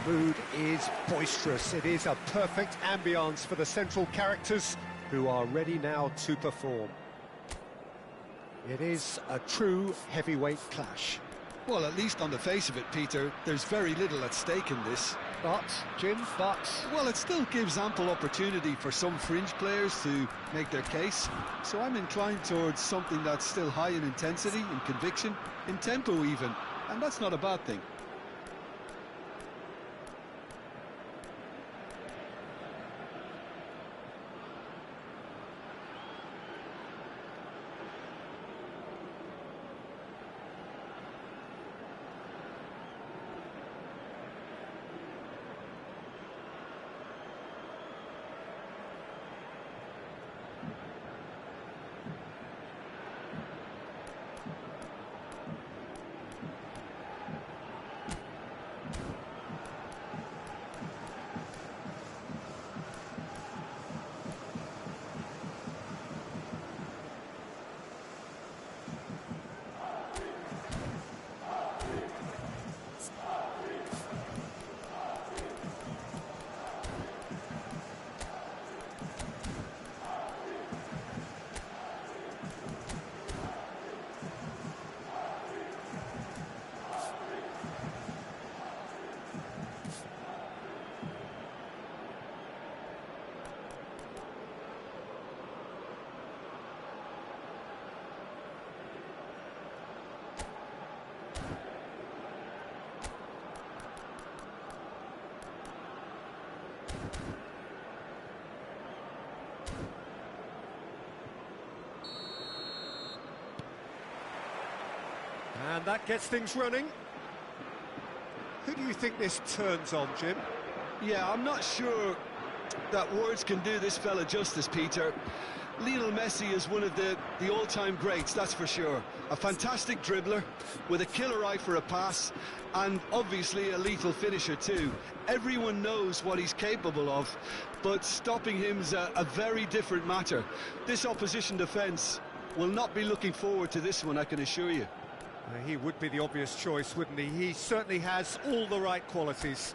mood is boisterous. It is a perfect ambience for the central characters who are ready now to perform. It is a true heavyweight clash. Well, at least on the face of it, Peter, there's very little at stake in this. But, Jim, Well, it still gives ample opportunity for some fringe players to make their case. So I'm inclined towards something that's still high in intensity, in conviction, in tempo even. And that's not a bad thing. and that gets things running. Who do you think this turns on, Jim? Yeah, I'm not sure that words can do this fella justice, Peter. Lionel Messi is one of the all-time greats, that's for sure. A fantastic dribbler with a killer eye for a pass and obviously a lethal finisher too. Everyone knows what he's capable of, but stopping him's a very different matter. This opposition defence will not be looking forward to this one, I can assure you. He would be the obvious choice, wouldn't he? He certainly has all the right qualities.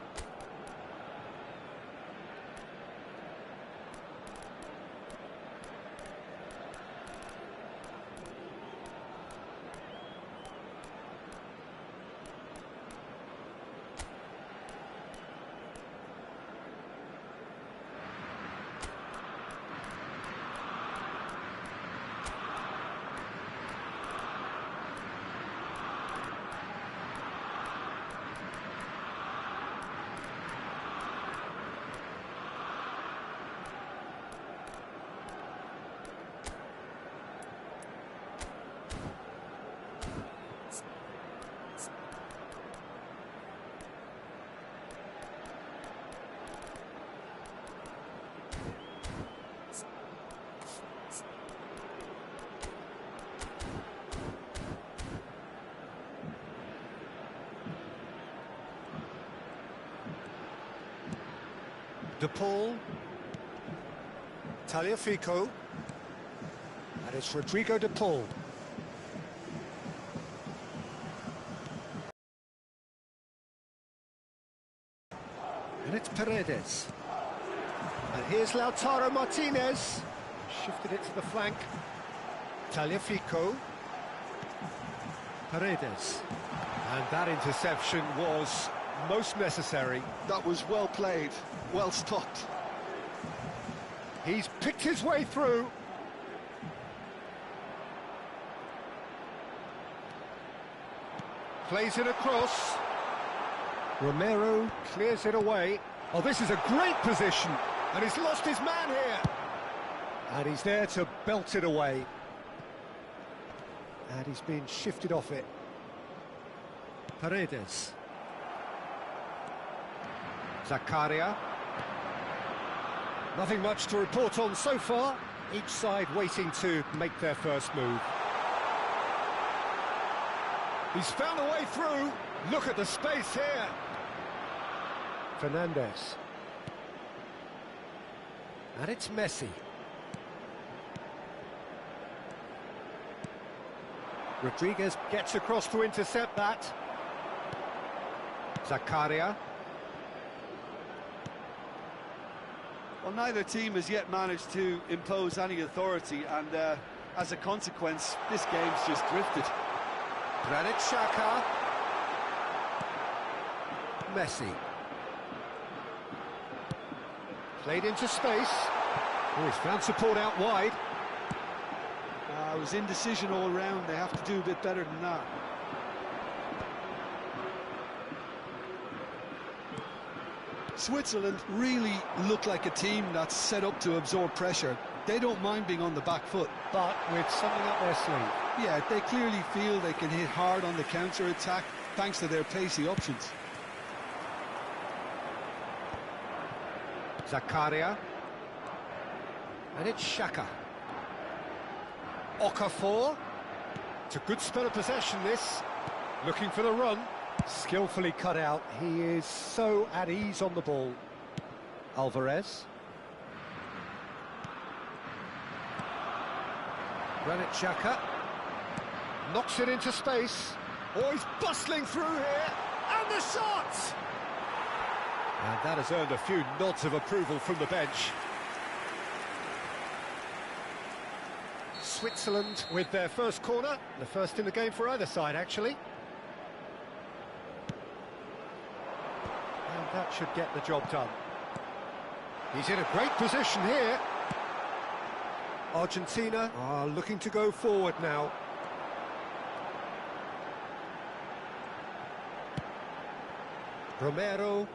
De Paul, Tagliafico, and it's Rodrigo De Paul. And it's Paredes. And here's Lautaro Martinez. Shifted it to the flank. Tagliafico. Paredes. And that interception was most necessary. That was well played, well stopped. He's picked his way through. Plays it across. Romero clears it away. Oh, this is a great position. And he's lost his man here. And he's there to belt it away. And he's been shifted off it. Paredes. Zakaria. Nothing much to report on so far. Each side waiting to make their first move. He's found a way through. Look at the space here. Fernandez. And it's Messi. Rodriguez gets across to intercept that. Zakaria. Well, neither team has yet managed to impose any authority, and as a consequence, this game's just drifted. Granit Xhaka. Messi. Played into space. Oh, he's found support out wide. It was indecision all round. They have to do a bit better than that. Switzerland really look like a team that's set up to absorb pressure. They don't mind being on the back foot. But with something up their sleeve. Yeah, they clearly feel they can hit hard on the counter-attack thanks to their pacey options. Zakaria. And it's Xhaka. Okafor. It's a good spell of possession, this. Looking for the run. Skillfully cut out. He is so at ease on the ball. Alvarez. Granit Xhaka. Knocks it into space. Oh, he's bustling through here. And the shot! And that has earned a few nods of approval from the bench. Switzerland with their first corner. The first in the game for either side, actually. And that should get the job done. He's in a great position here. Argentina are looking to go forward now. Romero.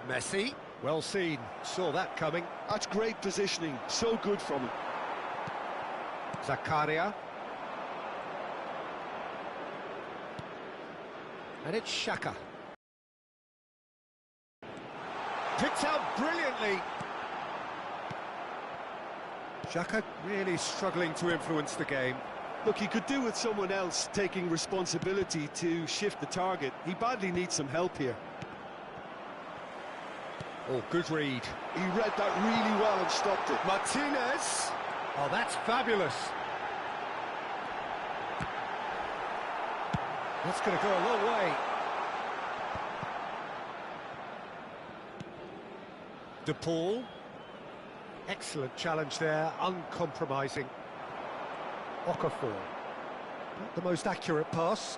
Messi. Well seen. Saw that coming. That's great positioning. So good from him. Zakaria. And it's Xhaka. Picked out brilliantly. Xhaka really struggling to influence the game. Look, he could do with someone else taking responsibility to shift the target. He badly needs some help here. Oh, good read. He read that really well and stopped it. Martinez. Oh, that's fabulous. That's going to go a long way. De Paul. Excellent challenge there, uncompromising. Okafor. Not the most accurate pass.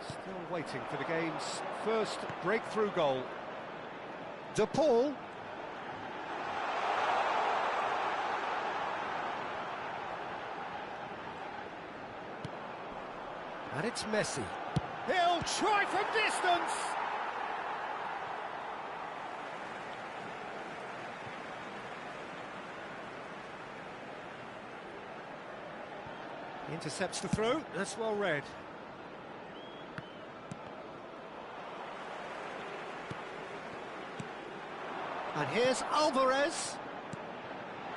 Still waiting for the game's first breakthrough goal. De Paul. And it's Messi. He'll try from distance! Intercepts the throw, that's well read. And here's Alvarez.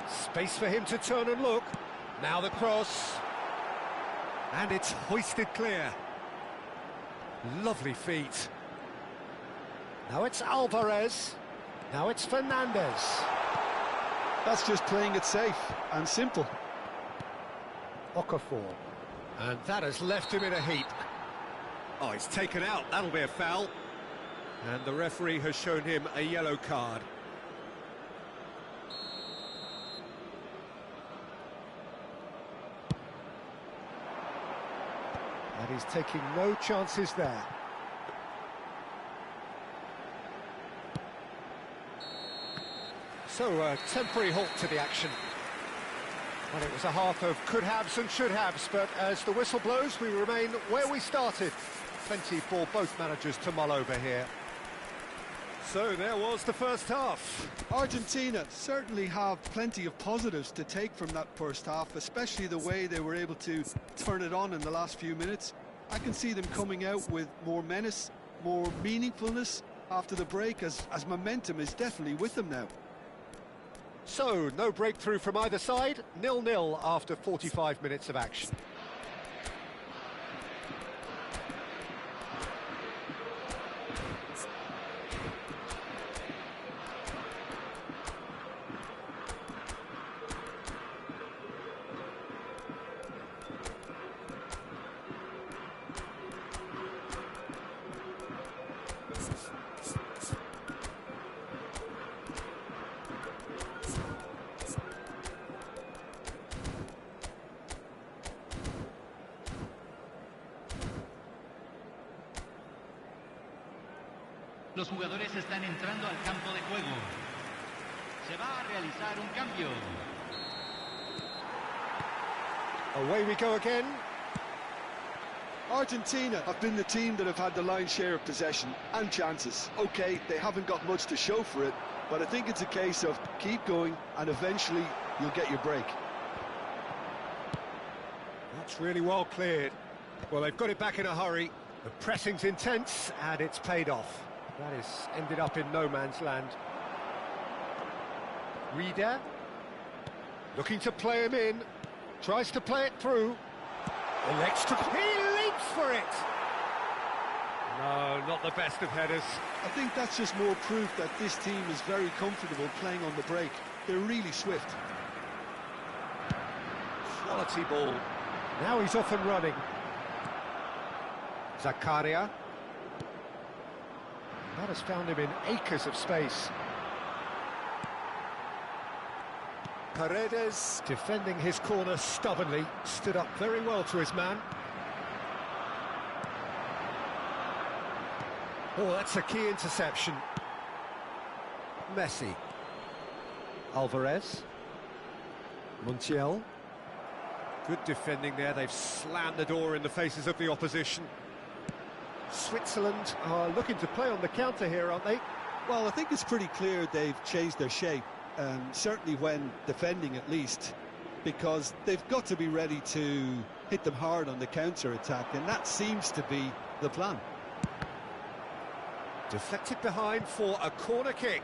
Space for him to turn and look. Now the cross. And it's hoisted clear. Lovely feet. Now it's Alvarez. Now it's Fernandez. That's just playing it safe and simple. Okafor. And that has left him in a heap. Oh, he's taken out. That'll be a foul. And the referee has shown him a yellow card. And he's taking no chances there. So, a temporary halt to the action. Well, it was a half of could-haves and should-haves, but as the whistle blows, we remain where we started. Plenty for both managers to mull over here. So there was the first half. Argentina certainly have plenty of positives to take from that first half, especially the way they were able to turn it on in the last few minutes. I can see them coming out with more menace, more meaningfulness after the break, as momentum is definitely with them now. So, no breakthrough from either side, 0-0 after 45 minutes of action. Los jugadores están entrando al campo de juego. Se va a realizar un cambio. Away we go again. Argentina have been the team that have had the lion's share of possession and chances. Okay, they haven't got much to show for it, but I think it's a case of keep going and eventually you'll get your break. That's really well cleared. Well, they've got it back in a hurry. The pressing's intense and it's paid off. That has ended up in no man's land. Reader, looking to play him in, tries to play it through. Elects to... He leaps for it! No, not the best of headers. I think that's just more proof that this team is very comfortable playing on the break. They're really swift. Quality ball. Now he's off and running. Zakaria. That has found him in acres of space. Paredes, defending his corner stubbornly, stood up very well to his man. Oh, that's a key interception. Messi. Alvarez. Montiel. Good defending there, they've slammed the door in the faces of the opposition. Switzerland are looking to play on the counter here, aren't they? Well, I think it's pretty clear they've changed their shape, certainly when defending at least, because they've got to be ready to hit them hard on the counter-attack, and that seems to be the plan. Deflected behind for a corner kick.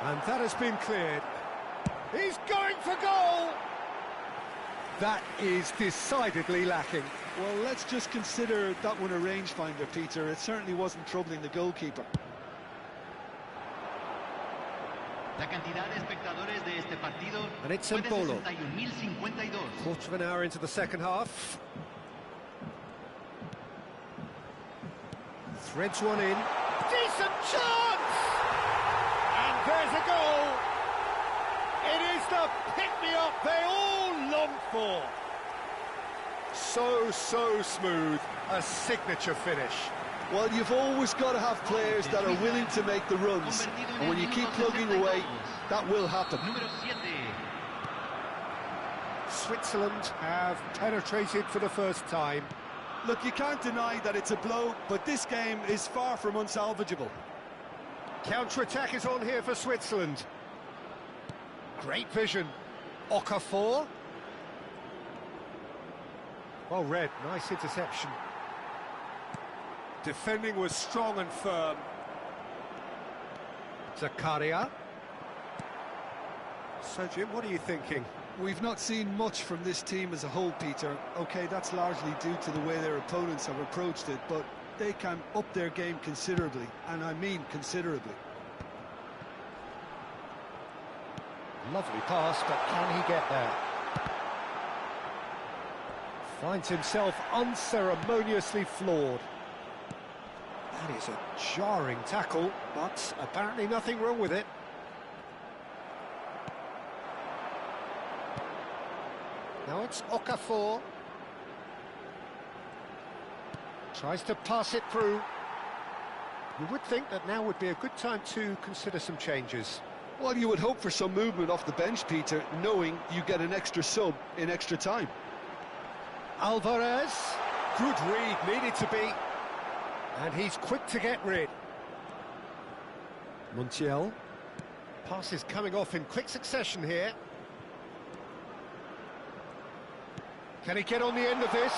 And that has been cleared. He's going for goal! That is decidedly lacking. Well, let's just consider that one a rangefinder, Peter. It certainly wasn't troubling the goalkeeper. La cantidad de espectadores de este partido And it's fue de Embolo. 61.052. Quarter of an hour into the second half. Threads one in. Decent chance! And there's a goal! It is the pick-me-up they all longed for. So smooth. A signature finish. Well, you've always got to have players that are willing to make the runs. And when you keep plugging away, that will happen. Número 7. Switzerland have penetrated for the first time. Look, you can't deny that it's a blow, but this game is far from unsalvageable. Counter-attack is on here for Switzerland. Great vision. Okafor. Well read, nice interception. Defending was strong and firm. Zakaria. So, Jim, what are you thinking? We've not seen much from this team as a whole, Peter. OK, that's largely due to the way their opponents have approached it, but they can up their game considerably, and I mean considerably. Lovely pass, but can he get there? Finds himself unceremoniously floored. That is a jarring tackle, but apparently nothing wrong with it. Now it's Okafor. Tries to pass it through. You would think that now would be a good time to consider some changes. Well, you would hope for some movement off the bench, Peter, knowing you get an extra sub in extra time. Alvarez. Good read, needed to be. And he's quick to get rid. Montiel. Passes coming off in quick succession here. Can he get on the end of this?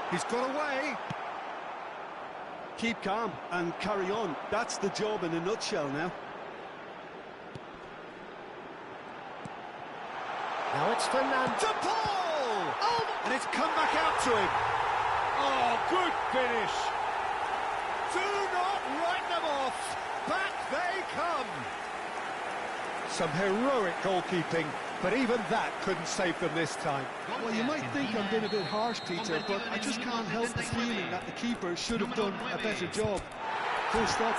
He's got away. Keep calm and carry on. That's the job in a nutshell now. Now it's Fernando. Paul! Oh! And it's come back out to him. Oh, good finish. Do not write them off. Back they come. Some heroic goalkeeping, but even that couldn't save them this time. Well, you might think I'm being a bit harsh, Peter, but I just can't help the feeling that the keeper should have done a better job. Full stop.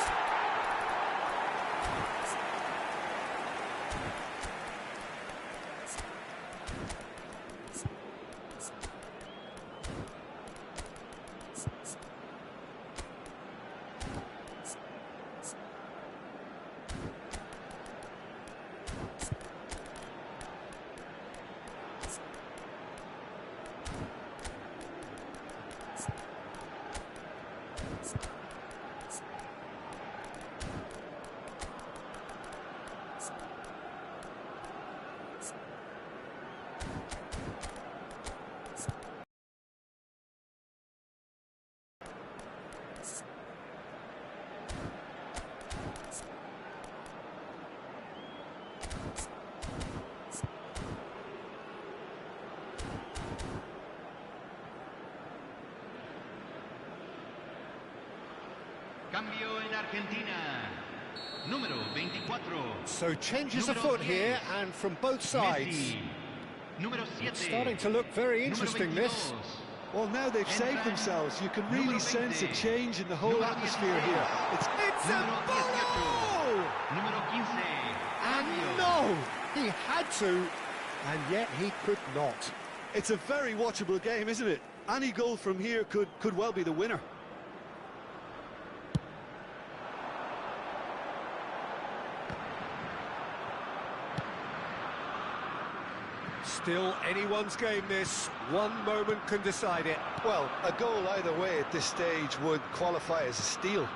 Cambio en Argentina. Número 24. So changes Número afoot 10. here, and from both sides. Messi. Número 7. It's starting to look very Número interesting, 22. this. Well, now they've saved themselves. You can really sense a change in the whole atmosphere here. It's a Número ball! 18. Número 15. And Cambio. no! He had to, and yet he could not. It's a very watchable game, isn't it? Any goal from here could well be the winner. Still anyone's game, this. One moment can decide it. Well, a goal either way at this stage would qualify as a steal.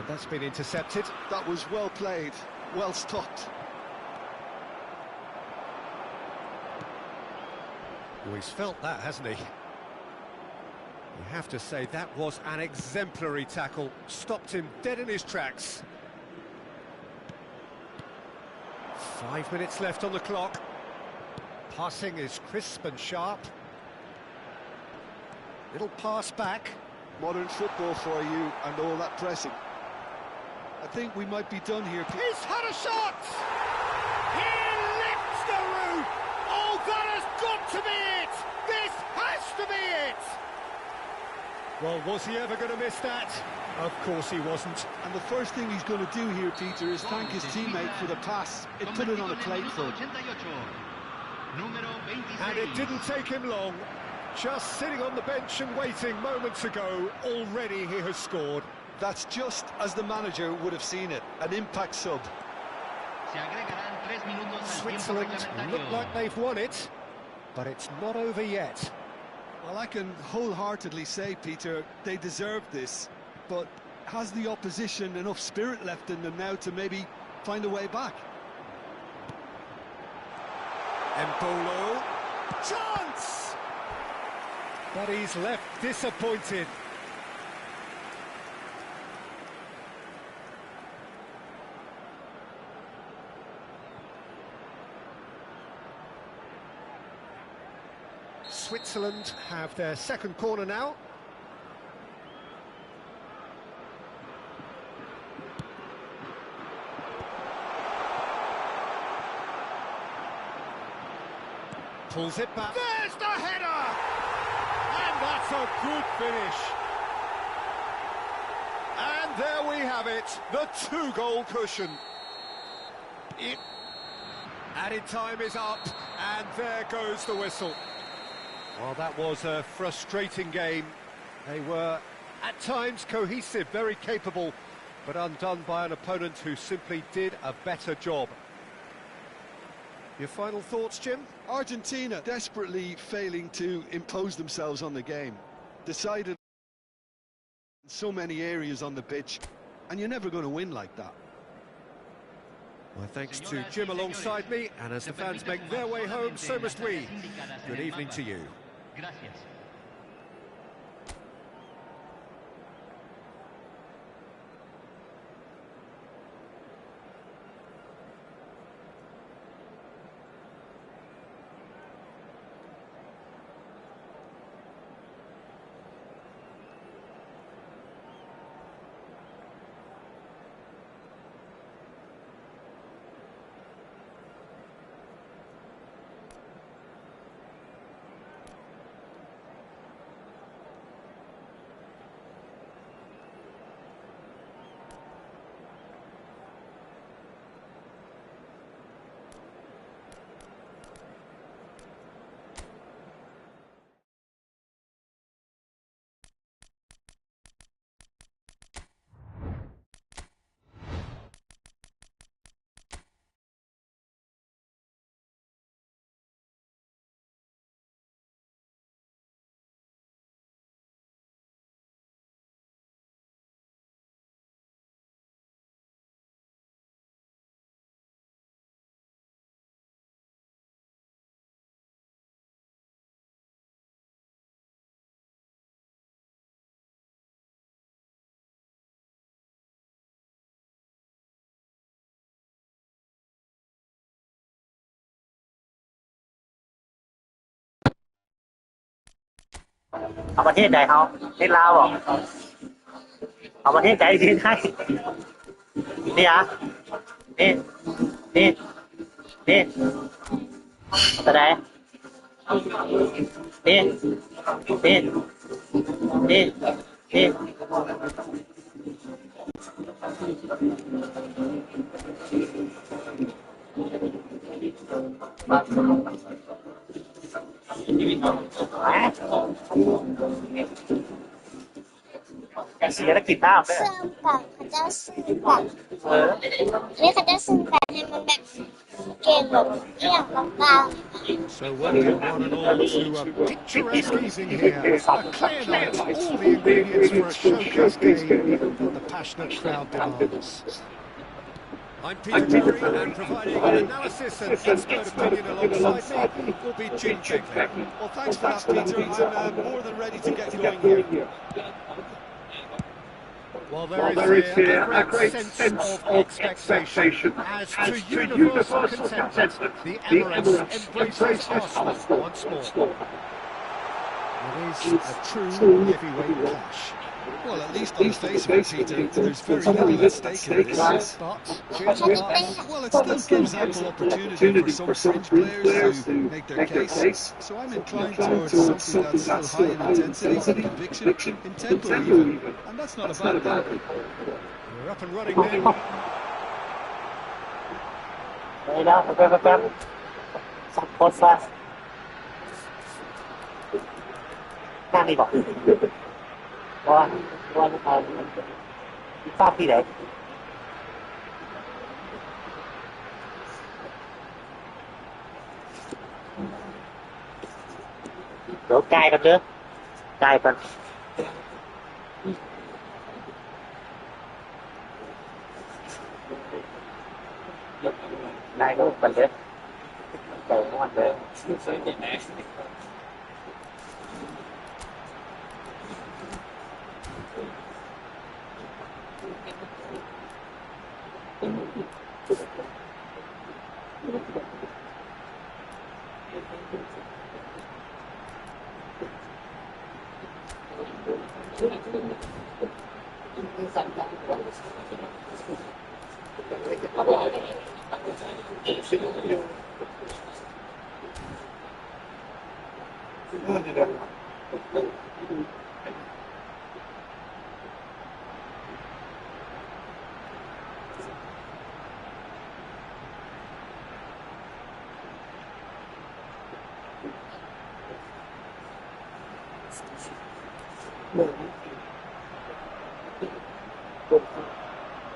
That's been intercepted. That was well played, well stopped. Oh, he's felt that, hasn't he? You have to say that was an exemplary tackle. Stopped him dead in his tracks. 5 minutes left on the clock. Passing is crisp and sharp. Little pass back. Modern football for you and all that pressing. I think we might be done here. He's had a shot! He lifts the roof! Oh, that has got to be it! This has to be it! Well, was he ever going to miss that? Of course he wasn't. And the first thing he's going to do here, Peter, is thank his teammate for the pass. It put it on a plate for him. And it didn't take him long. Just sitting on the bench and waiting moments ago, already he has scored. That's just as the manager would have seen it, an impact sub. Switzerland look like they've won it, but it's not over yet. Well, I can wholeheartedly say, Peter, they deserve this, but has the opposition enough spirit left in them now to maybe find a way back? Embolo, chance! But he's left disappointed. Switzerland have their second corner now. Pulls it back. There's the header! And that's a good finish. And there we have it, the two-goal cushion. Added time is up, and there goes the whistle. Well, that was a frustrating game. They were, at times, cohesive, very capable, but undone by an opponent who simply did a better job. Your final thoughts, Jim? Argentina desperately failing to impose themselves on the game. Decided in so many areas on the pitch, and you're never going to win like that. Well, thanks to Jim alongside me, and as the fans make their way home, so must we. Good evening to you. Gracias. เอามาให้ใจดีให้นี่อ่ะนี่นี่นี่ตัวไหนนี่นี่นี่นี่เสียแล้วกินน้ำด้วย เสื่อมแบบเขาจะสื่อแบบนี่เขาจะสื่อแบบให้มันแบบเก่งแบบเอี่ยงบาง So welcome one and all to a picturesque evening here. A clear night, all the ingredients for a showcase game that the passionate crowd demands. I'm Peter Drury, and providing an analysis and expert opinion alongside me will be Jim Begley. Well, thanks for that, Peter. I'm more than ready to get going here. Well, there is here a great sense of expectation as to universal consensus. The Emirates embraces Arsenal once more. It is a true heavyweight clash. Well, at least on the face of it, Peter, there's very little at stake in this. But, Well, it still gives ample opportunity for some fringe players to make their case. So I'm inclined towards something that's still high in intensity, conviction, in tempo even. And that's not a bad thing. we're up and running now. ไปแล้วแป๊บสับโคตรซะนั่งนี่บอกว่าทราบที่ไหนเดี๋ยวกายกันเด้อกายกันได้ก็กันเด้อเก่ามากเลย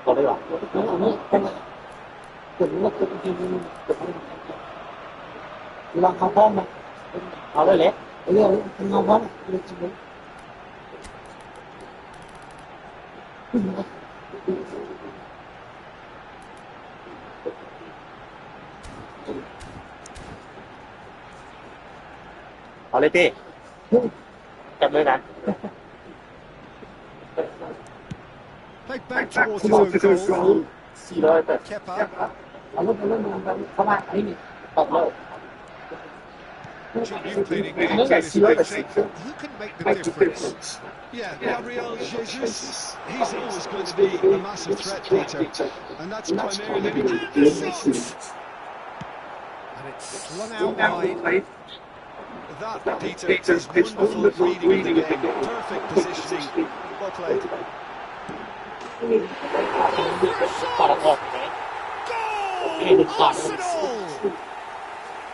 ต่อได้หรอลองเขาพร้อมไหมเอาเลยเลยเรื่องเขาพร้อมเลยจริงเอาเลยพี่จับเลยนะ Played back towards his own goal. 400แต่ Kepa. เอาลูกเข้ามาอันนี้ตบเลย Jim, you've played in games in this league. Who can make the difference? Yeah, Gabriel Jesus, he's always going to be a massive threat, Peter. And that's primarily because... And it's slung out wide. That, Peter, is wonderful reading of the game. Perfect positioning. Well played. Goal! Arsenal!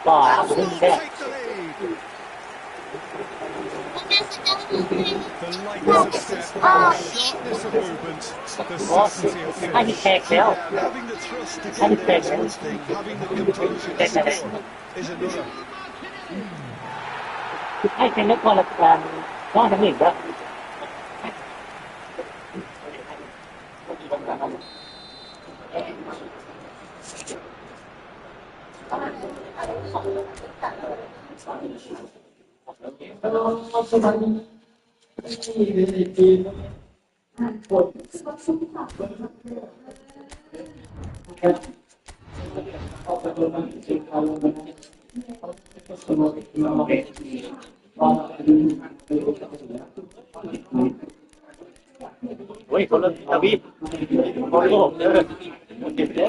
ก็ Arsenal ได้ take the lead. ๆมันน่าจะ The lightness of step, the sharpness of movement, the certainty of ให้ที่ finish. แตกแล้ว Having the thrust to get there is one thing, having the composure to score is another. ให้เป็นนักบอลการน้องทั้งหนึ่งแล้วเฮ้ยคนละ ทวีปโอ้โหเก็บเลย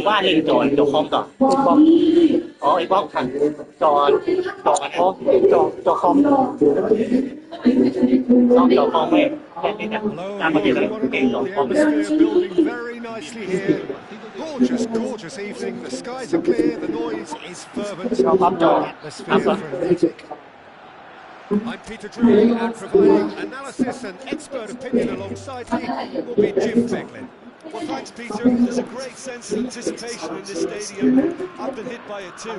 ว่าเล่นจอคอมต่ออ๋อไอ้บล็อกขันจอันโอ้จอคอมต้องจอคอมไม่แค่นี้นะตามมาเดี๋ยวเก่งจอคอม Very nicely here. Gorgeous evening. The skies are clear. The noise is fervent. Atmosphere frenetic. I'm Peter Drury, and providing analysis and expert opinion alongside me will be Jim Beglin. Well, thanks, Peter. There's a great sense of anticipation in this stadium. I've been hit by it too.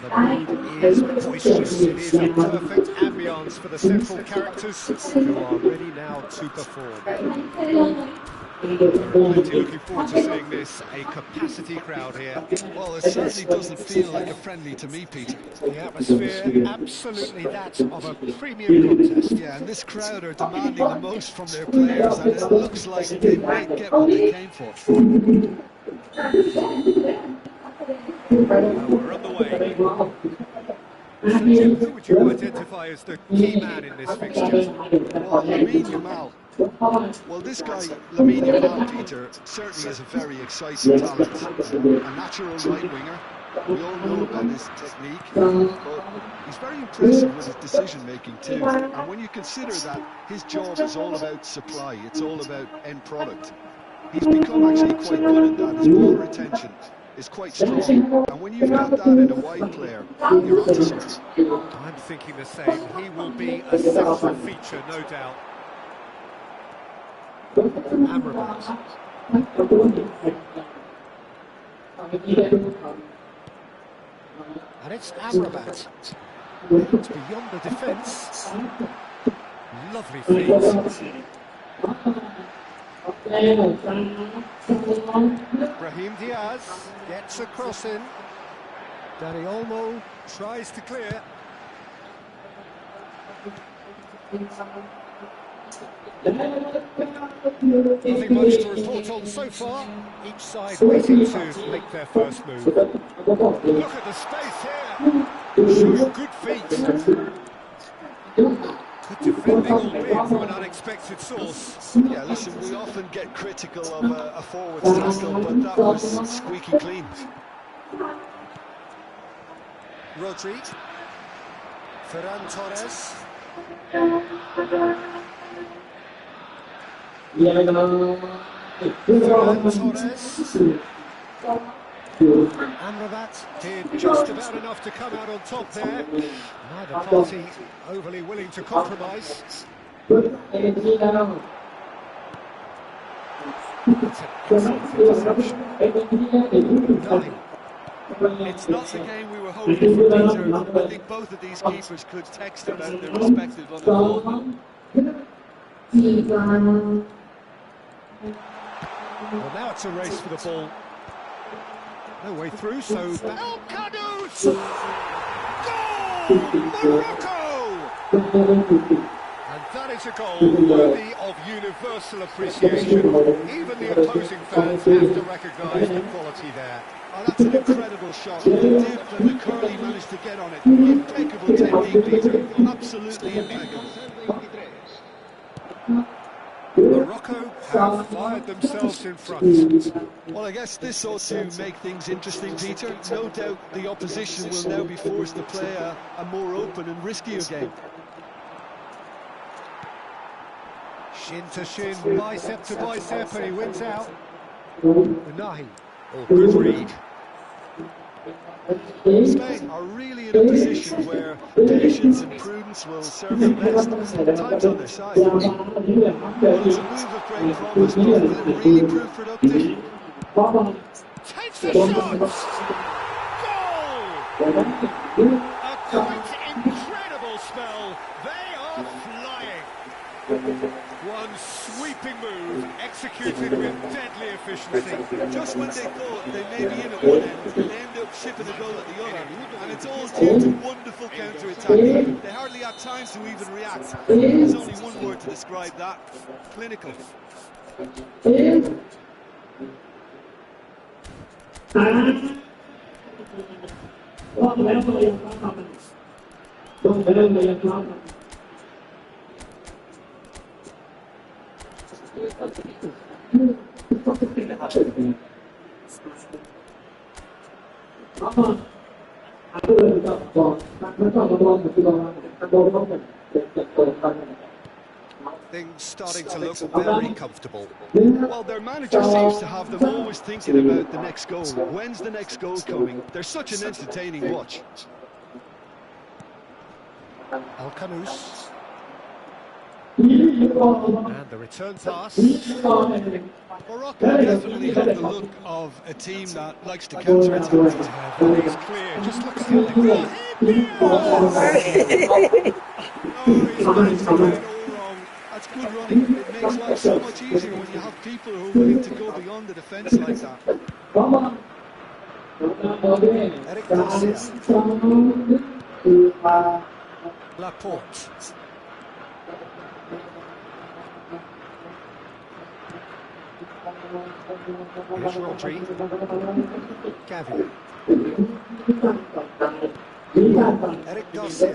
And the mood is boisterous. It is a perfect ambience for the central characters who are ready now to perform. Plenty looking forward to seeing this. A capacity crowd here. Well, it certainly doesn't feel like a friendly to me, Peter. The atmosphere, absolutely that of a premium contest. Yeah, and this crowd are demanding the most from their players, and it looks like they might get what they came for. We're on the way. So Jim, who would you identify as the key man in this fixture? Well, Lamine Yamal. Well, this guy, Lamine Yamal, Peter, certainly is a very exciting talent. A natural right winger. We all know about his technique, but he's very impressive with his decision-making too. And when you consider that his job is all about supply, it's all about end product, he's become actually quite good at that. His ball retention is quite strong. And when you've got that in a wide player, you're onto something. I'm thinking the same. He will be a central feature, no doubt. Amrabat. And it's Amrabat. It's beyond the defence. Lovely feet. Brahim Diaz gets a cross in. Dani Olmo tries to clear. Nothing much to report on so far. Each side waiting to make their first move. Look at the space here. Shows good feet. Good defending, albeit from an unexpected source. Yeah, listen, we often get critical of a forward's tackle, but that was squeaky clean. Rodri. Ferran Torres. Ferran Torres. Amrabat did just about enough to come out on top there. Neither party overly willing to compromise. It's an excellent interception. 9. It's not the game we were hoping for, Peter. I think both of these keepers could text about their respective underdog. Well, now it's a race for the ball. No way through, so... El Kudus! Goal! Morocco! And that is a goal worthy of universal appreciation. Even the opposing fans have to recognise the quality there. Oh, that's an incredible shot. The dip and the curl he managed to get on it. Impeccable technique, Peter. Absolutely impeccable. Morocco have fired themselves in front. Well, I guess this ought to make things interesting, Peter. No doubt the opposition will now be forced to play a more open and riskier game. Shin to shin, bicep to bicep, and he wins out. Nahi. Oh, good read. Spain are really in a position where patience and prudence will serve them best. Time's on their side. Well, it's a move of great promise, but will it really prove productive? Takes the shot! Goal! A quite incredible spell. They are flying. One sweeping move, executed with deadly efficiency. Just when they thought they may be in at one end, they end up shipping a goal at the other. And it's all due to wonderful counter-attack. They hardly had time to even react. There's only one word to describe that. Clinical. Things starting to look very comfortable. Well, their manager seems to have them always thinking about the next goal. When's the next goal coming? They're such an entertaining watch. El Kudus. And the return pass. Morocco definitely have the look of a team that likes to counter-attack. That is clear. Just look at how they He's managed to get it all wrong. That's good running. It makes life so much easier when you have people who are willing to go beyond the defence like that. Eric Garcia. Laporte. Here's Rodri. Gavi. Eric Garcia.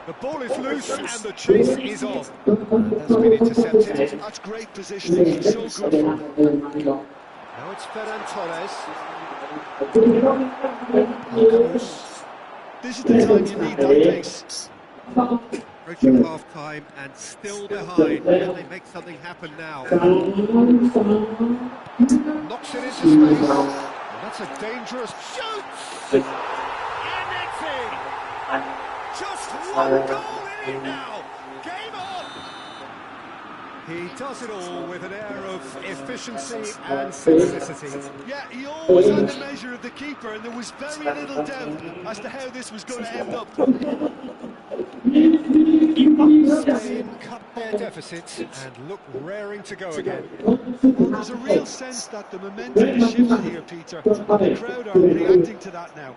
The ball is loose and the chase is on. And has been intercepted. That's great positioning. He's so good for it. Now it's Ferran Torres. Al Kudus. This is the time you need that pace. Approaching half-time and still behind. Can they make something happen now? Knocks it into space. And that's a dangerous shoot! And it's in! Just one goal in it now! Game on! He does it all with an air of efficiency and simplicity. Yeah, he always had the measure of the keeper, and there was very little doubt as to how this was going to end up. Spain cut their deficit and look raring to go again. Well, there's a real sense that the momentum is shifted here, Peter, and the crowd are reacting to that now.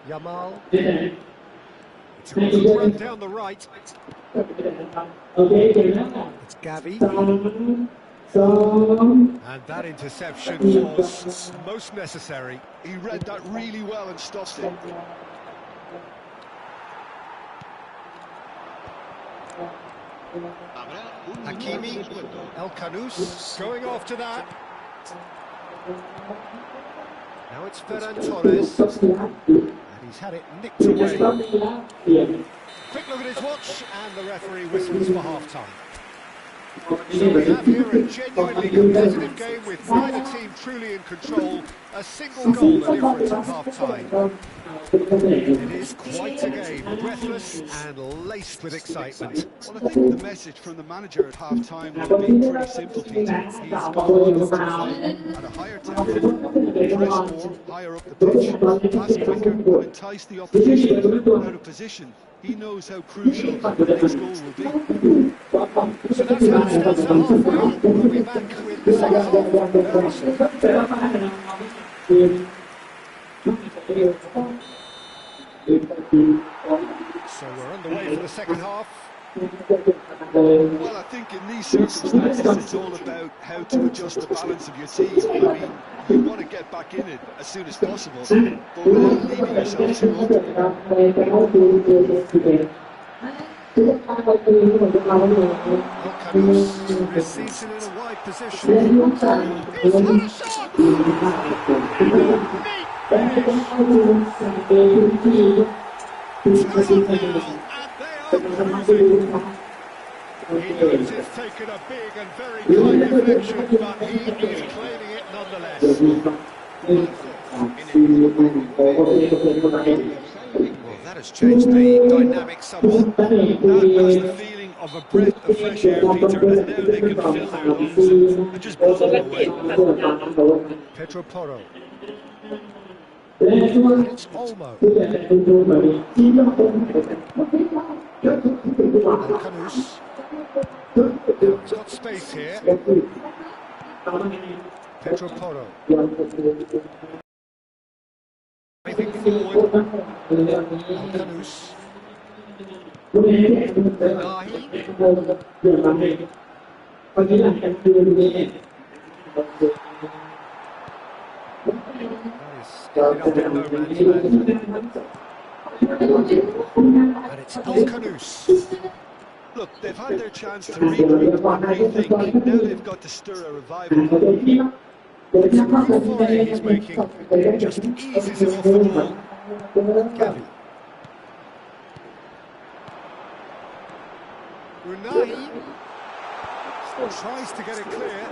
Yamal. It's a good run down the right. It's Gavi. And that interception was most necessary. He read that really well and stopped it. Hakimi, El Kanous going after that. Now it's Ferran Torres, and he's had it nicked away. Quick look at his watch, and the referee whistles for half-time. So we have here a genuinely competitive game with neither team truly in control. A single goal the difference at half-time. It is quite a game, breathless and laced with excitement. Well, I think the message from the manager at half-time will be pretty simple, Peter. He's gone to play at a higher tempo, press more, higher up the pitch, pass quicker, and entice the opposition out of position. He knows how crucial the next goal will be. So that's how it stands at halfway. We'll be back with the second half very soon. So we're underway for the second half. Well, I think in these circumstances it's all about how to adjust the balance of your team. I mean, you want to get back in it as soon as possible, but without leaving yourself too open. El Kanous receives it in a wide position. He's had a shot! Neat finish! 2-1 now, and they are cruising. He knows it's taken a big and very kind deflection, but he is claiming it nonetheless. Well, that has changed the dynamic somewhat. That has the feeling of a breath of fresh air, Peter, and now they can fill their lungs and just bubble away. Pedro Porro. And it's Olmo. And Kanous. Now he's got space here. Pedro Porro. Moving forward. Kanous. Nahi. That is up in no man's land. And it's El Kanous. Look, they've had their chance to regroup and rethink. Now they've got to stir a revival. It's a good foray he's making. Just eases it off the ball. Gavi. Unai tries to get it clear.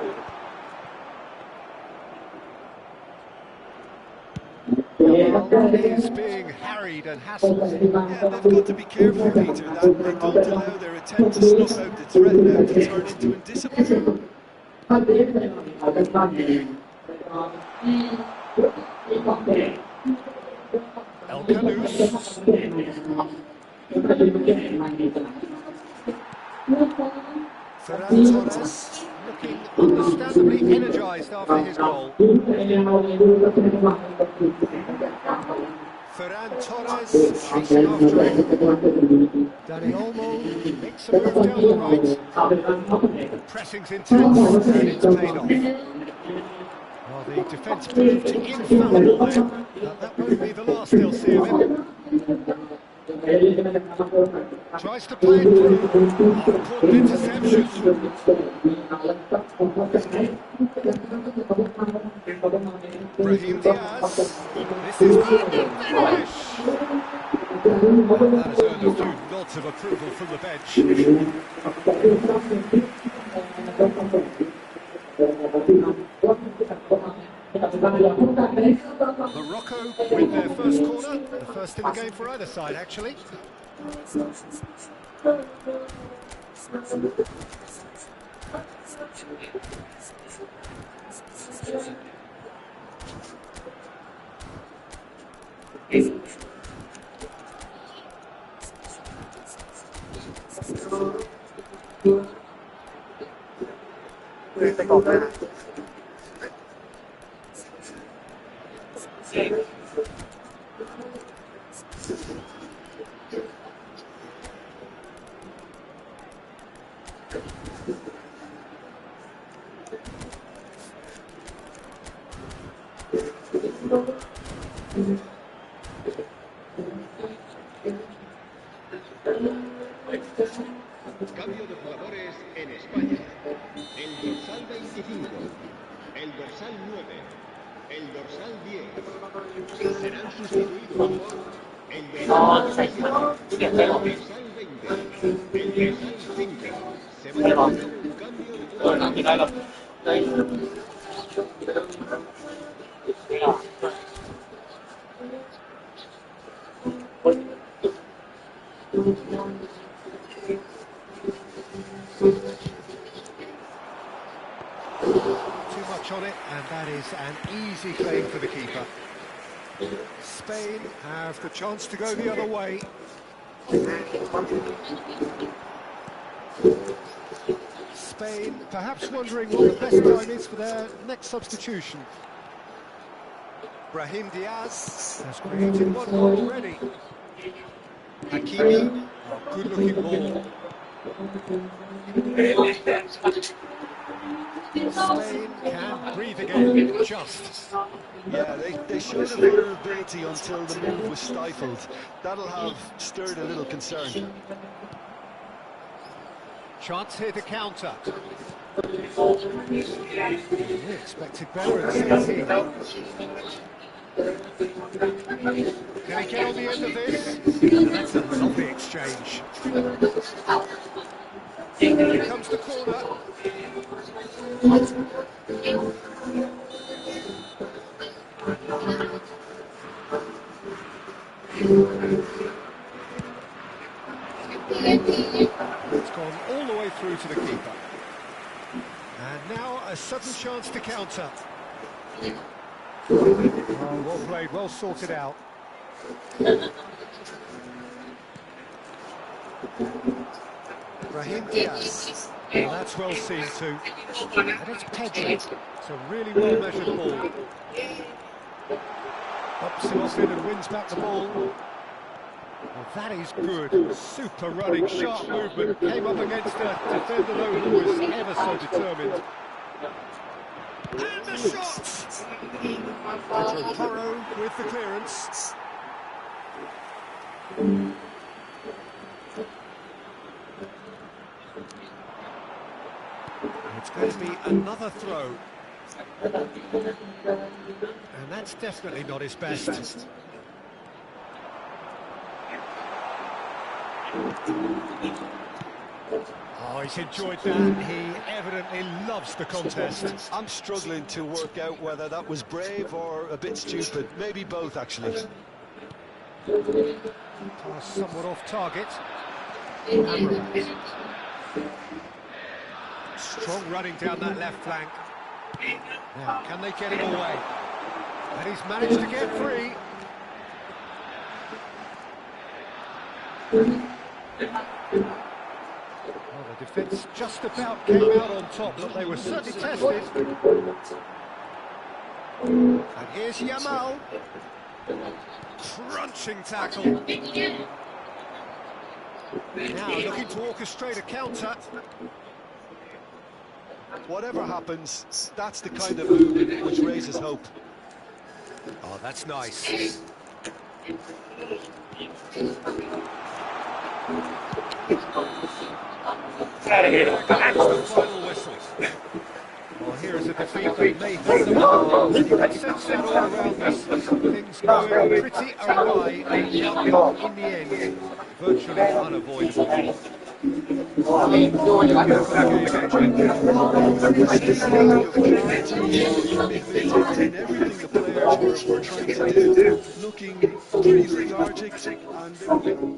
He's being harried and hassled. Yeah, they've got to be careful, Peter, that they don't allow their attempt to snuff out the threat now to turn into indiscipline. El Kanous. Ferran Torres looking understandably energised after his goal. Ferran Torres chasing after him. Dani Olmo makes a move down the right. The pressing's intense and it's paid off. Well, the defence proved infallible there. But that won't be the last they'll see of him. Tries to play it through. Important interception. Brahim Diaz. This is the finish. That has earned a few nods of approval from the bench. Morocco win their first corner, the first in the game for either side, actually. Cambio de jugadores en España. El dorsal 25, el dorsal 9, el dorsal 10 serán sustituidos por el dorsal 17, el dorsal 20, el dorsal 5. Se va a llevar a cabo un cambio de jugadores. Too much on it, and that is an easy claim for the keeper. Spain have the chance to go the other way. Spain perhaps wondering what the best time is for their next substitution. Brahim Diaz has created one more already. Hakimi, a good-looking ball. Spain can breathe again, just. Yeah, they showed a vulnerability until the move was stifled. That'll have stirred a little concern. Chance here to counter. We expected better at CT. Can he get on the end of this? That's a lovely exchange. Here comes the corner. It's gone all the way through to the keeper. And now a sudden chance to counter. Oh, well played, well sorted out. Brahim Diaz. Well, that's well seen too. And it's Pedro. It's a really well-measured ball. Ups him off in and wins back the ball. Well, that is good. Super running, sharp movement. Came up against a defender, though, who was ever so determined. And the shot! Pedro Porro with the clearance. It's going to be another throw. And that's definitely not his best. Oh, he's enjoyed that. He evidently loves the contest. I'm struggling to work out whether that was brave or a bit stupid. Maybe both, actually. Pass somewhat off target. Amrabat. Strong running down that left flank. Now, can they get him away? And he's managed to get free. Well, the defence just about came out on top, but they were certainly tested. And here's Yamal. Crunching tackle. Now looking to orchestrate a counter. Whatever happens, that's the kind of movement which raises hope. Oh, that's nice. That's the final whistle. Well, here is a defeat that may hurt them all, and you can sense that all around this. Things going pretty awry, and the outcome in the end virtually unavoidable. Beautiful engagement. Display of clarity and commitment in everything the players were trying to do. Looking pretty lethargic, and they were...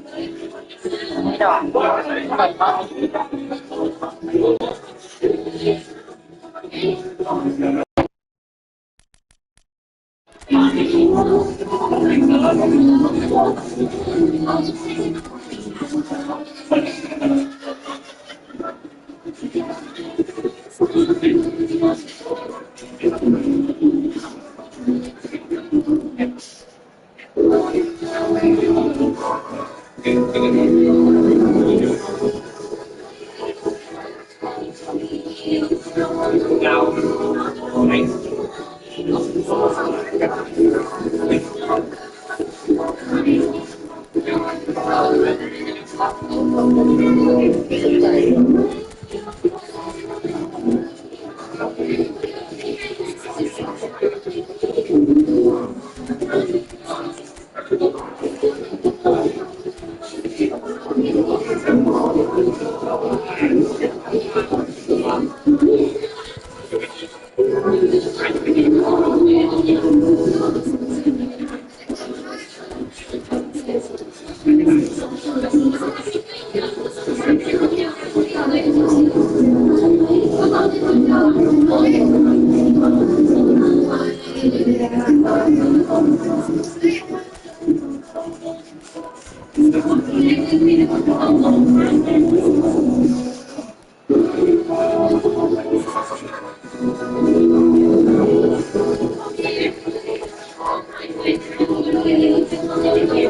ไม่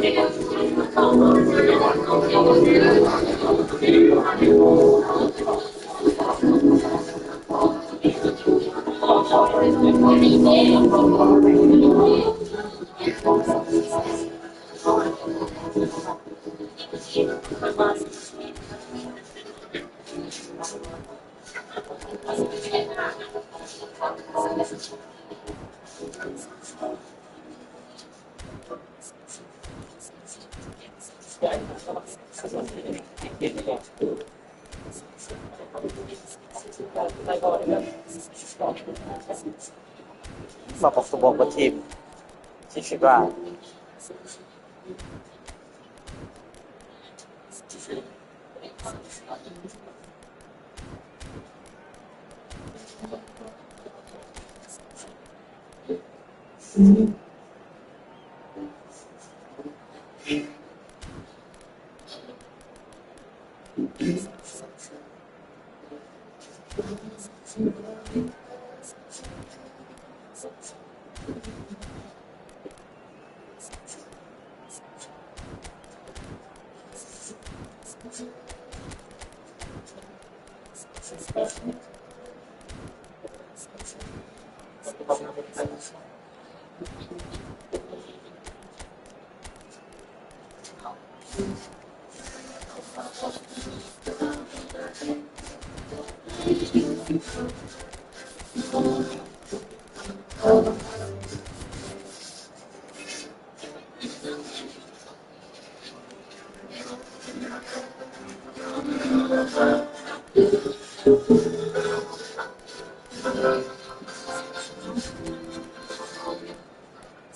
ได้มาปกตัวบนทีมที่คิดว่า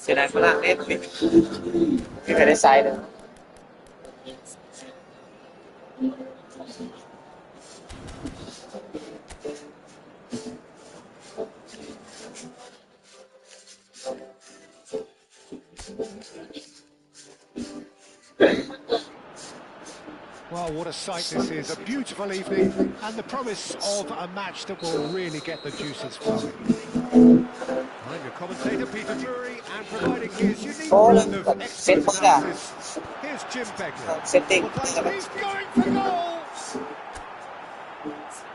เสียดายฝรั่งเล่นไม่เคยได้ใช้เลย Well, what a sight this is, a beautiful evening, and the promise of a match that will really get the juices flowing. I'm your commentator, Peter Drury, and providing his unique blend of expert analysis, here's Jim Begley. He's going for goal!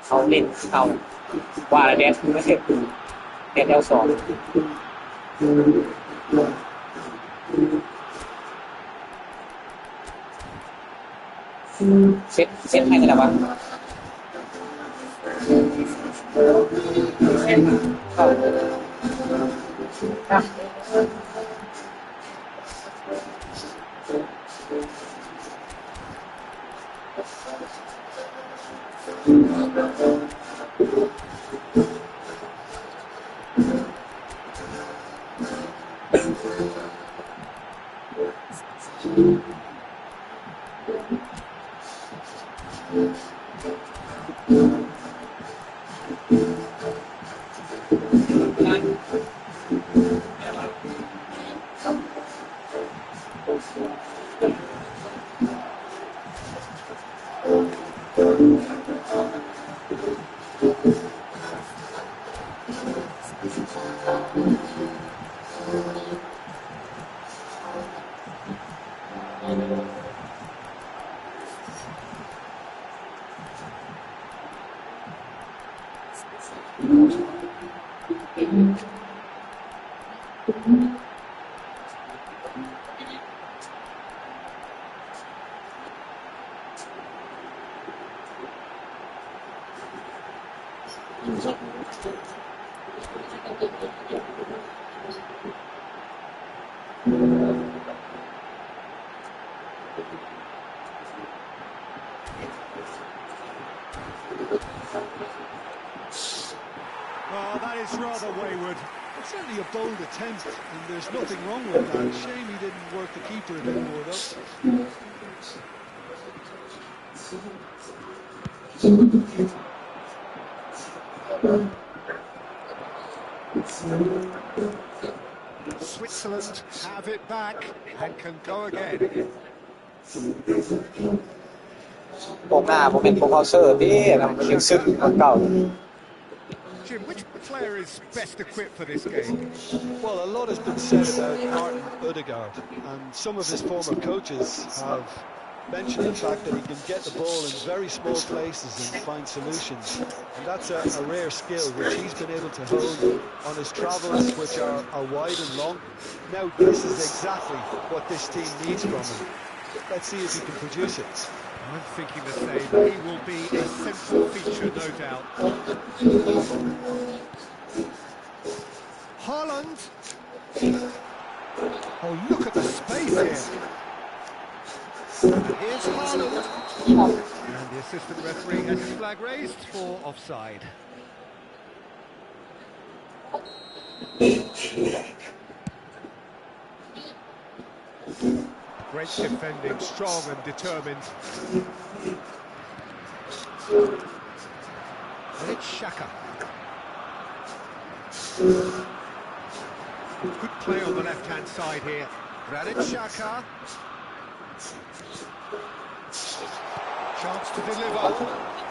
เขาเล่นเขาว่าอะไรเนี่ยไม่ใช่เล่นL2เซตให้กันแล้ววะ Well, that is rather wayward. It's certainly a bold attempt, and there's nothing wrong with that. Shame he didn't work the keeper a bit more, though. Switzerland have it back and can go again. โป่งหน้าผมเป็นโปรเคาเซอร์ที่นะมันยังซึ้งเก่า Jim, which player is best equipped for this game? Well, a lot has been said about Martin Ødegaard, and some of his former coaches have mentioned the fact that he can get the ball in very small places and find solutions. And that's a rare skill which he's been able to hone on his travels, which are wide and long. Now, this is exactly what this team needs from him. Let's see if he can produce it. I'm thinking the same. He will be a central feature, no doubt. Haaland. Oh, look at the space here. And here's Haaland. And the assistant referee has his flag raised for offside. Great defending, strong and determined. And it's Xhaka. Good play on the left-hand side here. Granit Xhaka. Chance to deliver.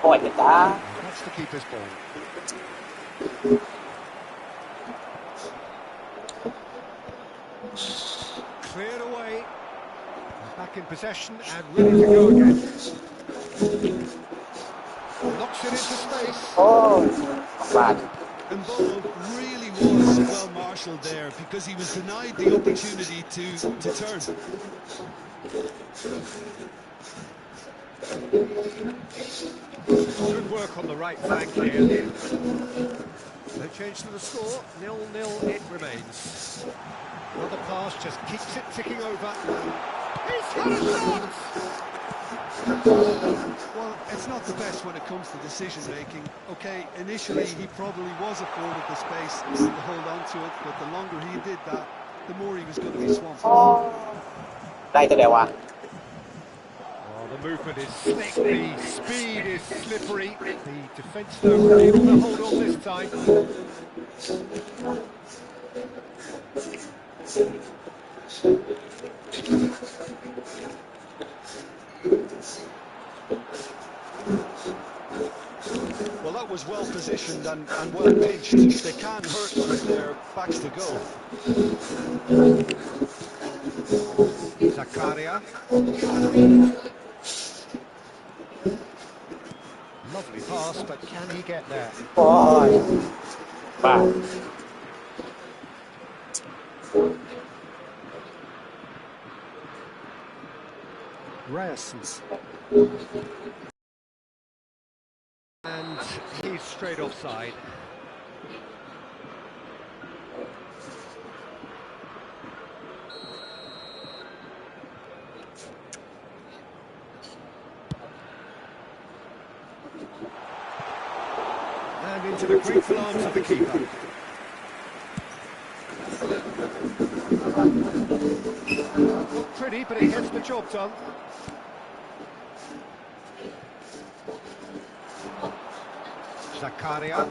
ปล่อยจ้า That's the keeper's ball. Cleared away. Back in possession and ready to go again. Knocks it into space. โอ้บาด And Bono really was well marshalled there because he was denied the opportunity to turn. Good work on the right flank here. No change to the score, 0-0 it remains. Another pass just keeps it ticking over. He's got a shot! Well, it's not the best when it comes to decision-making. Okay, initially he probably was afforded the space to hold on to it, but the longer he did that, the more he was going to be swamped. ได้แต่เดียววะ Oh, the movement is slick, the speed is slippery. The defence, though, were able to hold on this time. Well, that was well positioned and well pitched. They can hurt with their backs to goal. Zakaria. Lovely pass, but can he get there? โอ้ยบาด Ryerson. And he's straight off offside. And into the grateful arms of the keeper. Not pretty, but it gets the job done. Zakaria.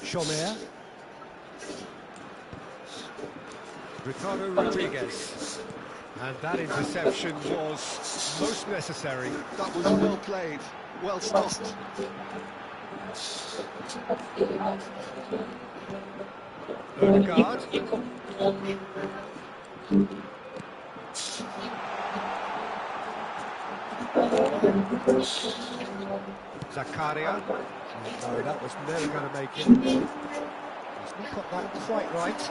Chomer. Ricardo Rodriguez. And that interception was most necessary. That was well played, well stopped. Odegaard. Zakaria. No, that was never going to make it. He's not got that quite right.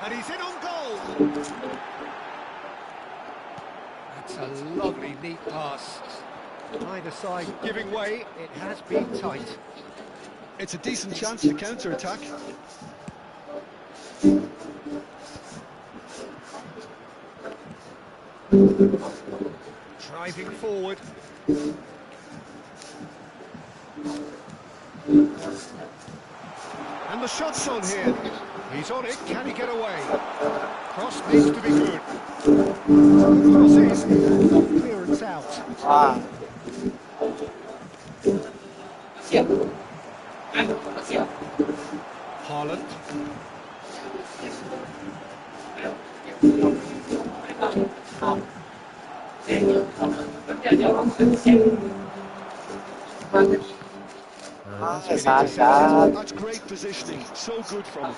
And he's in on goal. That's a lovely, neat pass. Either side giving way, it has been tight. It's a decent chance to counter-attack. Driving forward. And the shot's on here. He's on it, can he get away? Cross needs to be good. Cross in, clearance out. Ah. Haaland. That's great positioning, so good from him.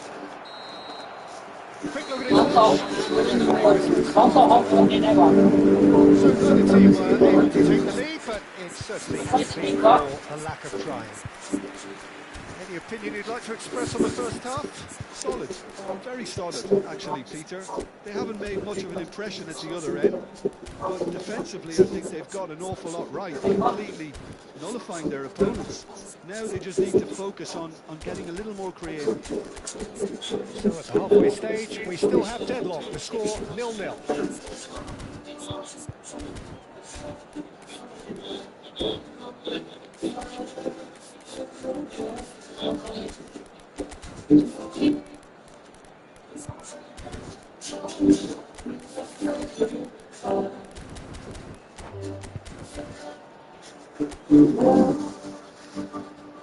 Quick look at his watch. So neither team were able to take the lead, but it's certainly been for a lack of trying. Any opinion you'd like to express on the first half? Solid, very solid, actually, Peter. They haven't made much of an impression at the other end, but defensively I think they've got an awful lot right, completely nullifying their opponents. Now they just need to focus on getting a little more creative. So at the halfway stage, we still have deadlock. The score 0-0.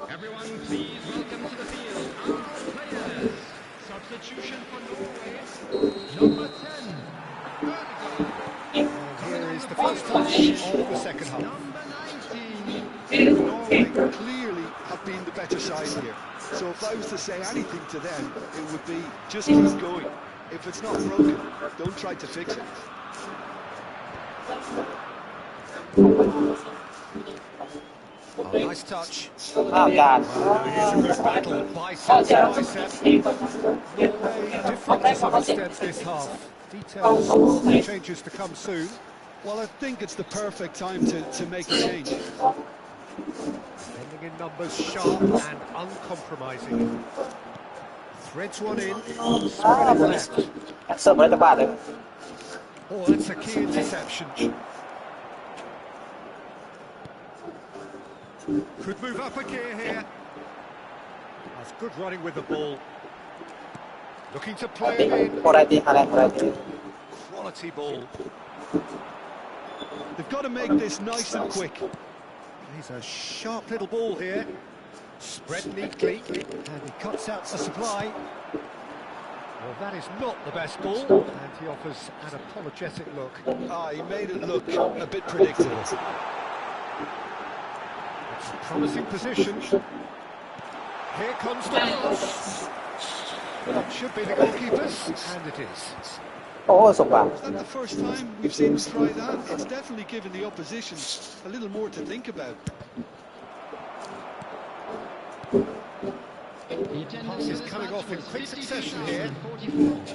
Everyone, please welcome to the field our players. Substitution for Norway, number 10, Odegaard. And here is the first touch of the second half. Number 19, Norway clearly have been the better side here. So if I was to say anything to them, it would be just keep going. If it's not broken, don't try to fix it. Oh, nice touch. Oh, God. Here's a good battle, bicep to bicep. Norway different to some extent this half. Details, changes to come soon. Well, I think it's the perfect time to make a change. Ending in numbers, sharp and uncompromising. Threads one in, spread it left. Sợ với các bạn đấy. Oh, that's a key interception. Could move up a gear here. That's good running with the ball. Looking to play it in. Quality ball. They've got to make this nice and quick. He's a sharp little ball here. Spread neatly, and he cuts out the supply. Well, that is not the best ball, and he offers an apologetic look. Ah, he made it look a bit predictable. It's a promising position. Here comes the cross. That should be the goalkeepers, and it is. Ồ, sụp vào. Is that the first time we've seen them try that? It's definitely given the opposition a little more to think about. Pass is coming off in quick succession here.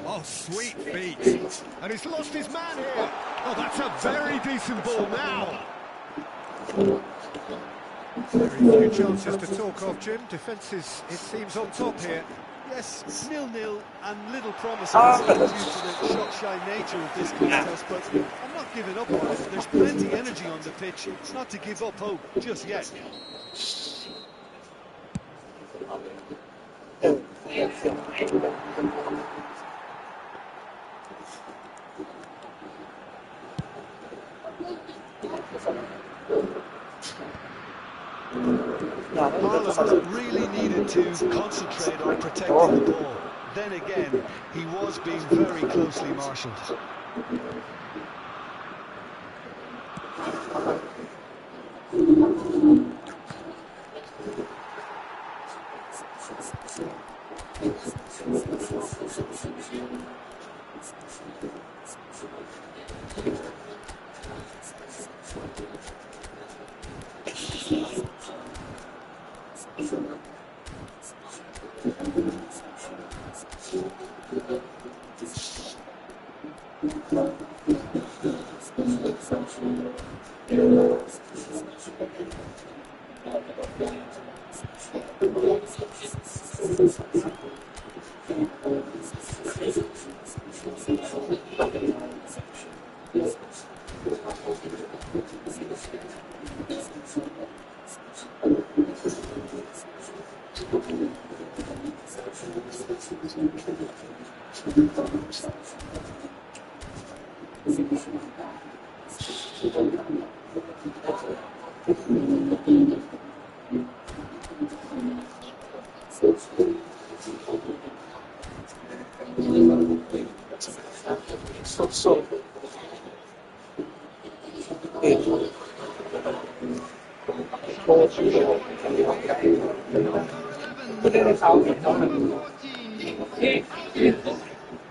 Oh, sweet feet. And he's lost his man here. Oh, that's a very decent ball now. Very few chances to talk of, Jim. Defences, it seems, on top here. Yes, 0-0 and little promise due to the shot-shy nature of this contest, but I'm not giving up on it. There's plenty energy on the pitch. It's not to give up hope just yet. Haaland really needed to concentrate on protecting the ball. Then again, he was being very closely marshalled.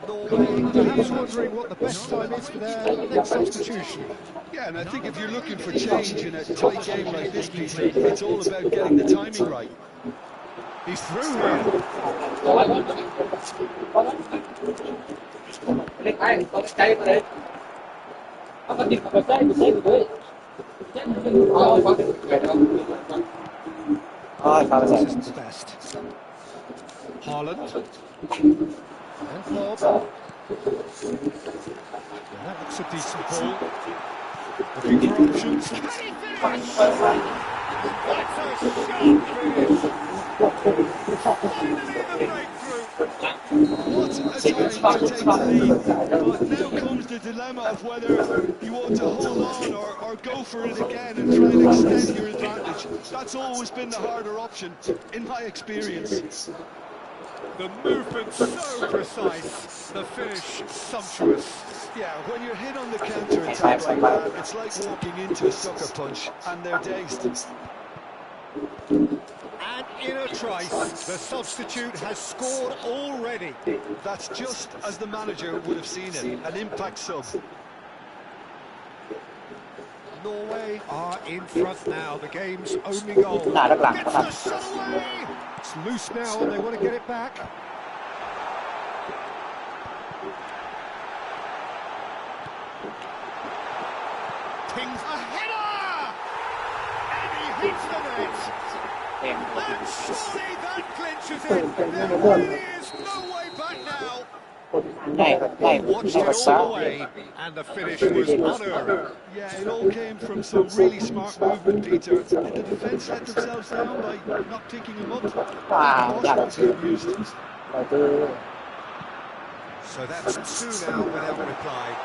Norway perhaps wondering what the best time is for their next substitution. Yeah, and I think if you're looking for change in a tight game like this, Peter, it's all about getting the timing right. He's through here. This isn't the best. Haaland. And Bob. Yeah, that looks a decent ball. Looking for options. Can he finish? That's a sharp finish. Finally the breakthrough. What a time to take the lead. But now comes the dilemma of whether you want to hold on or go for it again and try and extend your advantage. That's always been the harder option, in my experience. The movement so precise, the finish sumptuous. Yeah, when you're hit on the counter-attack like that, it's like walking into a sucker punch, and they're dazed. And in a trice, the substitute has scored already. That's just as the manager would have seen it, an impact sub. Norway are in front now, the game's only goal. Gets the shot away! It's loose now and they want to get it back. Pings a header! And he hits the net! And surely that clinches it! There really is no way back now! Watched it all the way, and the finish was unerring. Yeah, it all came from some really smart movement, Peter. Did the defence let themselves down by not picking him up? So that's two now without reply.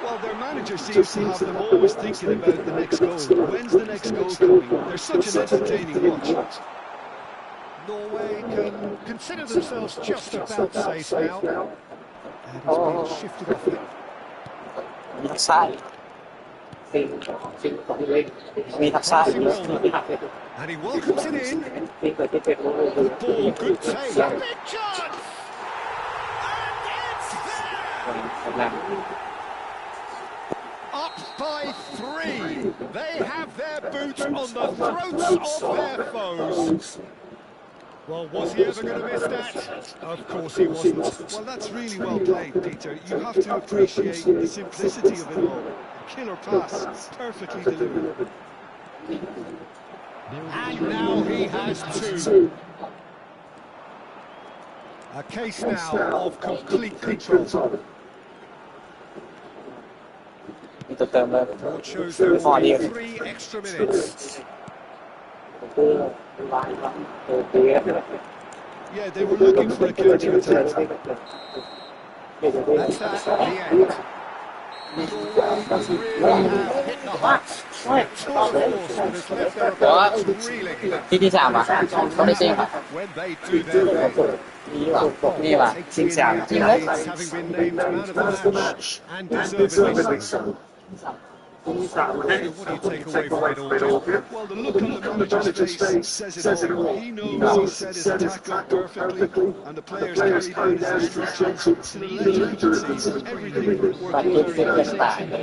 Well, their manager seems to have them always thinking about the next goal. When's the next goal coming? They're such an entertaining watch. Norway can consider themselves just about safe now. And he's been shifted off it. And he welcomes it in. Good ball, good take. Big chance! And it's there! Up by 3. They have their boot on the throats of their foes. Well, was he ever going to miss that? Of course he wasn't. Well, that's really well played, Peter. You have to appreciate the simplicity of it all. Killer pass, perfectly delivered. And now he has two. A case now of complete control. It shows there will be 3 extra minutes. Yeah, they were looking for a counter-attack. That's that, the end. Norway really have hit the heights. A tour de force that has left their opponents reeling. ที่ที่สามอ่ะเขาได้เซ็งอ่ะ When they do their thing. นี่ว่ะชิงสามจริงเลย It's having been named man of the match, and deservedly so. What do you take away from it all, Jim? Well, the look on the manager's face says it all. He knows he set his attack up perfectly, and the players carried out his instructions to the letter. You can see everything working very nicely.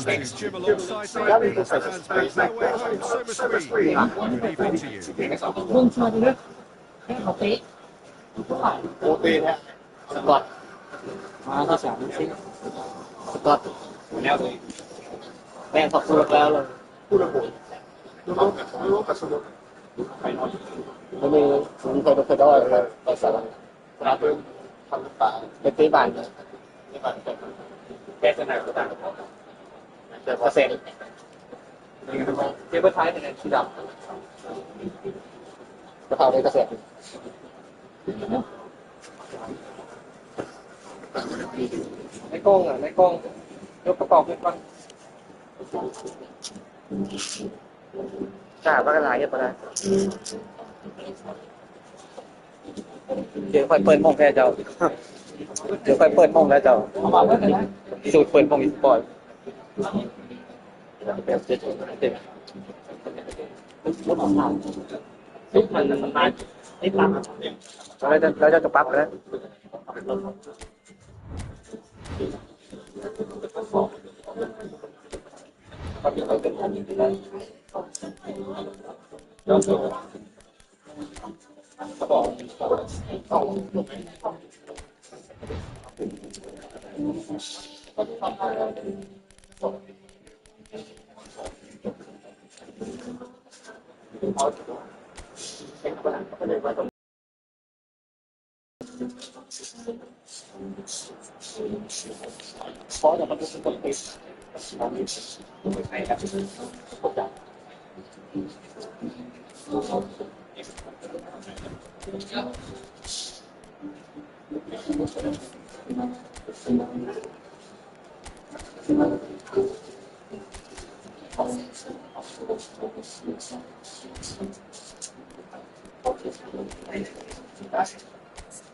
Thanks to Jim alongside me. Fans make their way home, so must we. Good evening to you. มึงชวนเลยเขาเตะโอเตะเนี่ยสกอตมาที่สามสิสกอตแล้วเลยแม่งเขาพูดแล้วเลยพูดระบุไม่มีผมเคยได้เลยภาษาครับทำป่าเป็นตีบ้านแก้สนามต่างๆเกษตรเจ้าท้ายเป็นที่ดำกระเพราในเกษตรไม่กล้องอ่ะไม่กล้องยกประกอบขึ้นบ้างจ่าก็กระไรเยอะไปเลยเดี๋ยวค่อยเปิดมงแค่เจ้าเดี๋ยวค่อยเปิดมงแล้วเจ้าสูตรเปิดมงอีกบ่อยทุกมันสำคัญนี่ปั๊บแล้วจะปั๊บแล้วเพราะมันเป็นคนติดใช่ครับ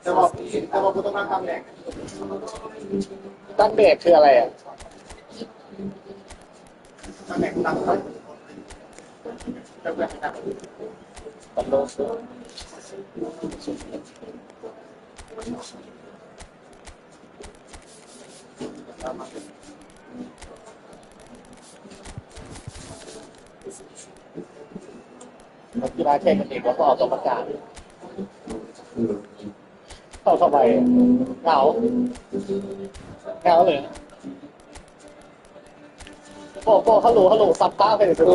แต่ว่ากูต้องตั้งแบกตั้งแบกคืออะไรอ่ะตั้งแบกตั้งไว้ตั้งแบกตั้งตั้งโลกนักกีฬาแข่งกันเองแล้วก็ออกตัวประกาศเข้าเข้าไปเหงาเลยโป้ฮัลโหลซับต้าไปเลยดู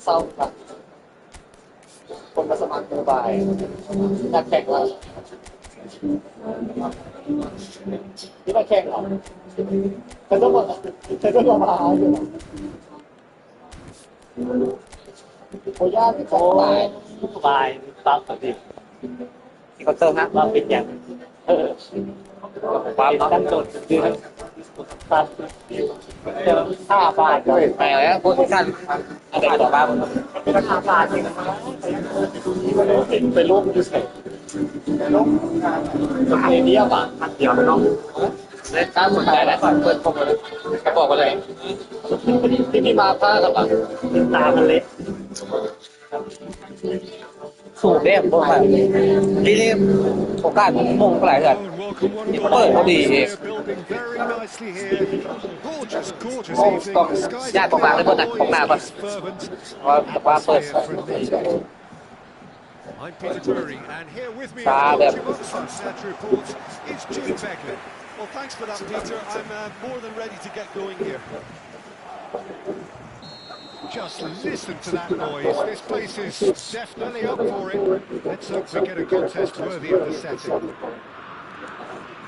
เศร้าครับคนมาสมัครมือบายอยากแข่งแล้วนี่มาแข่งเหรอเธอต้องมาอยู่โอ้ยากโอ้ยบายปั๊บแบบนี้ที่เขาเติมนะเราเป็นอย่าง ความตั้งโจทย์คือตัดเจอ5 บาทก็ไปแล้วโพสิชั่นอะไรต่อบ้างเป็นราคาบาทที่เป็นรูปดูเสร็จเป็นรูปเดียวบาทเดียวเนาะเล่นการสนใจแล้วก่อนเปิดผมเลยกระบอกมาเลยที่มาผ้ากับแบบตามันเล็กสูบเรียบพวกแบบนี่โอกาสมงเท่าไหร่กันนี่เปิดเขาดีเองต้องญาติของหลังเลยบนนะของหน้าก่อนว่าเปิดตาแบบ Well, thanks for that, Peter. I'm more than ready to get going here. Just listen to that noise. This place is definitely up for it. Let's hope we get a contest worthy of the setting.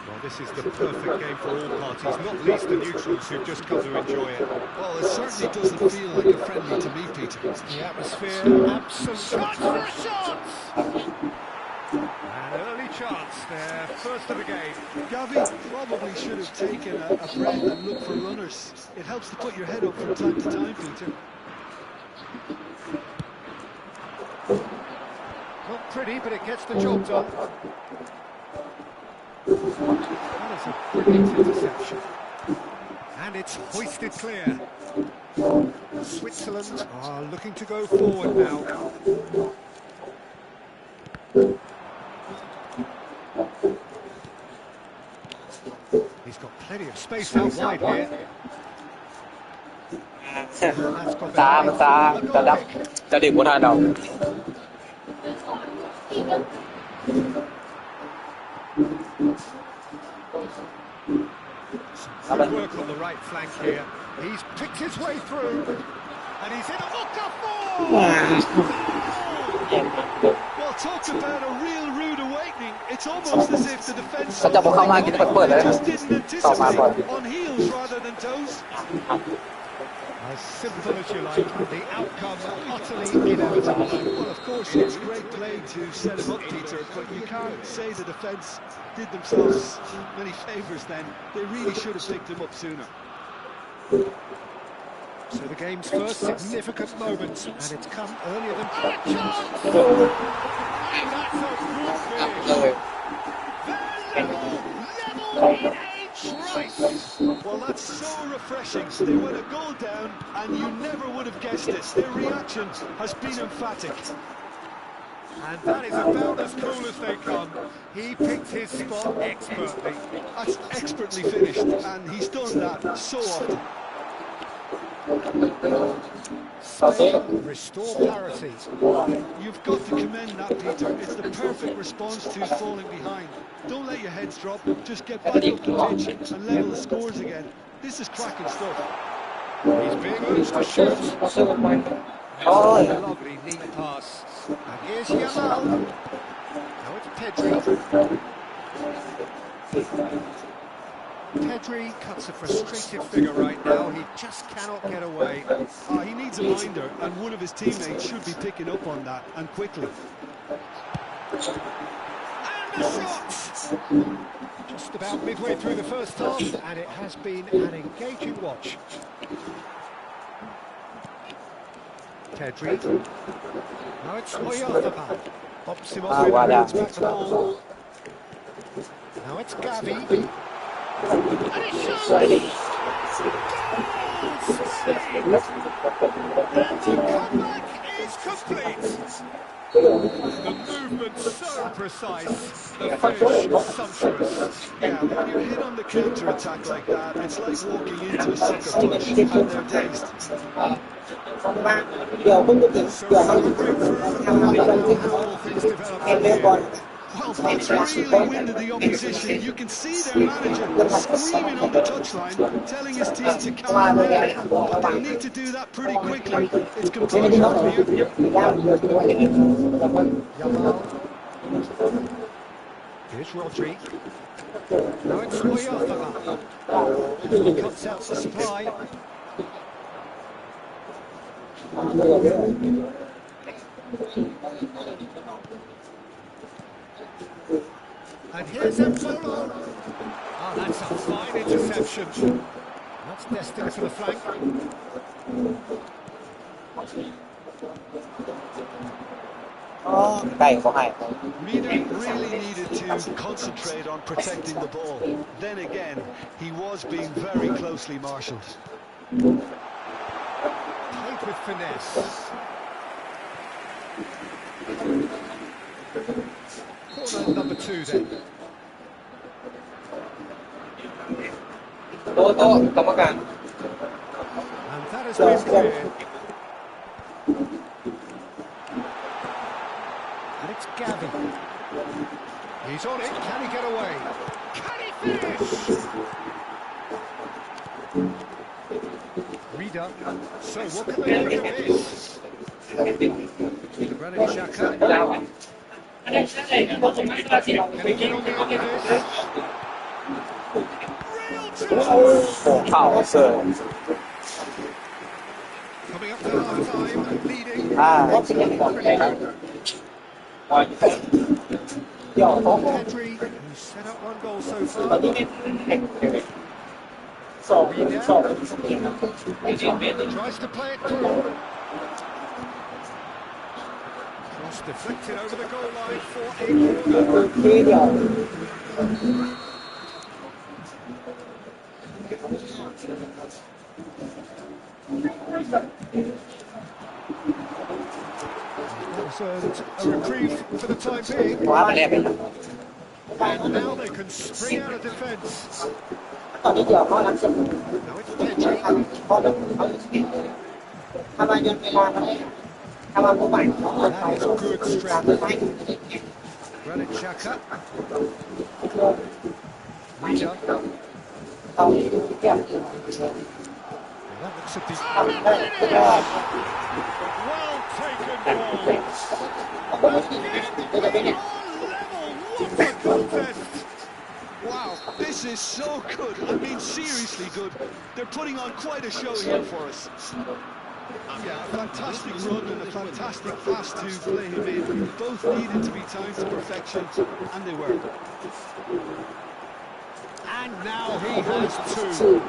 Well, this is the perfect game for all parties, not least the neutrals who've just come to enjoy it. Well, it certainly doesn't feel like a friendly to me, Peter. The atmosphere, absolute shot! An early chance there, first of the game. Gavi probably should have taken a breath and looked for runners. It helps to put your head up from time to time, Peter. Not pretty, but it gets the job done. That is a brilliant interception. And it's hoisted clear. Switzerland are looking to go forward now. He's got plenty of space out wide here. ตาจะดับจะดิ่งบนทางเรา Good work on the right flank here. He's picked his way through, and he's in a Well, talk about a real rude awakening. It's almost as if the defence just didn't anticipate on heels rather than toes. As simple as you like, the outcome utterly inevitable. Well, of course, it's great play to set him up, Peter, but you can't say the defence did themselves many favours then. They really should have picked him up sooner. So the game's first significant moment, and it's come earlier than... And that's a good finish. Well, that's so refreshing. They went a goal down, and you never would have guessed it. Their reaction has been emphatic. And that is about as cool as they come. He picked his spot expertly. That's expertly finished, and he's done that so often. Spain restore parity. You've got to commend that, Peter. It's the perfect response to falling behind. Don't let your heads drop, just get back up the pitch and level the scores again. This is cracking stuff. He's being urged to shoot. Lovely, neat pass. And here's Yamal. Now it's Pedri. Pedri cuts a frustrated figure right now. He just cannot get away. He needs a minder, and one of his teammates should be picking up on that, and quickly. And the shot! Just about midway through the first half, and it has been an engaging watch. Pedri. Now it's Oyarzabal. Pops him off and wins back the ball. Now it's Gavi. And it shoots! And the comeback is complete. The movement so precise, the finish sumptuous. Yeah, when you hit on the counter-attack like that, it's like walking into a sucker punch, and they're dazed. Well, that's really winded the opposition. You can see their manager screaming on the touchline, telling his team to calm down. They need to do that pretty quickly. It's composure from here. Here's Rodri. Now it's Oyarzabal. Cuts out the supply. And here's Efootball. possession. That's destined for the flank. Reader really needed to concentrate on protecting the ball. Then again, he was being very closely marshalled. Played with finesse. Corner number 2 then. And that has been cleared. And it's Gavi. He's on it. Can he get away? Can he finish? Reader. So what can they make of this? Granit Xhaka. Can he get on the end of this? Real chance! Coming up to half-time, leading. Pedri, who's set up 1 goal so far. Tries to play it through. Cross deflected over the goal line for a corner. Earned a reprieve for the time being. And now they can spring out of defence. Now it's Pedri. That is good strength. Granit Xhaka. Reader. That looks a deep... Well taken ball. What a contest! Wow, this is so good. I mean, seriously good. They're putting on quite a show here for us. Yeah, a fantastic run and a fantastic pass to play him in. Both needed to be timed to perfection, and they were. And now he has 2.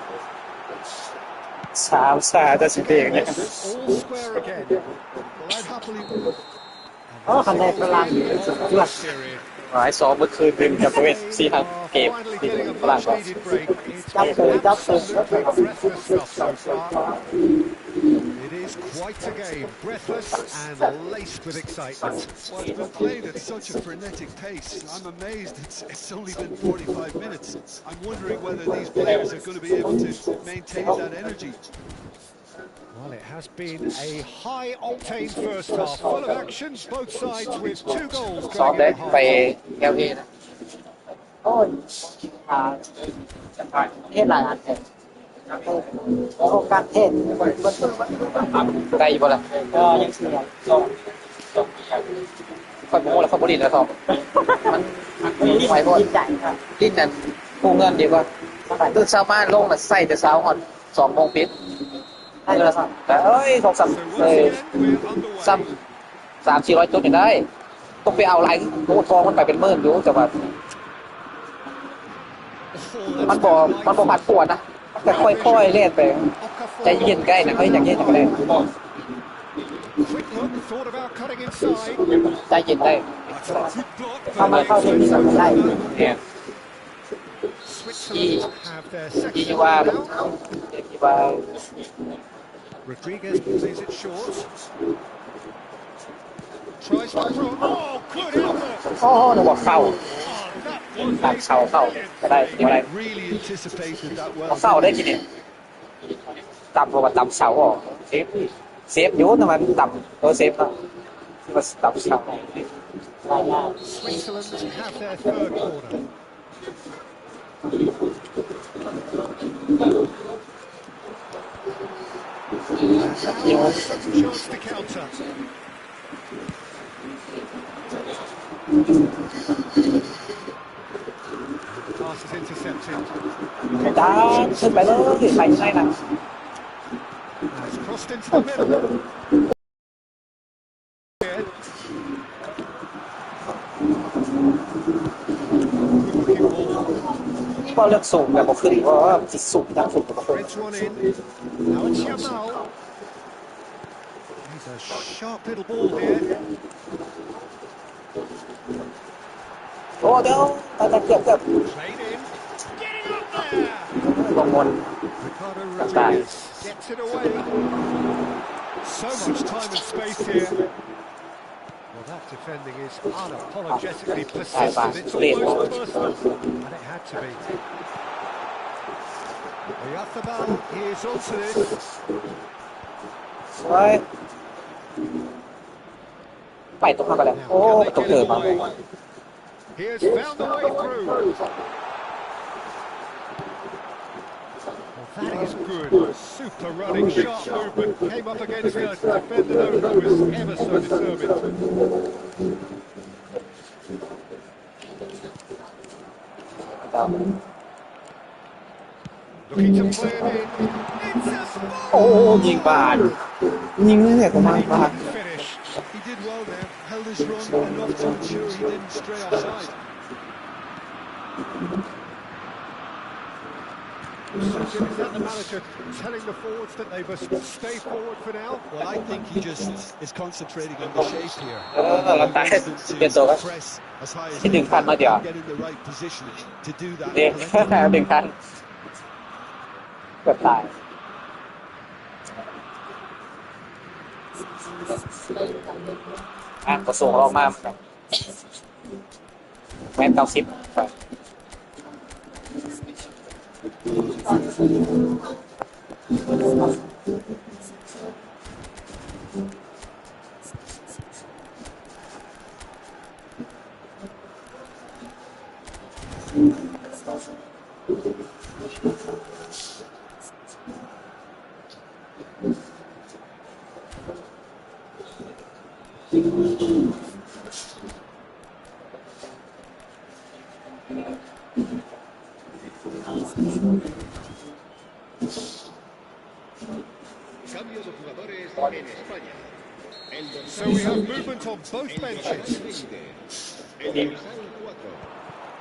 3 ซาจะสิเองนะครับ All square again. Well, I'd happily... คะแนนพลังหลาย2เมื่อคืนเป็นกับเวสซีฮับเกมที่พลังก่อน It is quite a game, breathless and laced with excitement. Well, it's been played at such a frenetic pace. I'm amazed it's only been 45 minutes. I'm wondering whether these players are going to be able to maintain that energy. Well, it has been a high-octane first half, full of action, both sides with 2 goals ซ้อม going ได้ in the ไป half. แอลเอนะโอ้ยเทศหลายอันเทศโอ้การเทศได้อยู่บ่ล่ะยังเสียค่อยโม้แล้วค่อยบ่ดิ้นแล้วทองมันไหวบ่ดิ้นนั่นกู้เงินดีกว่าตื่นเช้ามาลงน่ะใส่แต่เช้าฮอด 2 โมงปิดได้แล้วครับแต่เอ้ย300-400 จุดนี่ได้ต้องไปเอาหลายโอ้ทองมันไปเป็นหมื่นอยู่แต่ว่ามันบ่ผันปวดนะแต่ค่อยๆเล่นไปใจเย็นใกล้นะค่อยอย่างเย็นอย่างไรใจเย็นได้ทำมาเข้าเทคนิคได้เนี่ยอีว่า Rodriguez plays it short. Tries to throw. Oh, good effort! โอ้นึกว่าเข้าตัดเข้าก็ได้เดี๋ยวอะไร Really anticipated that well. เข้าได้ทีนี้ต่ำเพราะว่าต่ำเสาออกเซฟอยู่แต่มันต่ำเซฟนะที่ว่าต่ำเสา Switzerland have their 3rd corner. Chance to counter. Pass is intercepted. จ้าขึ้นไปเลยไปยังไงนะ It's crossed into the middle. Good looking ball. ก็เลือกสูงแบบบ่ขึ้นเพราะว่าจิตสูงทั้งสูงกับบ่ขึ้น Threads one in. Now it's Yamal. He's a sharp little ball here. โอ้เดี๋ยวแต่เกือบ Played in. Getting up there. ลงบน Ricardo Rodriguez gets it away. So much time and space here. Well, that defending is unapologetically persistent. It's almost personal, and it had to be. Efootball, he is onto this. สวยไปตรงนั้นก็แล้ว Now, โอ้ can they ตก get เกิ it ดมา away? He has found the way through. Well, that is good. Super running, sharp movement. Came up against a defender though who was ever so determined. Looking to play it in. It's a โอ้ยิงบาดยิงเนี่ยก็มาบาด finish. He did well there, held his run enough to ensure he didn't stray offside. So, Jim, is that the manager telling the forwards that they must stay forward for now? Well, I think he just is concentrating on the shape here. เราตาย He wants them เปลี่ยนตัวครับ to press as high as ที่ they ดึงทัน can มาเดี๋ยว and get in the right position to do that เด็ก collectively. ดึงทันเกือบตายกระทรวงเรามาแบบแมน90ครับ Cambio de jugadores en España. El So dorsal we have 20, movement on both el dorsal benches. 20, el dorsal 4,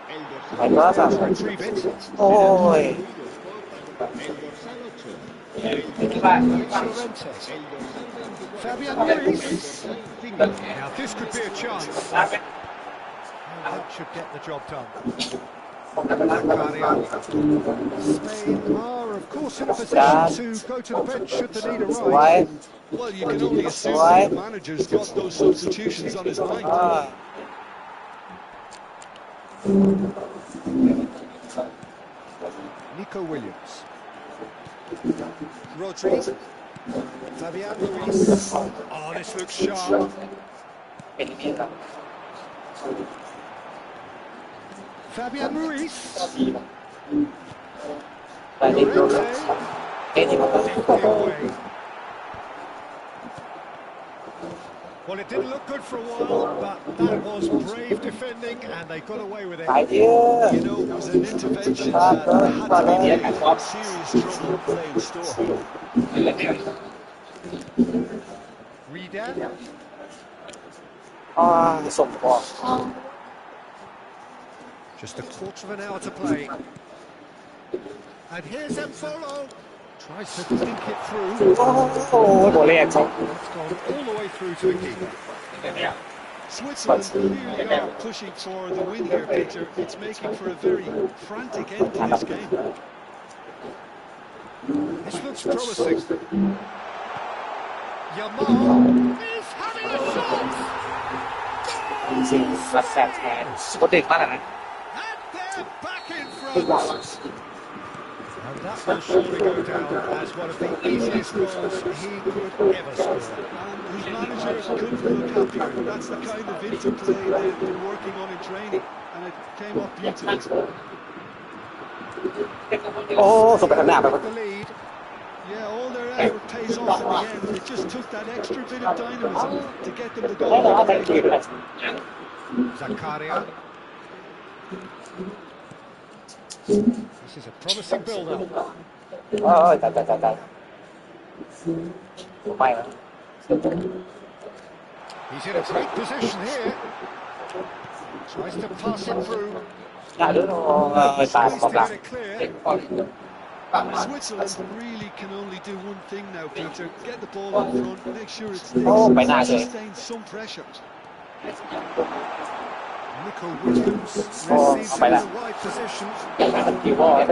el ไป dorsal ก็สั่ง Retrieve it. โอ้ย el dorsal 8, Llorente. el dorsal 24, Fabian el Ruiz. dorsal 5. Now this could be a chance. Oh, that should get the job done. Zakaria. Spain are, of course, in a position to go to the bench should the need สวย arise. Well, you can only assume that the manager's got those substitutions on his mind. อ่า Nico Williams. Rodri. Fabian Ruiz. Oh, this looks sharp. เป็นอย่างนี้ครับ Fabian Ruiz. ได้ดี Llorente. เอ็นดีมาก Lifted away. Well, it didn't look good for a while, but that was brave defending, and they got away with it. สายเดียว You know, it was an intervention that had to be made. Serious trouble lay in store. Redan. อ่าส่งบอล Just a quarter of an hour to play. And here's Embolo. Tries to think it through. โอ้โหโบเล่เขา That's gone all the way through to the keeper. Switzerland really are pushing for the win here, Peter. It's making for a very frantic end to this game. This looks promising. Yamal is having a shot. จริงรัดแสบแทนก็ดึงมากนะ And they're back in front. And that will surely go down as one of the easiest goals he could ever score. And his manager couldn't look happier. That's the kind of interplay they've been working on in training, and it came off beautifully. โอ้ส่งไปข้างหน้าไป The lead. Yeah, all their effort pays off in the end. It just took that extra bit of dynamism to get them the ให้เรา goal. เอาไปทีด้วย Zakaria. This is a promising build-up. โอ้ยตายไม่แล้ว He's in a great position here. Tries to pass it through. Đã đứa nó tài Squeeze bóng to đá. get it clear. Switzerland really can only do one thing now, Peter. Get the ball in front, make sure it sticks, phải nạ rồi. sustain some pressure. Nico Williams Oh, receives phải in là- a wide position. Chịu bò ấy.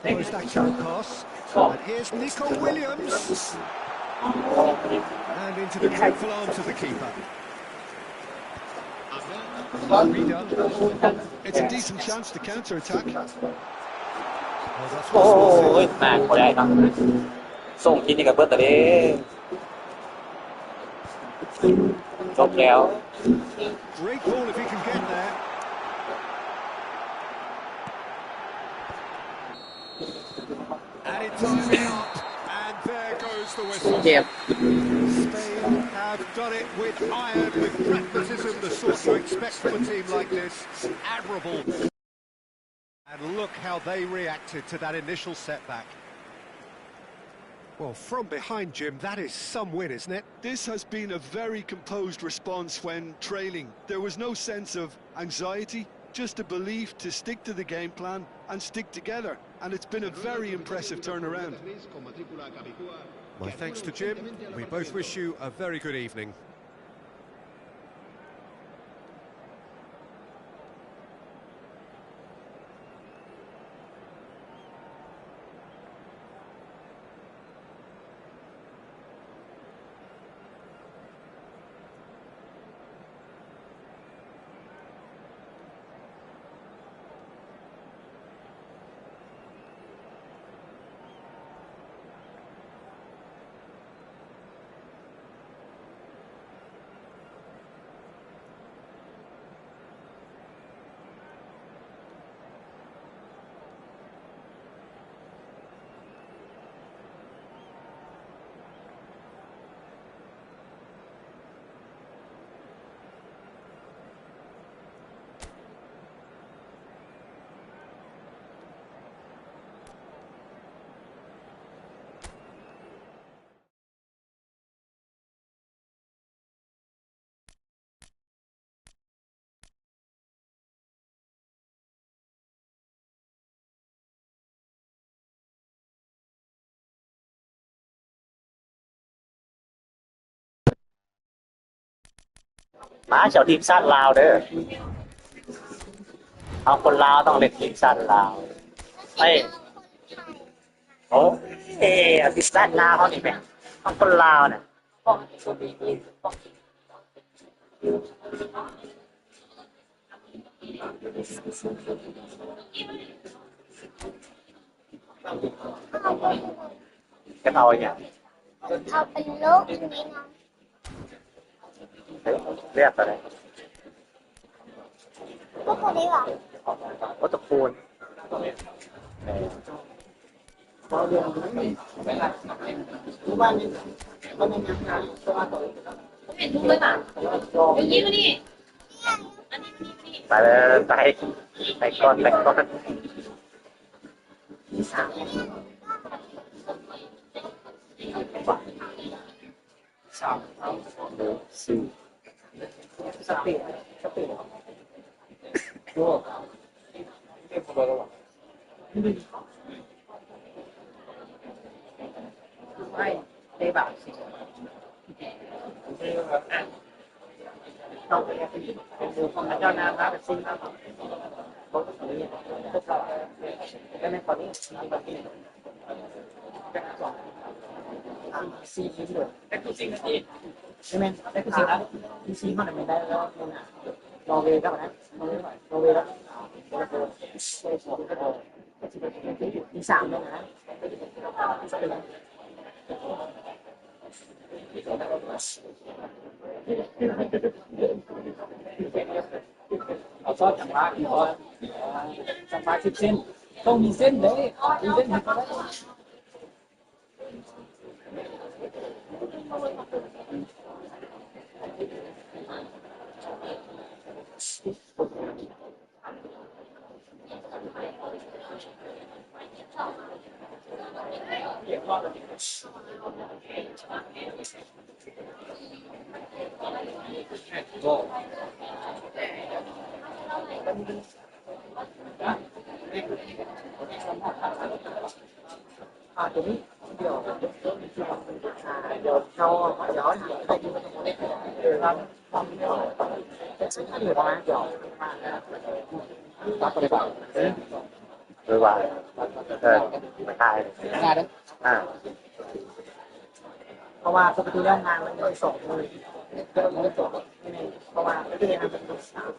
Follows that short pass. And here's Nico Williams. And into the grateful arms of the keeper. Reader. It's a decent chance to counter-attack. Well, that's โอ้ what's ยนานพอได้ครับส่งที่นี่กับเบิร์ตแต่เด้จบแล้ว Great ball if he can get there. Added time up, and there goes the whistle. เจ็บ Spain have done it with iron, with pragmatism, the sort you expect from a team like this. Admirable. And look how they reacted to that initial setback. Well, from behind, Jim, that is some win, isn't it? This has been a very composed response when trailing. There was no sense of anxiety, just a belief to stick to the game plan and stick together. And it's been a very impressive turnaround. My thanks to Jim. We both wish you a very good evening. Má chào team sát Lào đấy. เอาคนลาวต้องเล่นทีมชาติลาวเฮ้ยโอ้เอ๊ะทีมชาติลาวเขานี่แม่งต้องคนลาวเนี่ยก็เอาอย่าง เอาเป็นโลกอย่างนี้นะ เรียกอะไร ก็คนนี้เหรอ วัตถุปูน เห็นดูเลยป่ะอย่างนี้ก็นี่อันนี้นี่ ไปเลยไปก่อนสามสี่สปีดโอ้ไม่ได้แบบสิต้องเป็นดูของเจ้านาครับเป็นซิงครับพวกนี้พวกเราก็ในตอนนี้แบบนี้ซีซีเลยแต่กูซิงนะที่ใช่ไหมแต่กูซิงนะซีซีมันไม่ได้แล้วนะนอร์เวย์ก็นะนอร์เวย์แล้วที่สามเลยนะเอาซอสจังหวะอีกคนจังหวะ10 เส้นต้องมีเส้นเลยมีเส้นก็ได้ ตัวนี้เดี๋ยวเราย้อนไปดูเราทำเดี๋ยวประมาณเดี๋ยวตัดไปก่อนหรือว่าไม่ได้ได้เลยเพราะว่าปกติแล้วงานมันมีส่งเลยเยอะเลยเพราะว่าไม่ได้ทำเป็นสาม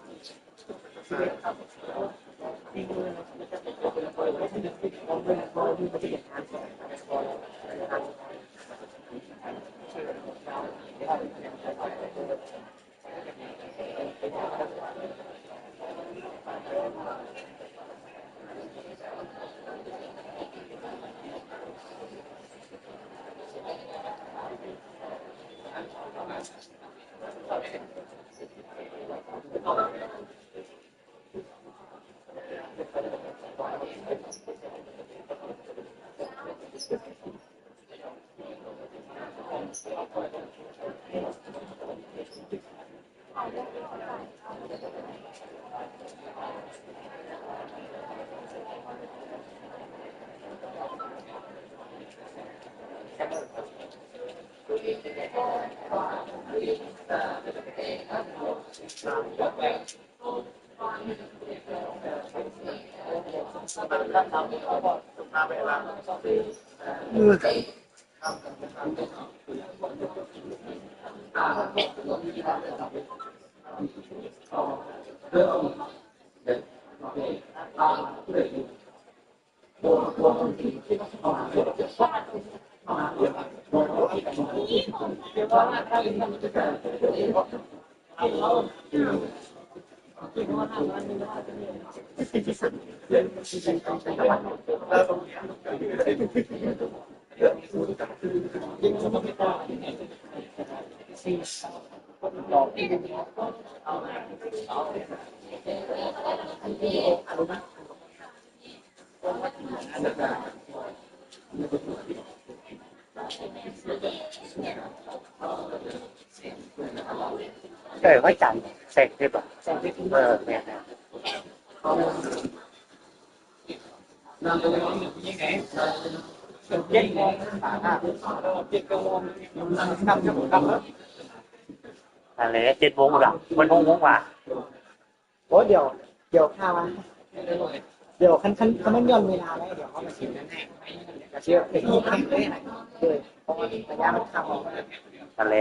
ก็จัดเสร็จเรียบร้อยเนี่ยอะไร7 โมงหรอมัน6 โมงกว่าโอ้เดี๋ยวข้าวเดี๋ยวคันไม่ย้อนเวลาแล้วเดี๋ยวเขามาชิมนั่นแน่เชื่อเป็นที่ทำเลยเพราะว่าระยะมันเข้าอะไร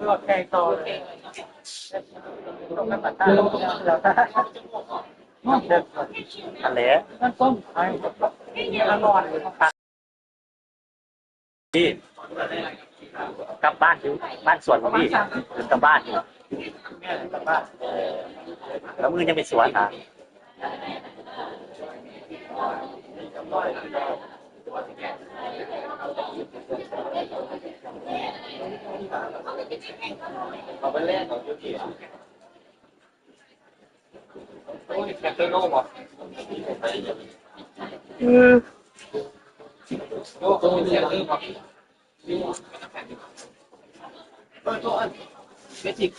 ก็แข่งต่อเลยต้องไม่ปัดตาแล้วอะไรนั่นต้มไอ้ละนอนพี่กลับบ้านอยู่บ้านสวนของพี่หรือกลับบ้านอยู่กลับบ้านแล้วมือยังเป็นสวนอ่ะเอาไปเล่นเอาอยู่ที่โอ้ยแคปเตอร์โน่บ่โอ้ตัวนี้เรื่องบ่ตัวเบสิก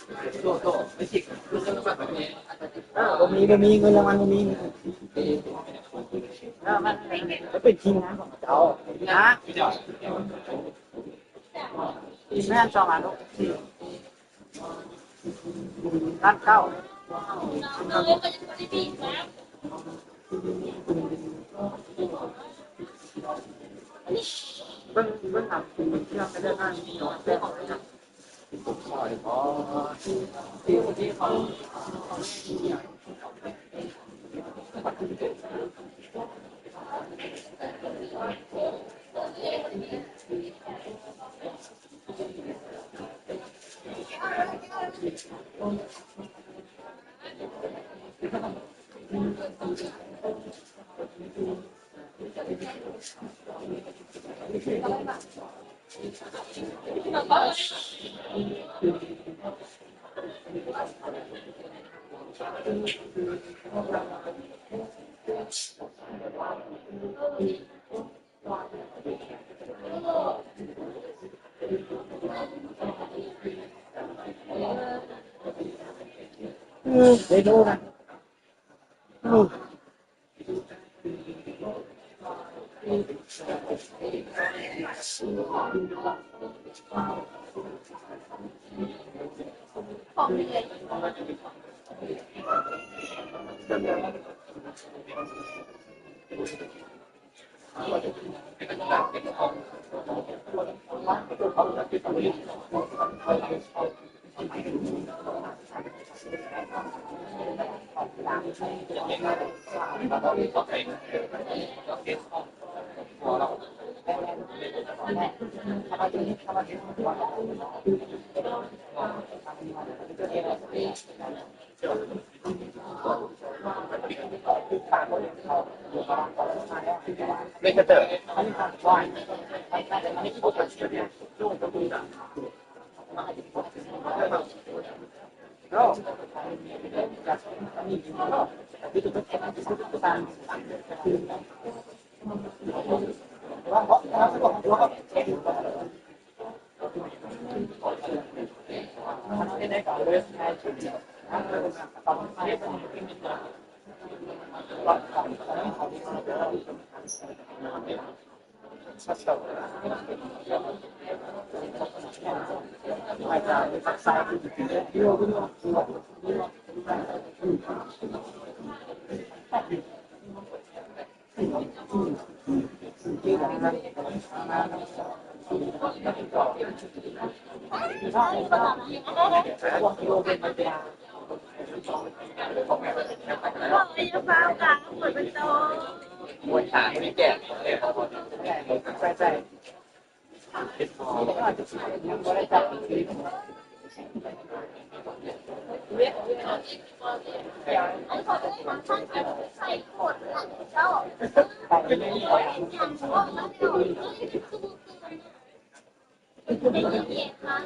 ตัวเบสิกคือเรื่องแบบนี้มีเงินรางวัลมีมันเป็นทีมงานของเจ้านะทีมงานจอมาลูกร้านเก้าเบิ้งหนักที่เราไปเดินทางที่หนองเส้นของนะที่เขา ได้รู้นะของเหนื่อยไม่กระเติบจะฟ้าค่ะเปิดเป็นโตมวยขาไม่แก่ใช่ใช่ใส่ขวดหลังเจ้าอย่างว่ามันเร็วเป็นยังไงคะ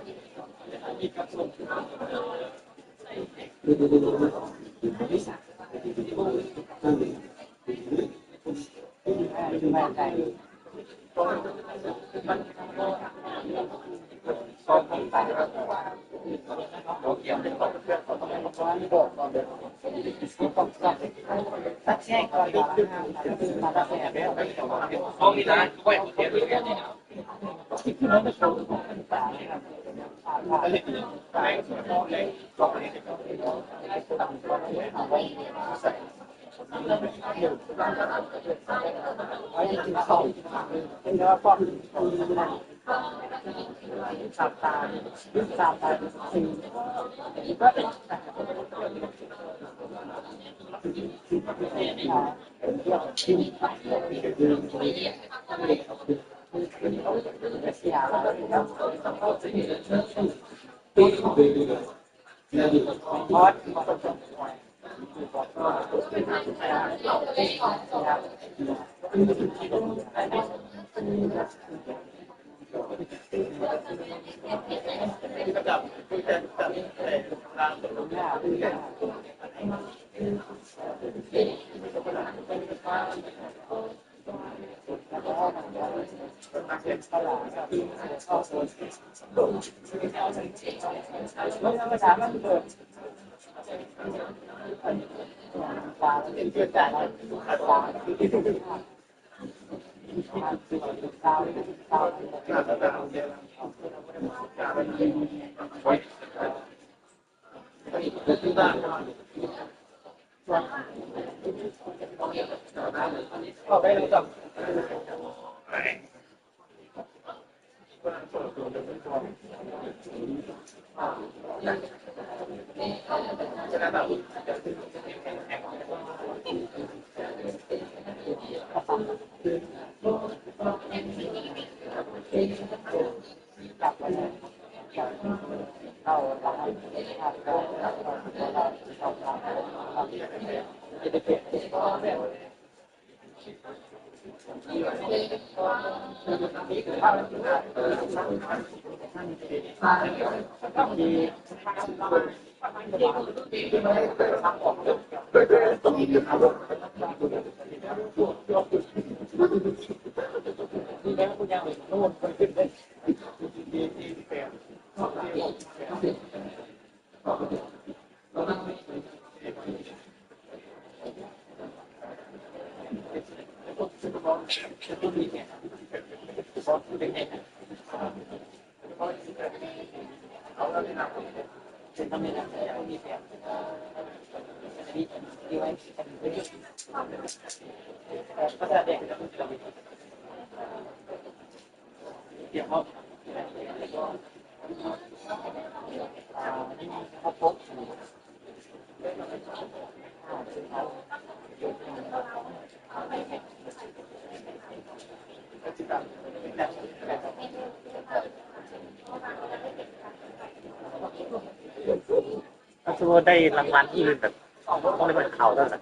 ถ้าสมมติได้รางวัลที่แบบต้องได้เป็นเขาเท่านั้น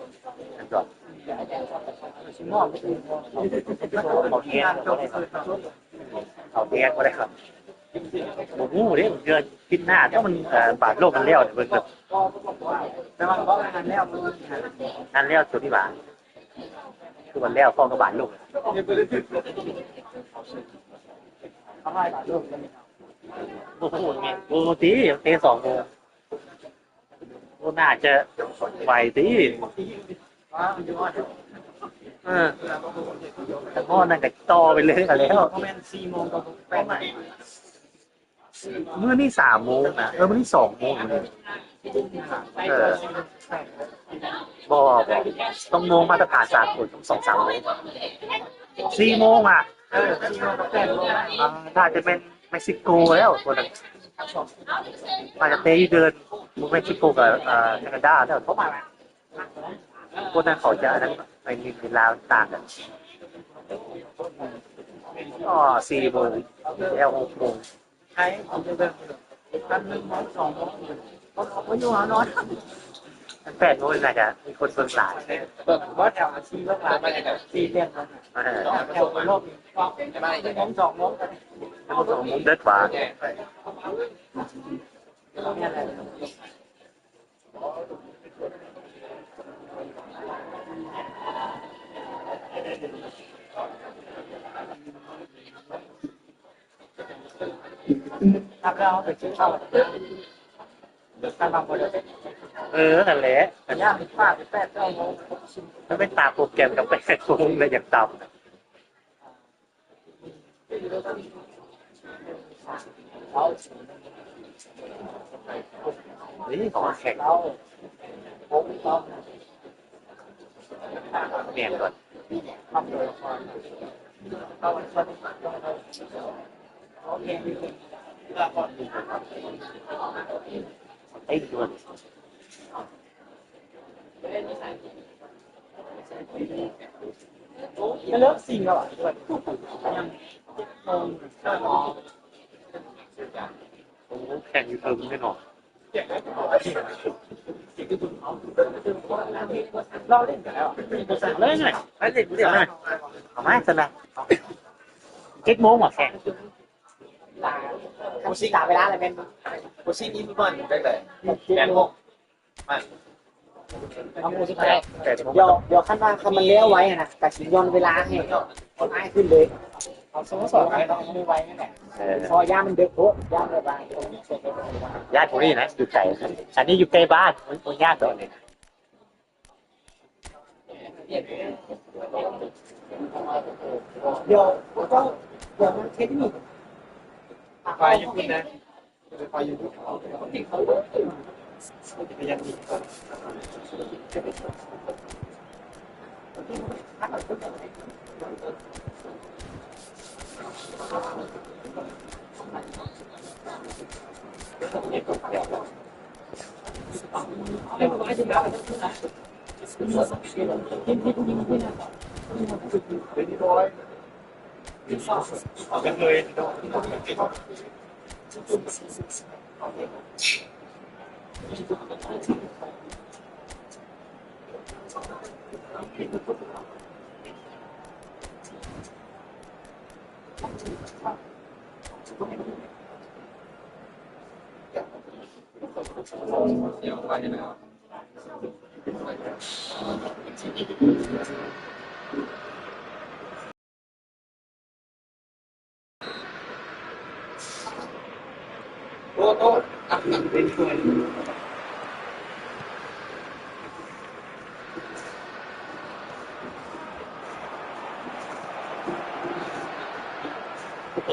นั่นก็เขาเทียนก็ได้เขาเทียนก็ได้ครับผมงูเนี่ยเดือนพิษหน้าถ้ามันบาดโลกมันเลี้ยวเนี่ยมันแบบนั่นเลี้ยวสุดที่บ้านคือมันเลี้ยวฟองกับบาดโลกโอ้โหเนี่ยโอ้ตีเตะ2 โมงก็น่าจะไหวตีแต่พ่อนั่นก็ต่อไปเลยกันแล้วเมื่อนี่3 โมงนะเมื่อนี่2 โมงบอกต้องโมงมาตรฐานสากลต้อง2-3 โมง4 โมงอ่ะน่าจะเป็นเม็กซิโกแล้วคนนั้นอาจจะเตะเดินเม็กซิโกกับแคนาดาแล้วเขามาคนนั้นเขาจะนั้นไปมีเวลาต่างกันก็4 โมงแล้ว6 โมงใช่ผมจะเป็น1 โมง 2 โมงผมอยู่หอนอน8 โมงน่าจะมีคนเบิ่งหลายว่าแถว4 โมงหลายมาจาก4 เดือนแถวรอบ1 โมง 2 โมง2 โมงเด็ดกว่านั่นแหละย่างป้าไป8 9 โมงถ้าไม่ตามโปรแกรมกับ8 โมงเลยอย่างต่ำนี่ขอแข่งเมียนก่อนไอ้ด่วนไม่เลิกสิ่งแล้วอ่ะแข่งอยู่เพิ่มแน่นอนเราเล่นกันแล้วเล่นไงไม่เล่นเดี๋ยวเอามาสนะ7 โมงแข่งกูซีตาเวลาอะไรเป็นกูซีนี่มันได้เลย8 โมงเอากูซีเดี๋ยวขั้นว่าคำมันเลี้ยวไว้นะแต่สิย้อนเวลาให้คนง่ายขึ้นเลยเอาสมมติว่าเราไม่ไว้นั่นแหละพอย่ามันเด็กโคย่าเลยบ้านญาติผมนี่นะอยู่ไกลอันนี้อยู่ใกล้บ้านมันยากตัวนี้เดี๋ยวมันเทคนิคไฟอยู่ที่ไหนไฟอยู่ที่เขาพยายามดีกันเลย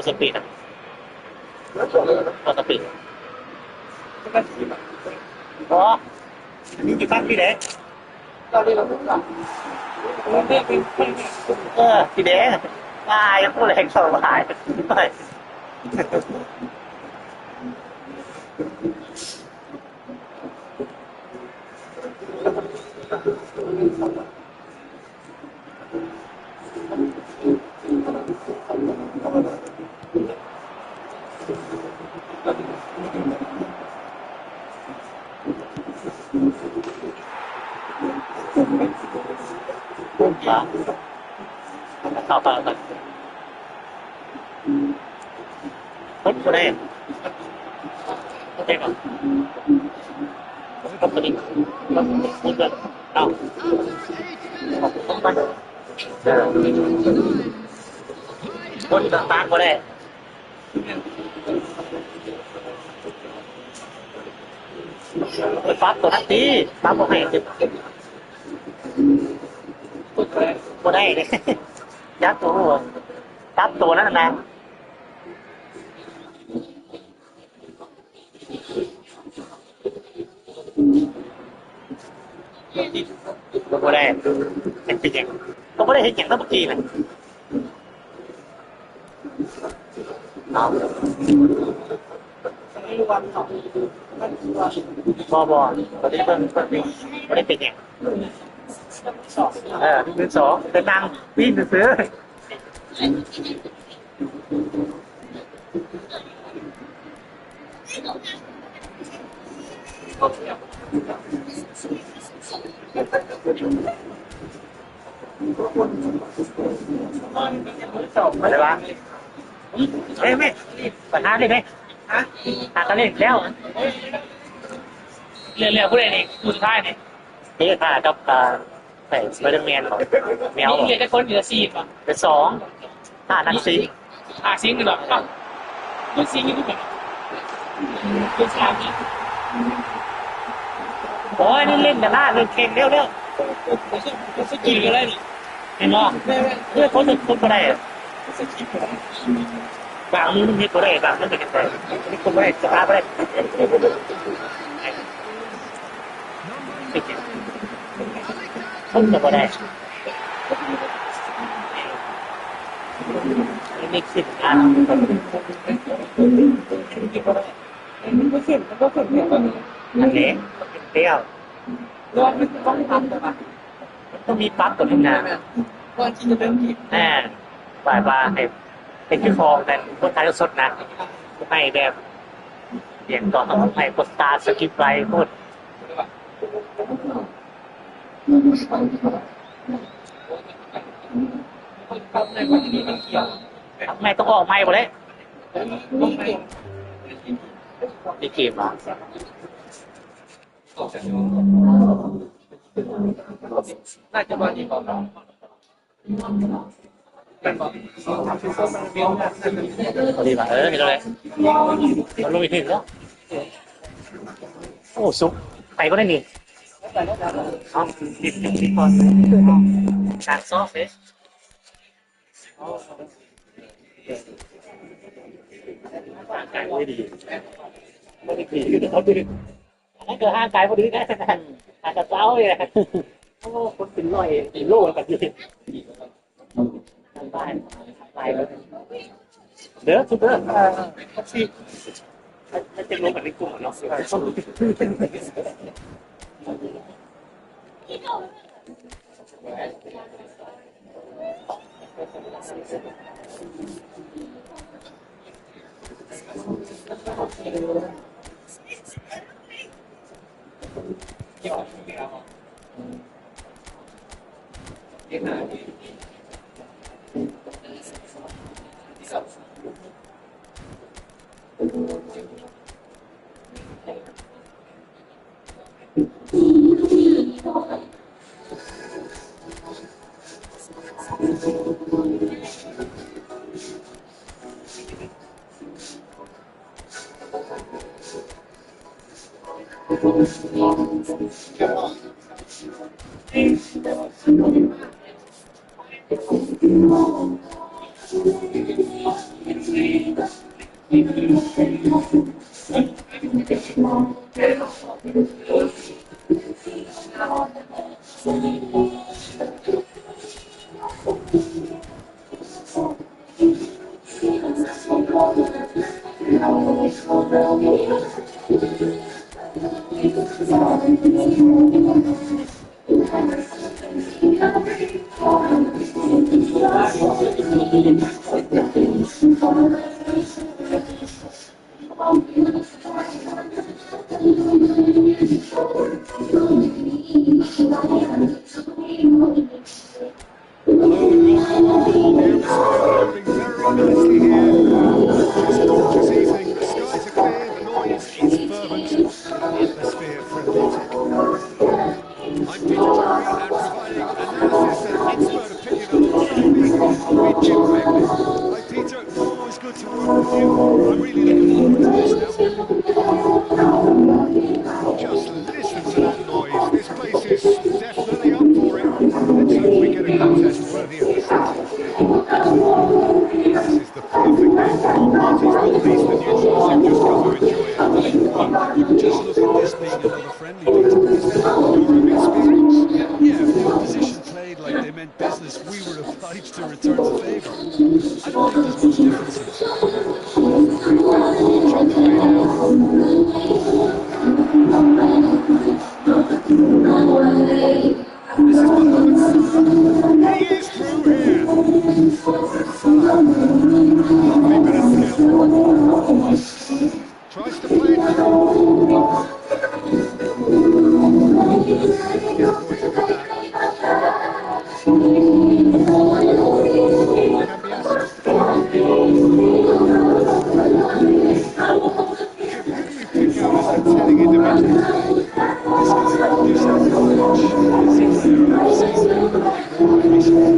สปีด ปกติอ๋อนี่กี่ปั้นพี่เด็กพี่เด็กตายยังพูดอะไรเข้ามาตายเข้าไปพุทธได้โอเคป่ะพุทธนี้พุทธเลยเอาพุทธไปพุทธต่างๆก็ได้ปั๊บตัวนั้นดีปั๊บก็ให้ติดก็ได้เลยยัดตัวหัวปั๊บตัวนั้นนะก็ได้เห็นเป็นอย่างก็ไม่ได้เห็นอย่างนั้นเมื่อกี้นะเอาบอตอนนี้เพิ่งไม่ได้เป็นอย่างเป็นสองเป็นนางวิ่งซื้ออะไรวะเฮ้ยไม่ปัญหาเลยไหมหากันเล่นแล้วเรียนผู้ใดนี่ผู้สุดท้ายนี่นี่ค่ะกับใส่สไปเดอร์แมนของแมวเรียนได้คนอยู่สี่ป่ะเป็นสองนักซิงซิงกันหรอคุณซิงนี่แบบคุณสามนี่โอ้ยนี่เล่นกันหน้าเล่นเก่งเร็วสกิลกันเลยนี่เห็นไหมเพื่อเขาจะคนก็ได้บางมือมันมีก็ได้บางมันเป็นแต่นี่คนก็ได้สตาร์ก็ได้คนก็ได้ไม่ขึ้นนะอันนี้เปรี้ยวต้องมีปั๊บตัวนึงนะบ่ายเป็นชื่อฟองแต่คนไทยสดนะให้แบบเสียงต่อให้กดตาสกิปไลน์พูดไม่ต้องออกไม่หมดเลยนี่เกมอ่ะน่าจะมาดีกว่าดีป่ะเห็นเลยเราลงอีกทีแล้วโอ้ซุปไปก็ได้นี่เอาติดพอการซอฟเฟสกายไม่ดีไม่ดีคือเขาดูนั่นเกิดห่างกายพอดีนะอาจจะเจ้าเลยโอ้คนเป็นร้อยกิโลกันอยู่ไปเลยเด้อทุกเด้อสิมันจะลงกันในกลุ่มเนาะ Gorgeous evening, the skies are clear, the noise is fervent, the atmosphere frenetic. I'm Peter Drury, and providing analysis and expert opinion alongside me will be Jim Begley. Hi Peter, always good to work with you. I'm really looking forward to this now. Just listen to that noise, this place is definitely up for it. Let's hope we get a contest worthy of the setting. This is the perfect game for all parties, not least the neutrals who've just come to enjoy it. Just look at this being another friendly, Peter. Is that your own experience? Yeah, if the opposition played like they meant business, we were obliged to return the favour. I don't think there's much difference here. Watch on the way now. This is Mohamed Salah. He is through here. Salah. Lovely bit of skill. Tries to play it through. Disappointed with that. Cambiasso. Who do you pick out as the telling individual today? This guy gives out the pitch. He's a player I've seen like no one recently.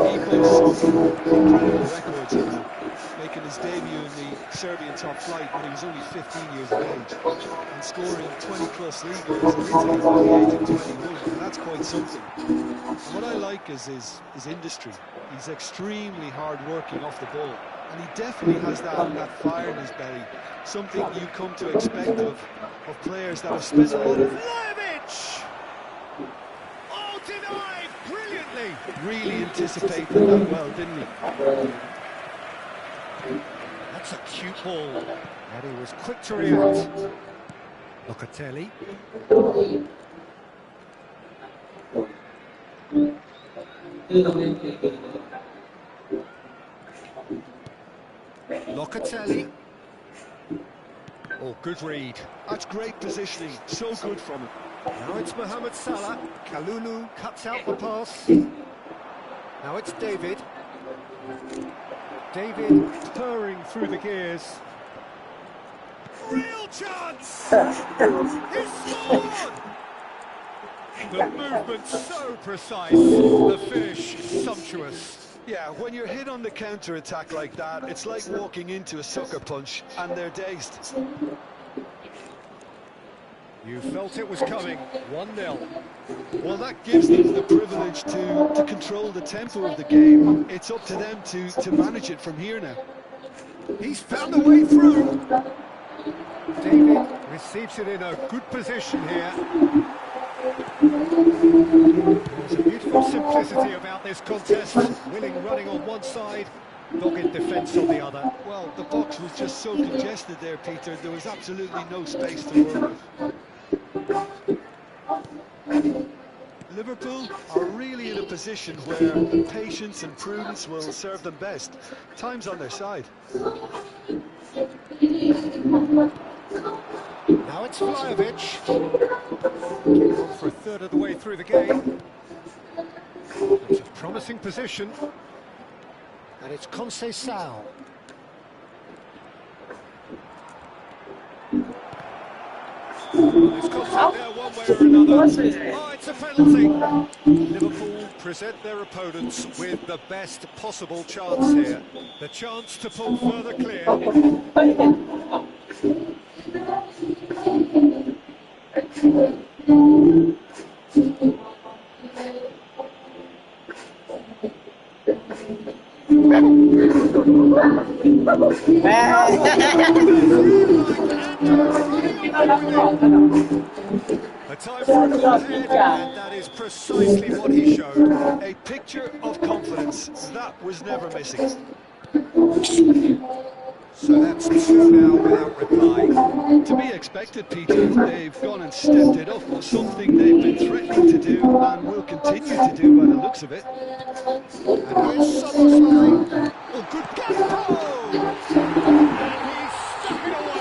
He boasts some incredible records now, making his debut in the Serbian top flight when he was only 15 years of age and scoring 20-plus league goals in Italy by the age of 21, and that's quite something. And what I like is his industry. He's extremely hard-working off the ball, and he definitely has that fire in his belly, something you come to expect of players that have spent a lot of... Vlahovic! Oh, denied brilliantly! Really anticipated that well, didn't he? That's a cute ball. And he was quick to react. Locatelli. Locatelli. Oh, good read. That's great positioning, so good from him. Now it's Mohamed Salah. Kalulu cuts out the pass. Now it's David. David purring through the gears. Real chance! He's scored! The movement so precise, the finish sumptuous. Yeah, when you're hit on the counter-attack like that, it's like walking into a sucker punch, and they're dazed. You felt it was coming, 1-0. Well, that gives them the privilege to control the tempo of the game. It's up to them to manage it from here now. He's found a way through. David receives it in a good position here. There's a beautiful simplicity about this contest. Willing running on one side, dogged defence on the other. Well, the box was just so congested there, Peter. There was absolutely no space to work with. Liverpool are really in a position where patience and prudence will serve them best. Time's on their side. Now it's Vlahovic. Getting on for a third of the way through the game. It's a promising position. And it's Conceição. There's contact there one way or another. Oh, it's a penalty. Liverpool present their opponents with the best possible chance here. The chance to pull further clear. within. A time for a goal ahead, and that is precisely what he showed. A picture of confidence. That was never missing. So that's 2 now without reply. To be expected, Peter. They've gone and stepped it up. Something they've been threatening to do and will continue to do by the looks of it. And here's Soboslai. Oh, good Gakpo! And he's stuck it away.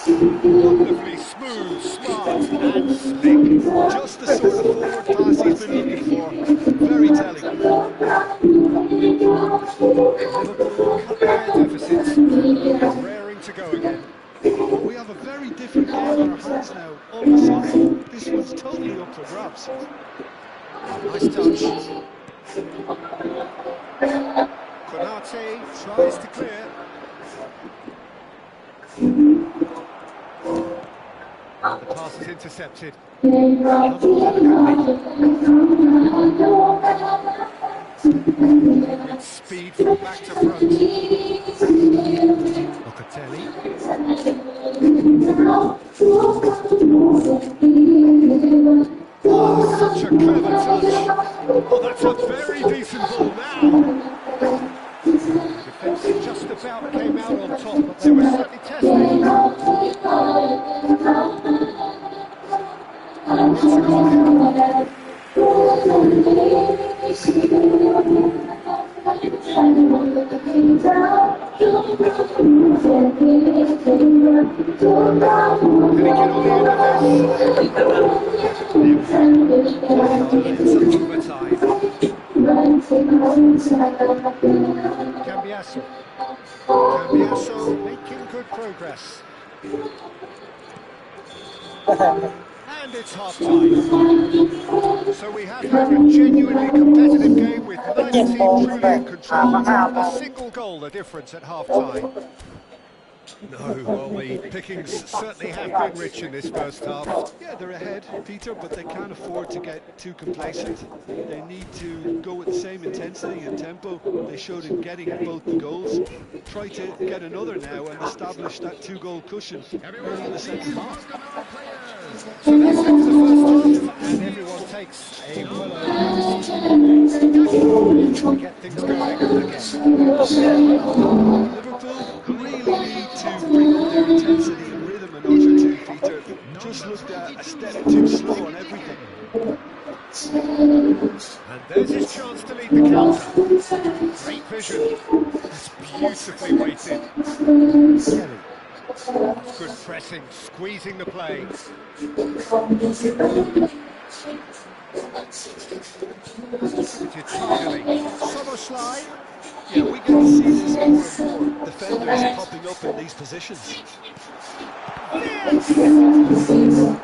Wonderfully smooth, smart and slick. Just the sort of forward pass he's been looking for. Very telling. Liverpool cut their deficits, raring to go again. We have a very different game on our hands now. All of a sudden, this one's totally up for grabs. Nice touch. Konate tries to clear. The pass is intercepted. With speed from back to front. Locatelli. Oh, such a clever touch. Oh, that's a very decent ball now. The defence just about came out on top, but they were certainly testing. It's a goal. Can he get on the end of this? Into overtime. Cambiasso. Cambiasso making good progress. And it's half-time. So we have here a genuinely competitive game with neither team truly in control. A single goal the difference at half-time. No, well, the pickings certainly have been rich in this first half. Yeah, they're ahead, Peter, but they can't afford to get too complacent. They need to go with the same intensity and tempo they showed in getting both the goals. Try to get another now and establish that 2-goal cushion early in the second half. So that's it for the first half, and everyone takes a well-earned rest to get things going again. Liverpool really need to bring up their intensity and rhythm a notch or two, Peter. Just looked a step too slow on everything. And there's his chance to lead the counter. Great vision. That's beautifully weighted. Kelly. That's good pressing, squeezing the play. It's tidily. Soboslai. Yeah, we get to see this more and more. Defenders popping up in these positions. Liverpool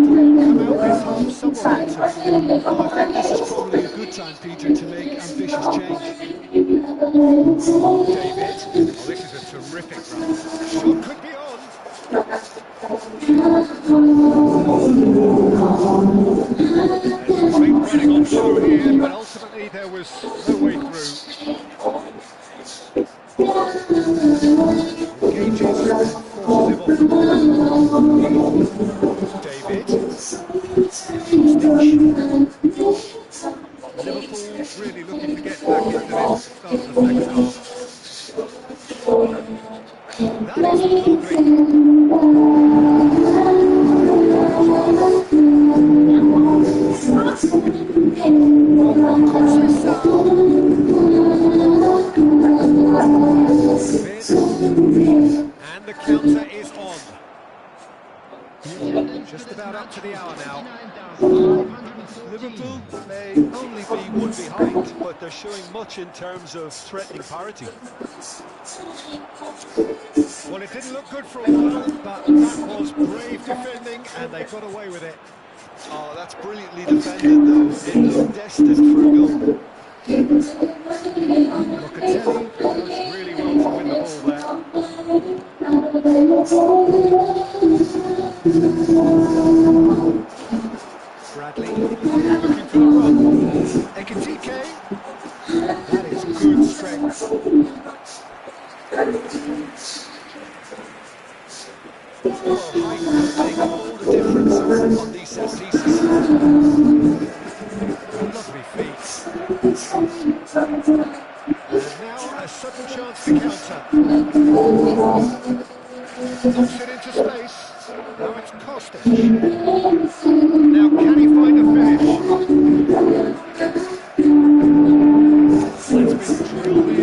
come out this half somewhere better. Well, I think this is probably a good time, Peter, to make ambitious change. David. Oh, this is a terrific run. Shot could be on. There's great running on show here, but ultimately there was no way through. Engages and forces him off. David. Liverpool really looking to get back into this start of the second half. That is lovely. And the counter is on. Just about up to the hour now. Liverpool may only be one behind, but they're showing much in terms of threatening parity. Well, it didn't look good for a while, but that was brave defending, and they got away with it. Oh, that's brilliantly defended, though. It looked destined for a goal. Locatelli does really well to win the ball there. Bradley looking for the run. Ekitike. That is good strength. Well, height can make all the difference on these set pieces. Lovely feet. And now a sudden chance to counter. Knocks it into space. Now it's Kostic. Now can he find a finish? It's been drilled in.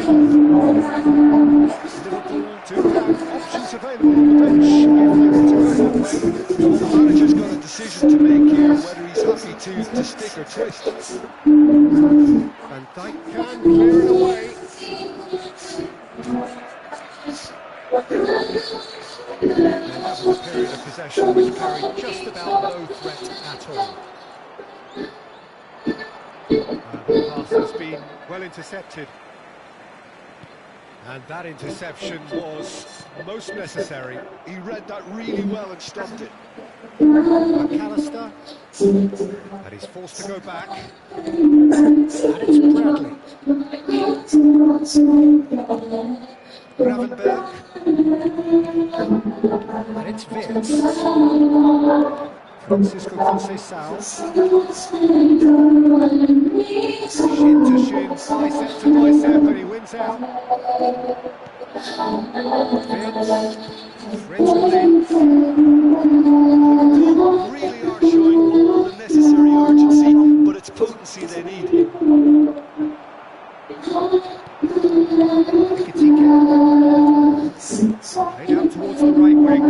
Liverpool do have options available on the bench if they want to go that way. Well, the manager's got a decision to make here, whether he's happy to stick or twist. Van Dijk can clear it away. And that was a period of possession which carried just about no threat at all. The pass has been well intercepted. And that interception was most necessary. He read that really well and stopped it. McAllister. And he's forced to go back. And it's Bradley. Gravenberg. And it's Wirtz. Francisco Conceição. Shin to shin, bicep to bicep, and he wins out. Fritz within. Liverpool really are showing all the necessary urgency, but it's potency they need. Played out towards the right wing.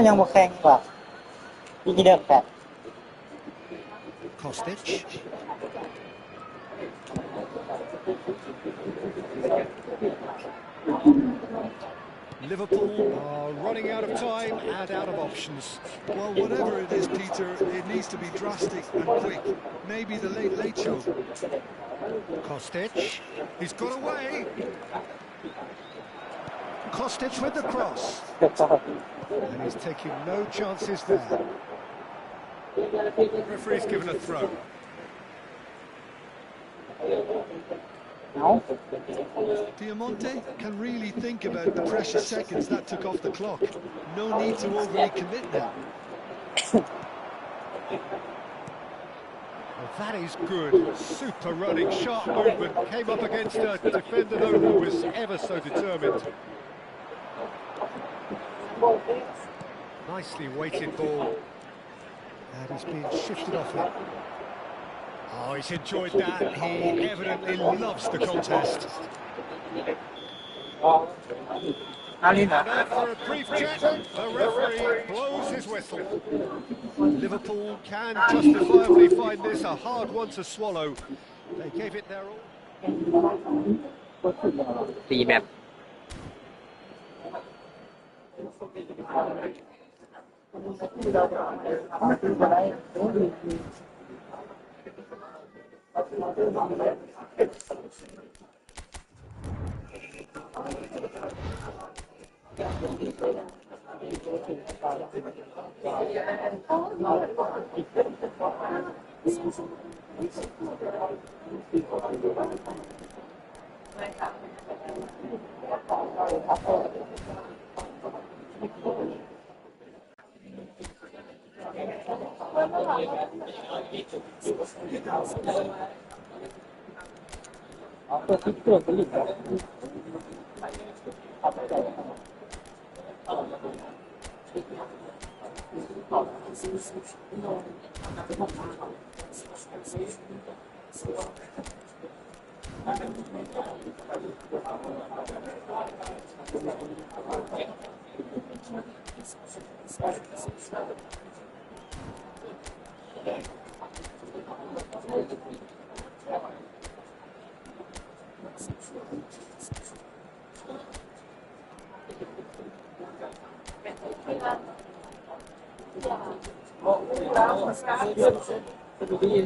ยังบ่แข็งกว่าอีกเด้อครับ Kostic. Liverpool are running out of time and out of options. Well, whatever it is, Peter, it needs to be drastic and quick. Maybe the late show. Kostic. He's got away. Kostic with the cross. And he's taking no chances there. Referee's given a throw. Diamante can really think about the precious seconds that took off the clock. No need to overly commit now. Well, that is good. Super running, sharp movement. Came up against a defender, though, who was ever so determined. Nicely weighted ball. And he's been shifted off it. Oh, he's enjoyed that. He evidently loves the contest. And after a brief check, the referee blows his whistle. Liverpool can justifiably find this a hard one to swallow. They gave it their all. ตีแบบ Thank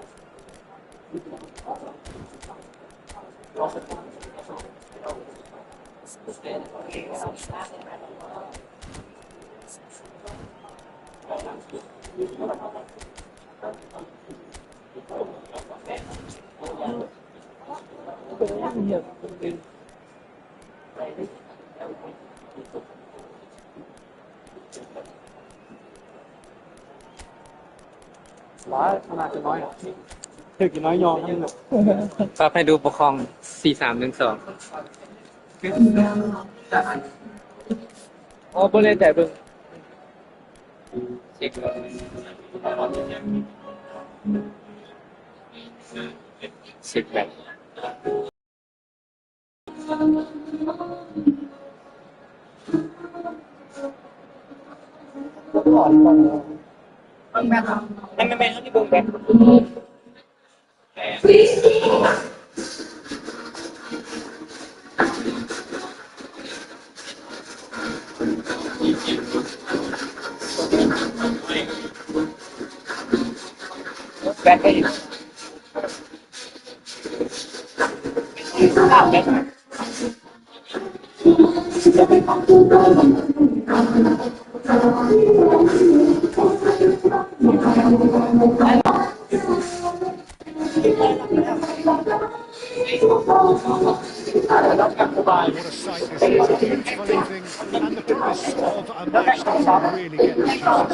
you. ร้อยขนาดจะน้อยถึงน้อยยอมทั้งหมดครับให้ดูปกครอง4-3-1-2อ๋อบริเวณแต่เบิ่งเช็คแบบไม่เขาที่เบิ่งแบบแบกให้ What a sight this is, a beautiful evening and the promise of a match that will really get the juices flowing.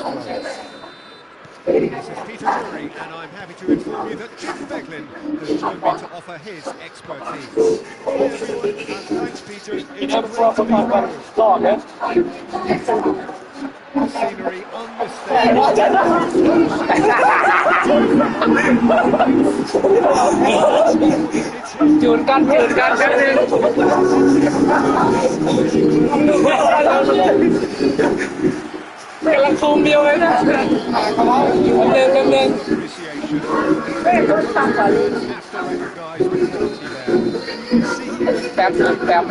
This is Peter Drury and I'm happy to inform you that Jim Beglin has joined me to offer his expertise. Hi everyone and thanks Peter, it's great to be with you. The scenery on the stage. จูนกันแป๊บนึงกำลังซูมเดียวเลยนะเดินแป๊บ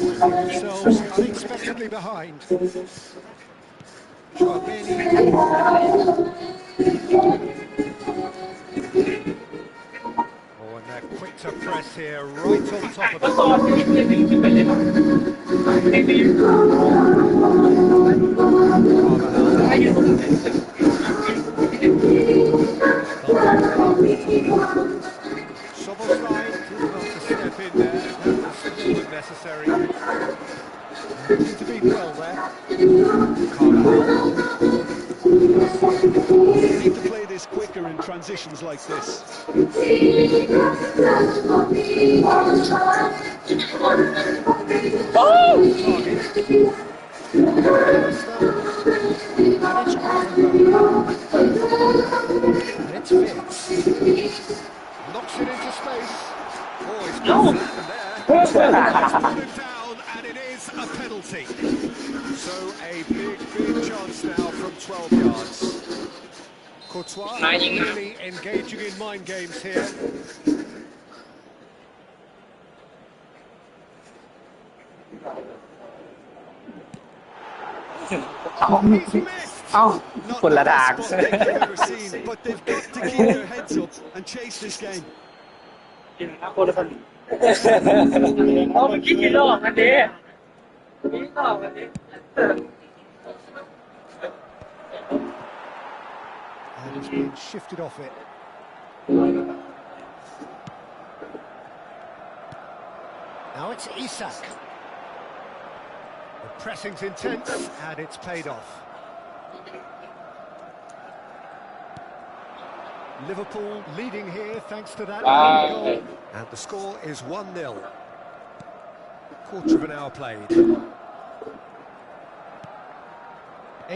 themselves unexpectedly behind. Oh, and they're quick to press here, right on top of Soboslai did not to step in there, that was more than necessary. Intervened well there. You need to play this quicker in transitions like this. Oh! And it's and it's Fitz. Knocks it into space. Oh, he's got flattened there. He's put him down, and it is a penalty. So a big chance now from 12 yards. Courtois really engaging in mind games here. He's missed. คนละทาง But they've got to keep their heads up and chase this game. คนละคนเอาเมื่อกี้กี่รอบกันดิกี่รอบกันดิ And he's been shifted off it. Now it's Isak. The pressing's intense and it's paid off. Liverpool leading here thanks to that goal. And the score is 1-0. Quarter of an hour played.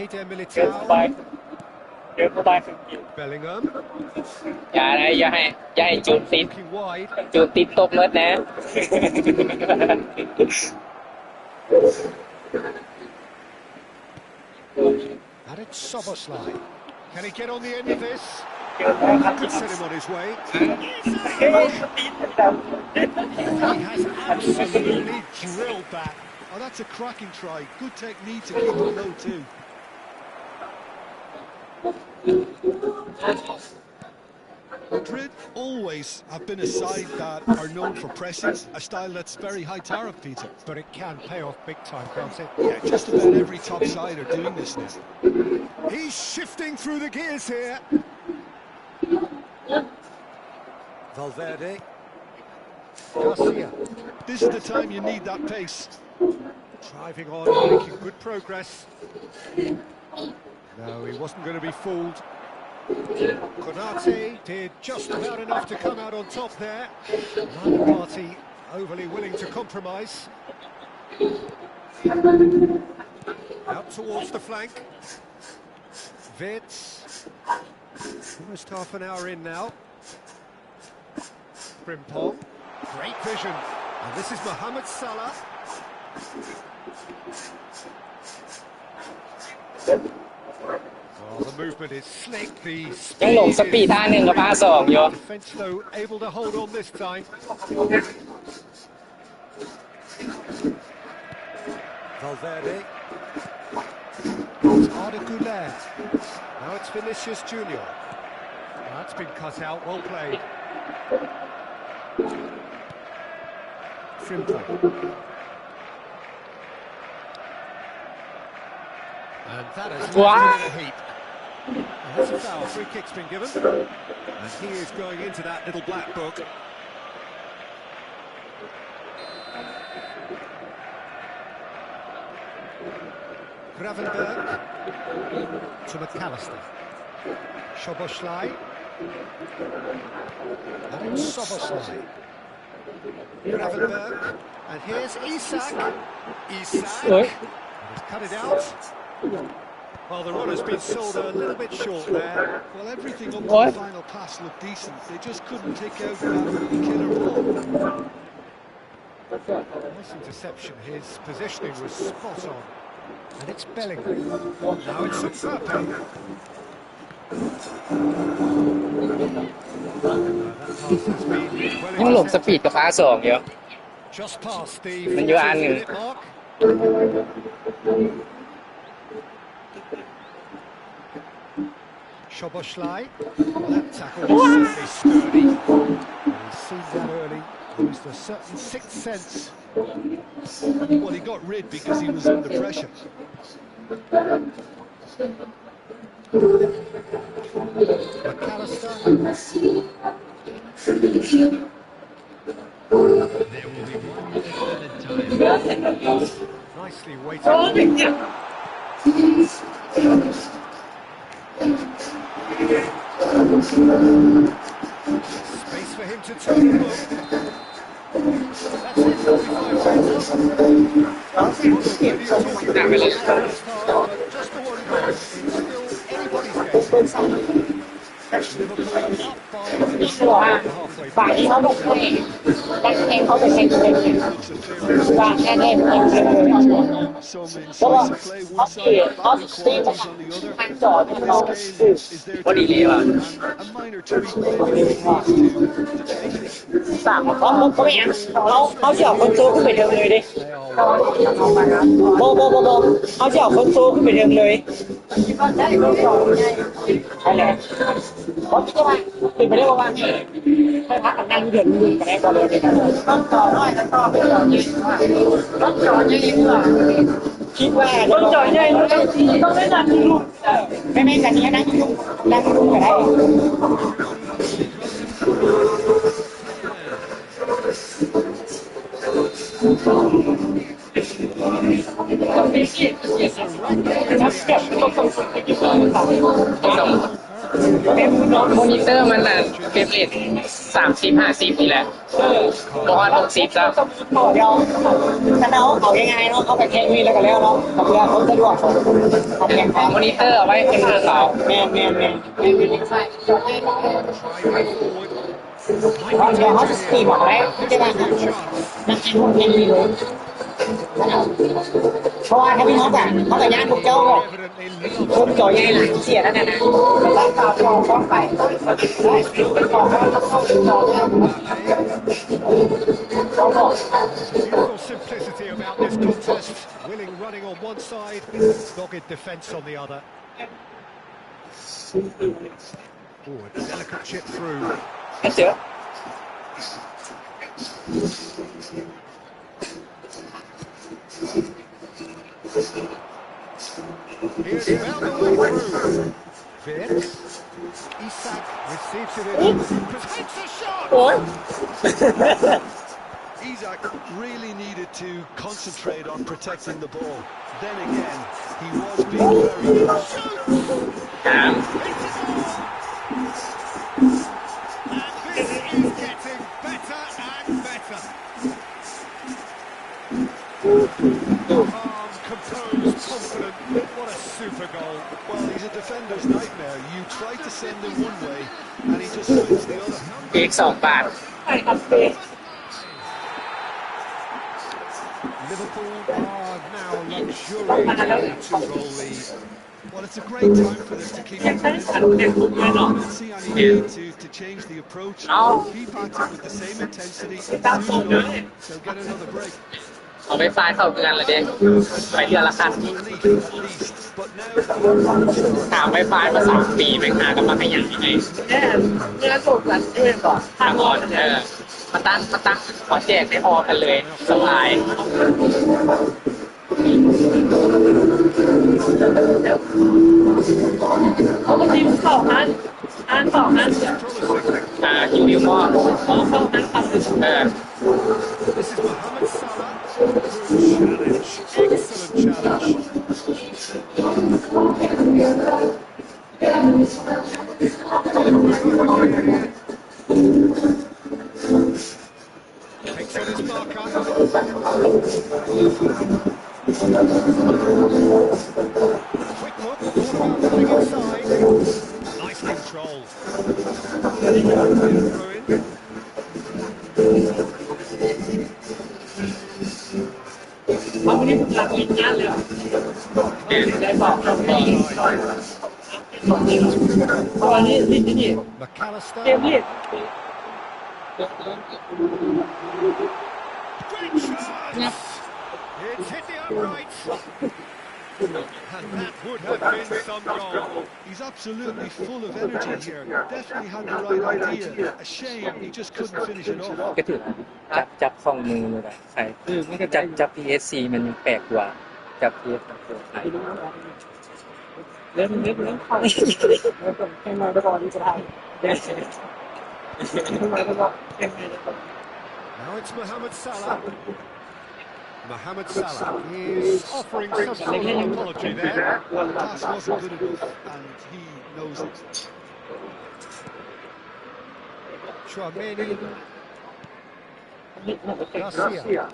Eder Militao. เดี๋ยวกูตาย Bellingham อย่าให้จูดติด looking wide. จูดติดตกเมิดนะ And it's Soboslai. Can he get on the end of this? Could set him on his way. He has absolutely drilled that. Oh, that's a cracking try. Good technique to keep it low too. Madrid always have been a side that are known for pressing, a style that's very high tariff, Peter. But it can pay off big time, can't it? Yeah, just about every top side are doing this now. He's shifting through the gears here. Valverde. Garcia. This is the time you need that pace. Driving on, making good progress. No, he wasn't going to be fooled. Konate did just about enough to come out on top there. Neither party overly willing to compromise. Out towards the flank. Vitz. Almost half an hour in now. Frimpong. Great vision. And this is Mohamed Salah. Well, the movement is slick. The ยังหลงสปีดท่าหนึ่งกับท่าสองอยู่ defense though able to hold on this time. Valverde. It's Arda Güler. Now it's Vinicius Junior. That's been cut out. Well played. Frimpong. And that has left him in a heap. And that's a foul. Free kick's been given. And he is going into that little black book. Gravenberg to McAllister. Szoboszlai. And it's Soboslai. Gravenberg. And here's Isak. Isak. He's cut it out. Well, the run has been sold a little bit short there. Well, everything up to the final pass looked decent. They just couldn't take out that killer ball. Nice interception. His positioning was spot on. And it's Bellingham. Now it's Mbappe. That pass has been ยังหลง well สปีดกับท่าสองอยู่ just past the Mình vô ăn 40-minute mark. Szoboszlai. Well, that tackle was certainly sturdy. And he's seen that early. Used a certain sixth sense. Well, he got rid because he was under pressure. McAllister. There will be 1 minute added time. Nicely waited. Space for him to turn the book. That's it, 45 minutes up. Maybe you're talking about the first half, but just the one goal. It's still anybody's game. Liverpool up by ฝากที่เขาลงให้แต่เองเขาจะเซ็นเลยฝากแค่นี้เองเลยเพราะว่าเขาตีทางจอดเนี่ยเรา พอดีเลยว่ะ A minor tweak maybe he needs to change it. ฝากเขาไม่ยังเขาเสี่ยวคนโตขึ้นไปเทิงเลยดิโบเขาเสี่ยวคนโตขึ้นไปเทิงเลยอะไรเขาคิดว่าเป็นไปได้ว่านี่ให้พักกับนั่งเดือดมือกันได้ก็เลยต้องต่อน้อยแล้วก็ไปต่อยืนต้องต่อยืนคิดว่าต้องต่อยืนต้องได้นั่งลูกไม่กันนี้นั่งลูกก็ได้ มอนิเตอร์มันน่ะเฟรมเรท30-50นี่แหละบอล60จ้ะต่อเดียวถ้าเอาง่ายๆเนาะเอาไปแค่นี้แล้วก็แล้วเนาะกับเพื่อคนสะดวกมอนิเตอร์เอาไว้ข้างหน้าเสาแม่ตอนเดียวเขาจะตีบอกแล้วใช่ไหมนักแข่งคนยังมีเลยเพราะว่าถ้าพี่น้องแบบเขาแต่ย่านพวกเจ้าบอกคนจ่อใหญ่หลังเสียแล้วนะแล้วตาฟองฟ้องไปฟองจ่อใหญ่ Beautiful simplicity about this contest. Willing running on one side, dogged defence on the other. Oh, a delicate chip through. That's it. Here's found a way through. Vince. Isak receives it in. Takes a shot! Isak really needed to concentrate on protecting the ball. Then again, he was being very good. And this is getting better and better. Calm, composed, confident. What a super goal. Well, he's a defender's nightmare. You try to send him one way, and he just swings the other. อีก2 บาท Liverpool are now luxuriating in a 2-goal lead. Well, it's a great time for them to keep it moving. I don't see any need to change the approach. Keep at it with the same intensity. They'll get another break. เอาไปไฟล์เข้าเดือนละเด้ไปเดือนละคัน But now ถามไวไฟมา3 ปีไม่หากันมาขยันยังไงเมื่อส่งกันด้วยก่อนทางออนมาตั้งขอแจกในฮอกันเลยสบายเขาก็ทีม2 อันคิวมอThis is Mohamed Salah. Challenge. Excellent challenge. Takes on his marker. Quick look. Thought about running inside. Nice control. McAllister. Great chance! It's hit the uprights. And that would have been some goal. he's absolutely full of energy here. Definitely had the right idea. A shame he just couldn't finish it off. ก็ถือจับของมือเลยแบบใครจับ PSC มันแปลกกว่าจับ PS ตัวไทยเล่นเข้าให้มาได้บอลดีจะได้ Now it's Mohamed Salah. Mohamed Salah is offering some sort of apology there. Well, the pass wasn't good enough, and he knows it. Chouameni. Garcia.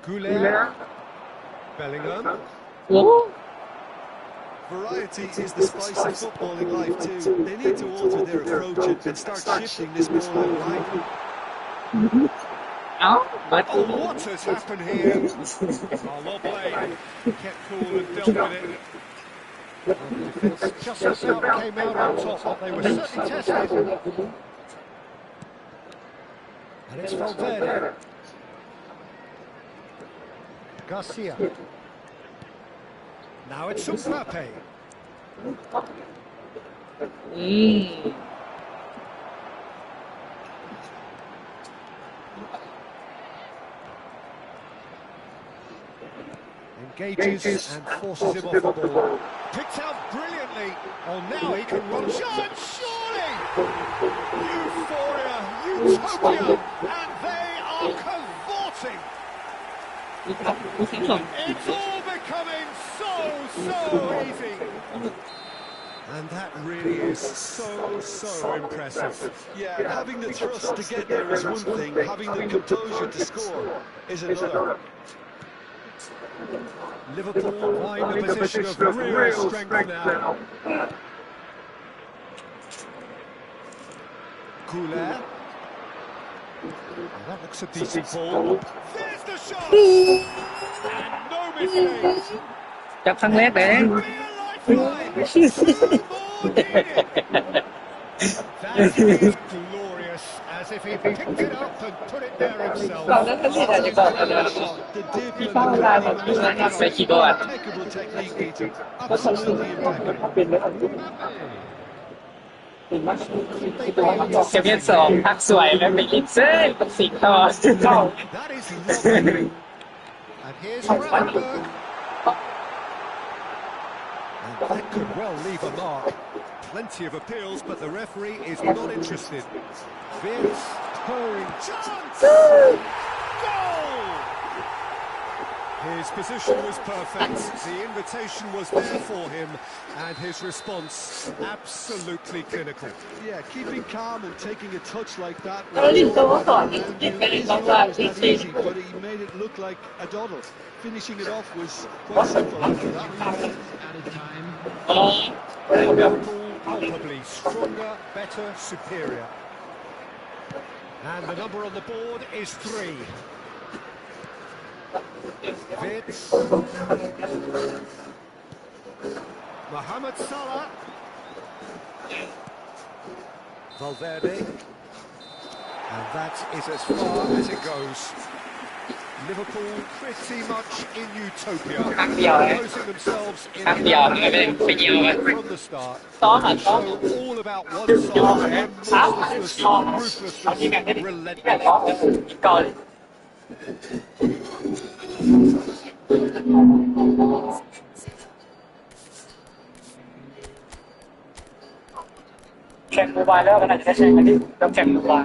Goulet. Bellingham. Variety is the spice of footballing life too. They need to alter their approach and start shifting this ball out wide. Oh, what has happened here? Well played. Kept cool and dealt with it. The defence just about came out on top, but they were certainly tested. And it's Valverde. Garcia. Now it's Mbappe. Engages and forces him off the ball. Picked out brilliantly. Oh, now he can run. Shot, surely! Euphoria, utopia, and they are cavorting. It's all becoming so easy. And that really is so impressive. Yeah, having the thrust to get there is one thing, having the composure to score is another. Liverpool find a position of real strength now. Couler. Well, that looks a decent ball. There's the shot! And no mistake! จับครั้งแรกเลย Real lifeline! Two more needed! That is glorious, as if he picked it up and put it there himself. เรานั้นก็เสียดายจะก่อนนะ The dip and เข้า the ลาย curling แบบ management ไปคีย์บอร์ด impeccable technique, Peter. ก็สนุก Absolutely impeccable. เป็นเลยเกมที่สองพักสวยแล้วไปลินเซ่กับสิงห์ต่อ That is lovely. And here's Brandenburg. And that could well leave a mark. Plenty of appeals, but the referee is not interested. Vince, purring chance! Goal! His position was perfect. The invitation was there for him, and his response absolutely clinical. Yeah, keeping calm and taking a touch like that แล้วลินโตก็สอน is เก็บไปลิน not โตว่า always จริ that ง easy, but he made it look like a doddle. Finishing it off was quite simple after that. Added time. ๆ Liverpool palpably stronger, better, superior. And the number on the board is 3. Vitz. Mohamed Salah. Valverde. And that is as far as it goes. Liverpool pretty much in utopia, imposing themselves in the from the start. So all about one side, ruthlessness, relentless. แข่งโมบายแล้วก็น่าจะได้ใช้กันที่ต้องแข่งโมบาย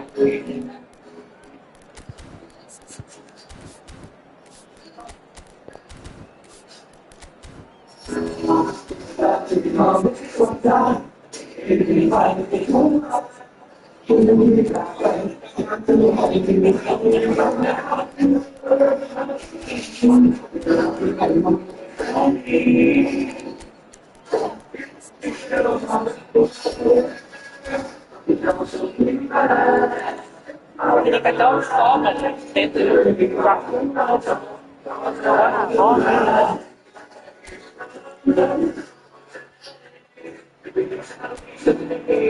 Ini kan jauh soal itu.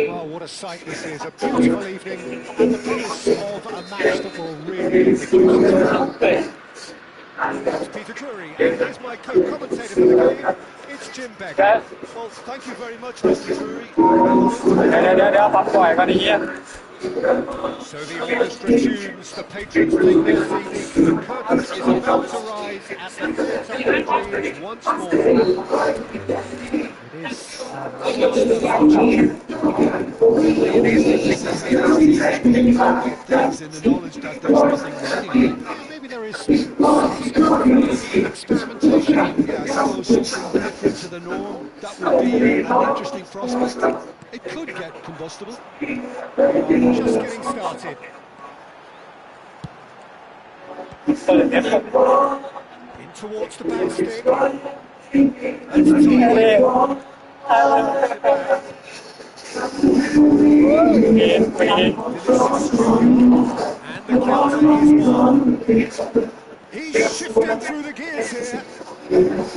Oh, what a sight this is, a beautiful evening, and the promise of a match that will really be close. That's Peter Drury, and here's my co-commentator for the game, it's Jim Becker. Well, thank you very much, Mr. Drury. So the orchestra tunes, the patrons take their seats, the curtain is about to rise at the theatre of dreams once more. It is things in the knowledge that there's nothing waiting. maybe there is experimentation. Yeah, I suppose something different to the norm. That would be an interesting prospect. It could get combustible. Just getting started. In towards the back stick. That's tight. And the counter is on. He's shifting through the gears here. It's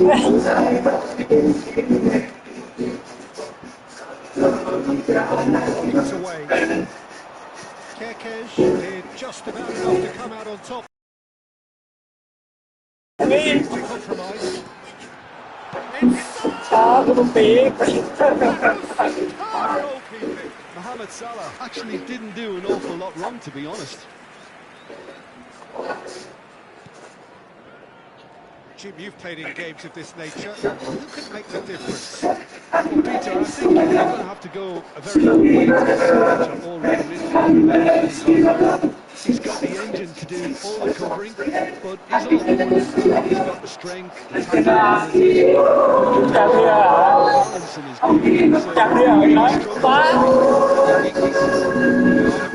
away. Kerkez did just about enough to come out on top. To compromise. Mohamed Salah actually didn't do an awful lot wrong, to be honest. Jim, you've played in games of this nature. Who can make the difference? Well, Peter, I think you're going to have to go a very long way to get already written. He's got the engine to do all the covering, but he's all forwards. He's got the strength, the tackling ability. balance in his game. So weaknesses. Quite a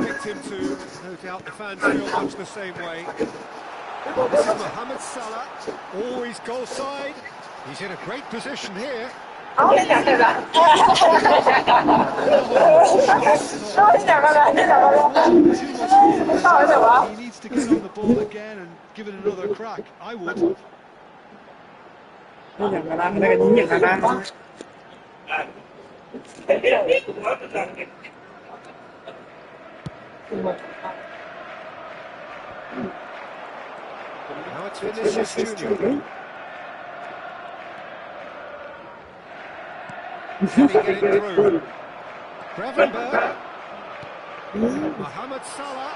victim too. No doubt the fans feel much the same way. This is Mohamed Salah, always goal side. He's in a great position here. He needs to get on the ball again and give it another crack. I would. Now it's Vinicius Junior. Can he get it through? Gravenberg. Mohamed Salah.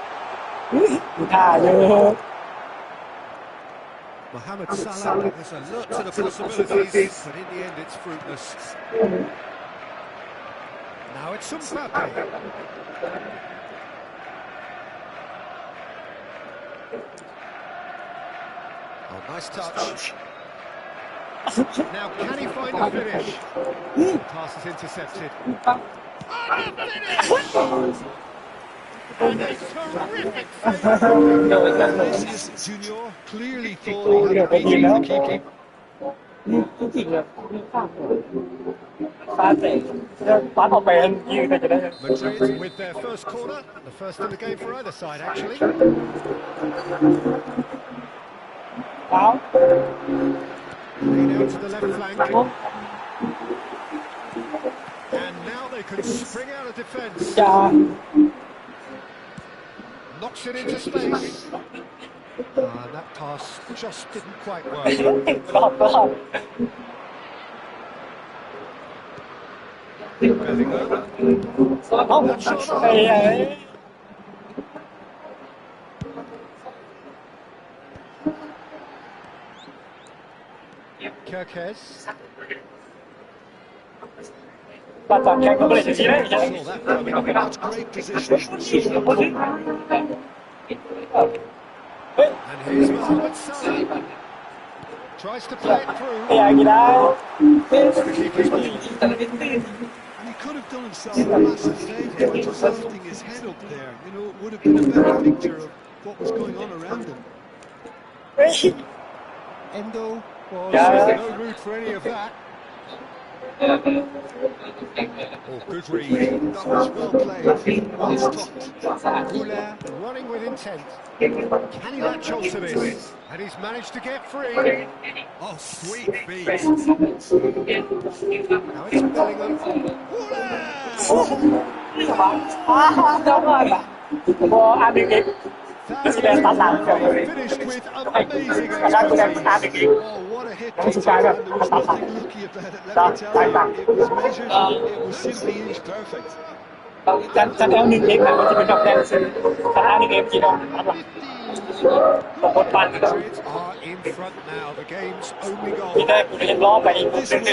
Mohamed Salah is alert to the possibilities, but in the end it's fruitless. Now it's Mbappe. Oh, nice touch. Now, can he find the finish? Pass is intercepted. And the finish! And a terrific save. Vinicius Junior clearly thought he had beaten the keeper. Madrid with their first corner, the first in the game for either side, actually. Lean out to the left flank. And now they can spring out of defence. Knocks it into space. That pass just didn't quite work. Bellingham. That shot on. Kirkes. Saw that coming. That's great positioning. And here's Mohamed Salah. Tries to play it through. The keeper's ball. And he could have done himself a massive favour by just lifting his head up there. You know, it would have been a better picture of what was going on around him. Endo was no route for any of that. Oh, good read. That was well played, well stopped. Goulart running with intent. Can he latch on to this? And he's managed to get free. Oh, sweet feet. Now it's Bellingham. Finished with amazing expertise. Oh, what a hit, Peter. And there was nothing lucky about it, let me tell you. It was measured, it was simply inch perfect. Madrid are in front now. The game's only goal. This was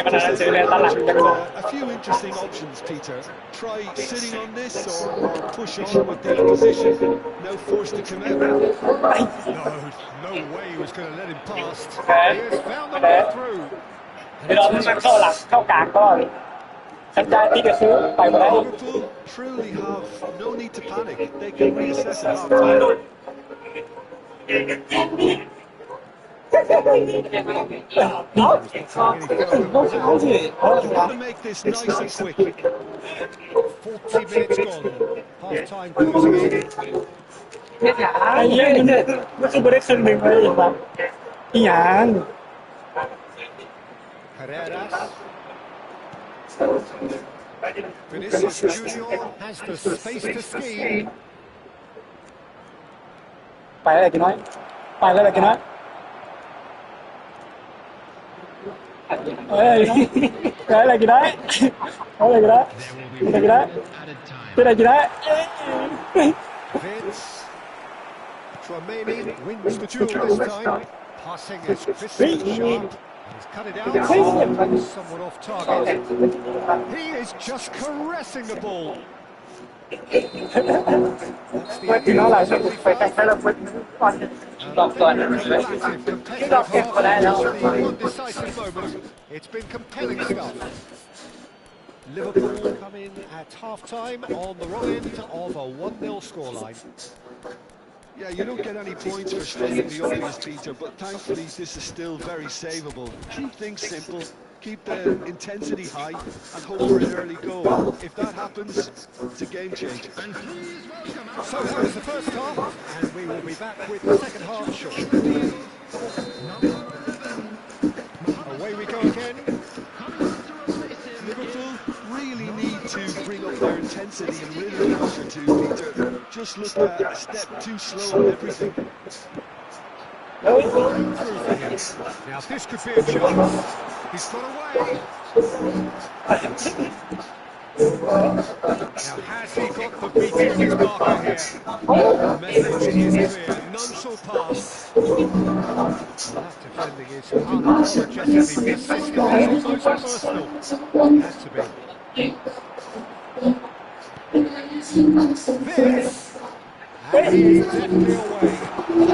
a few interesting options, Peter. Try sitting on this or push on with the opposition. No force to come out. No way he was going to let him pass. He has found the way through. Liverpool truly have no need to panic. They can reassess at half time. You've got to make this nice and quick. 40 minutes gone. Half time closing in. Carreras. Vinicius Junior has the space to scheme. Vince. Chouameni wins the duel this time. Passing is crisp and sharp. He's cut it out. Somewhat off target. He is just caressing the ball. That's the decisive moment. It's been compelling stuff. Liverpool come in at half-time on the wrong end of a 1-0 scoreline. Yeah, you don't get any points for stating the obvious, Peter, but thankfully this is still very savable. Keep things simple, keep the intensity high, and hope for an early goal. If that happens, it's a game changer. And please welcome our So that was the first half, and we will be back with the second half shortly. number 11. Away we go again. Coming on to replace him. Liverpool really need to bring up their intensity and rhythm a notch or two, Peter. Just look a step too slow on everything. Through for him. Now this could be a chance. He's got away. Now has he got the beating of his marker here? The message is clear. None shall pass. That defending is unapologetically persistent. It's almost personal. Has to be. This. And he's definitely away. Well,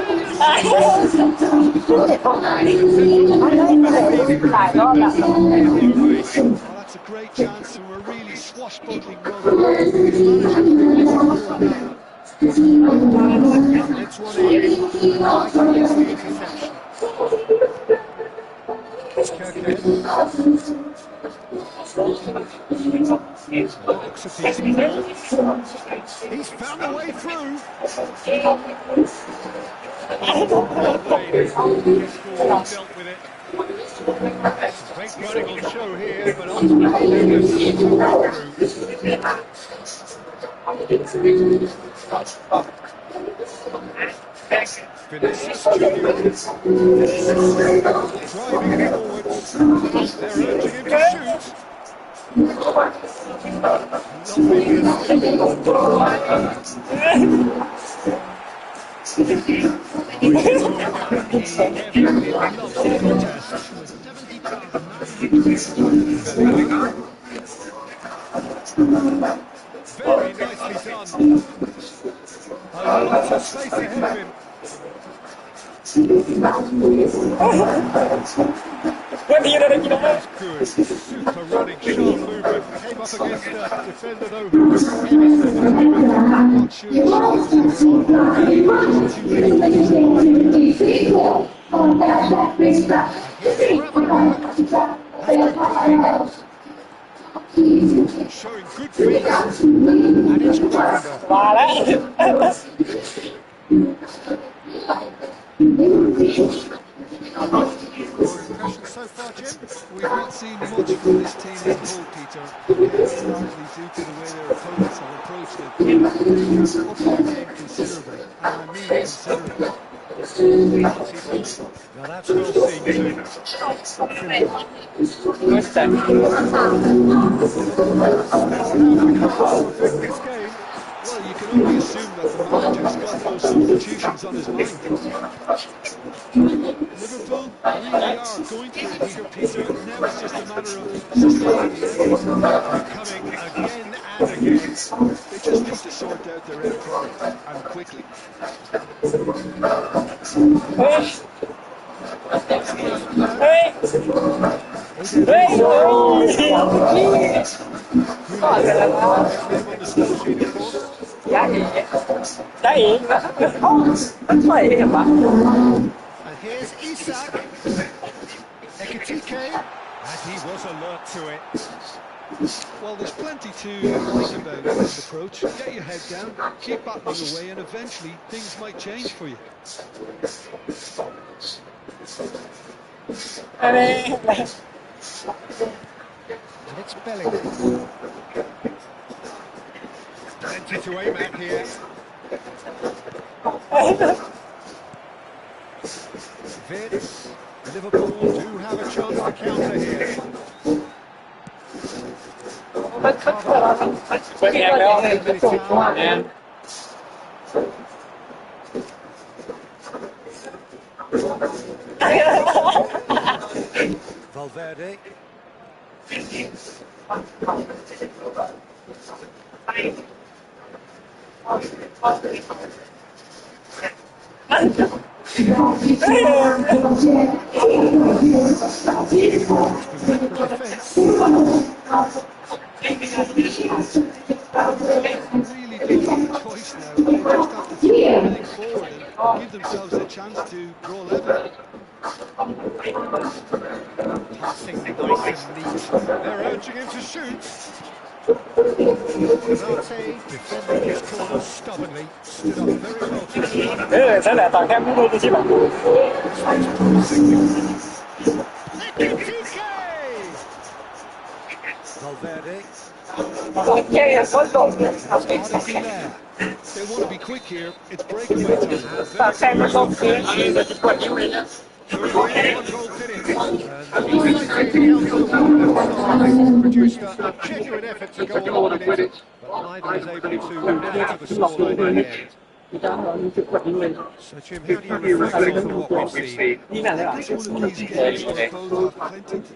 that's a great chance from a really swashbuckling run. His manager It's one in. Like it's the interception. Looks a decent ball. He's found a way through. Well played. Gets forward, dealt with it. Great running on show here, but ultimately they just sneaked the way through. Vinicius Junior driving forwards. They're urging him to shoot. Very nicely done. A lot of space ahead of him. That's good. Super running, sharp movement. Came up against a defender though who was ever so timid. Not sure the shoulders showing good feet. And it's impressions so far, Jim? We've not seen much from this team as a whole, Peter. That's largely due to the way their opponents have approached it. They have upped their game considerably, and I mean considerably. Now that's well seen too. Affect this game. Well, you can only assume that the manager's got those substitutions on his mind. Liverpool really are going for it here, Peter. Now it's just a matter of sustaining the Coming again and again. They just need to sort out their end product, and quickly. And here's Isak. Ekitike. And he was alert to it. Well, there's plenty to like about this approach. Get your head down, keep battling away, and eventually things might change for you. And it's Bellingham. Plenty to aim at here. Vince, Liverpool do have a chance to counter here. Valverde. Really difficult choice now. They just have to throw everything forward and give themselves a chance to draw level. Passing nice and neat. They're urging him to shoot. Konate defending his corner stubbornly. Stood up very well to serve. This looks promising. Ekitike! Valverde. They want to be quick here. It's breakaway time. One goal finish. And exciting encounter, one of both sides produced a genuine effort to go on with it, but neither was able to add to the scoreline in the end. So Jim, how do you reflect on what we've seen? It's one of these games where both have plenty to...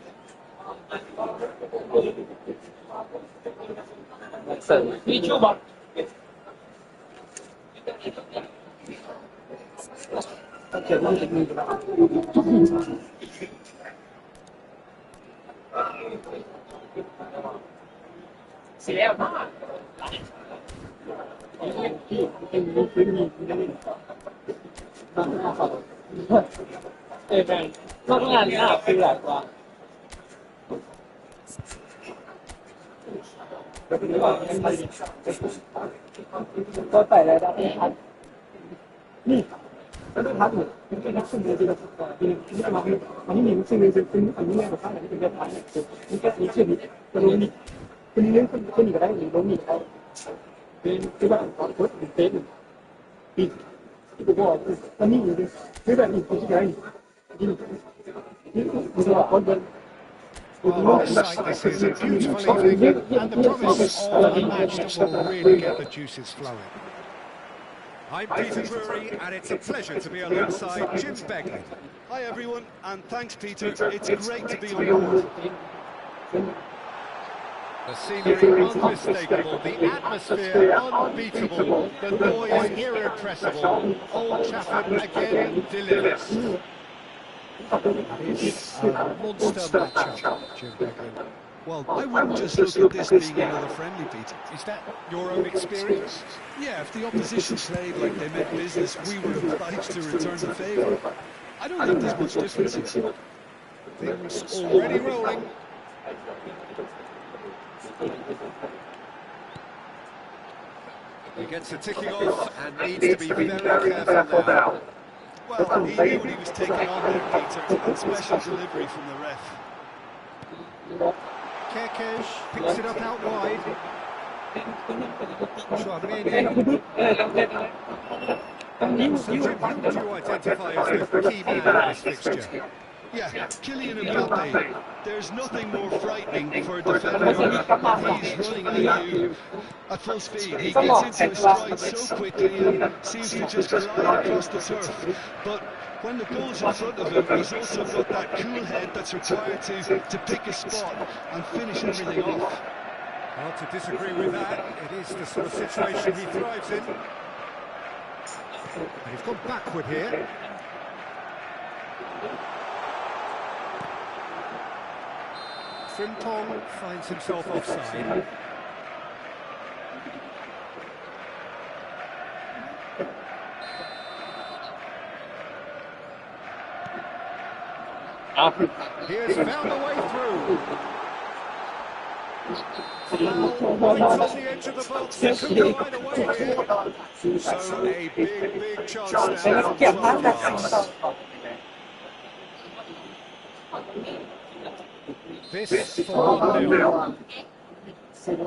Well, this is a beautiful evening, and the promise of a match that will really get the juices flowing. I'm Peter Drury, and it's a pleasure to be alongside Jim Begley. Hi everyone, and thanks Peter. It's great to be on board. The scenery unmistakable, the atmosphere unbeatable, the noise irrepressible. Old Trafford again delivers. It's a monster matchup, Jim Begley. Well, I wouldn't just look at this being another friendly, Peter. Is that your own experience? Yeah, if the opposition played like they meant business, we were obliged to return the favour. I don't think there's much difference here. Things already rolling. He gets it ticking off and needs to be very careful now. Well, he knew what he was taking on there, Peter, and special delivery from the ref. Kerkesh picks it up out wide. Chouameni. So Jim, who would you identify as the key man in this fixture? Yeah, Kylian Mbappe. There's nothing more frightening for a defender when he's running at you at full speed. He gets into his stride so quickly and seems to just glide across the turf. But when the goal's in front of him, he's also got that cool head that's required to pick a spot and finish everything off. Hard to disagree with that. It is the sort of situation he thrives in. And he's gone backward here. Frimpong finds himself offside. He has found a way through. Right on the edge of the box, he could go either way here. So a big chance now from 12 yards. This for 1-0. Put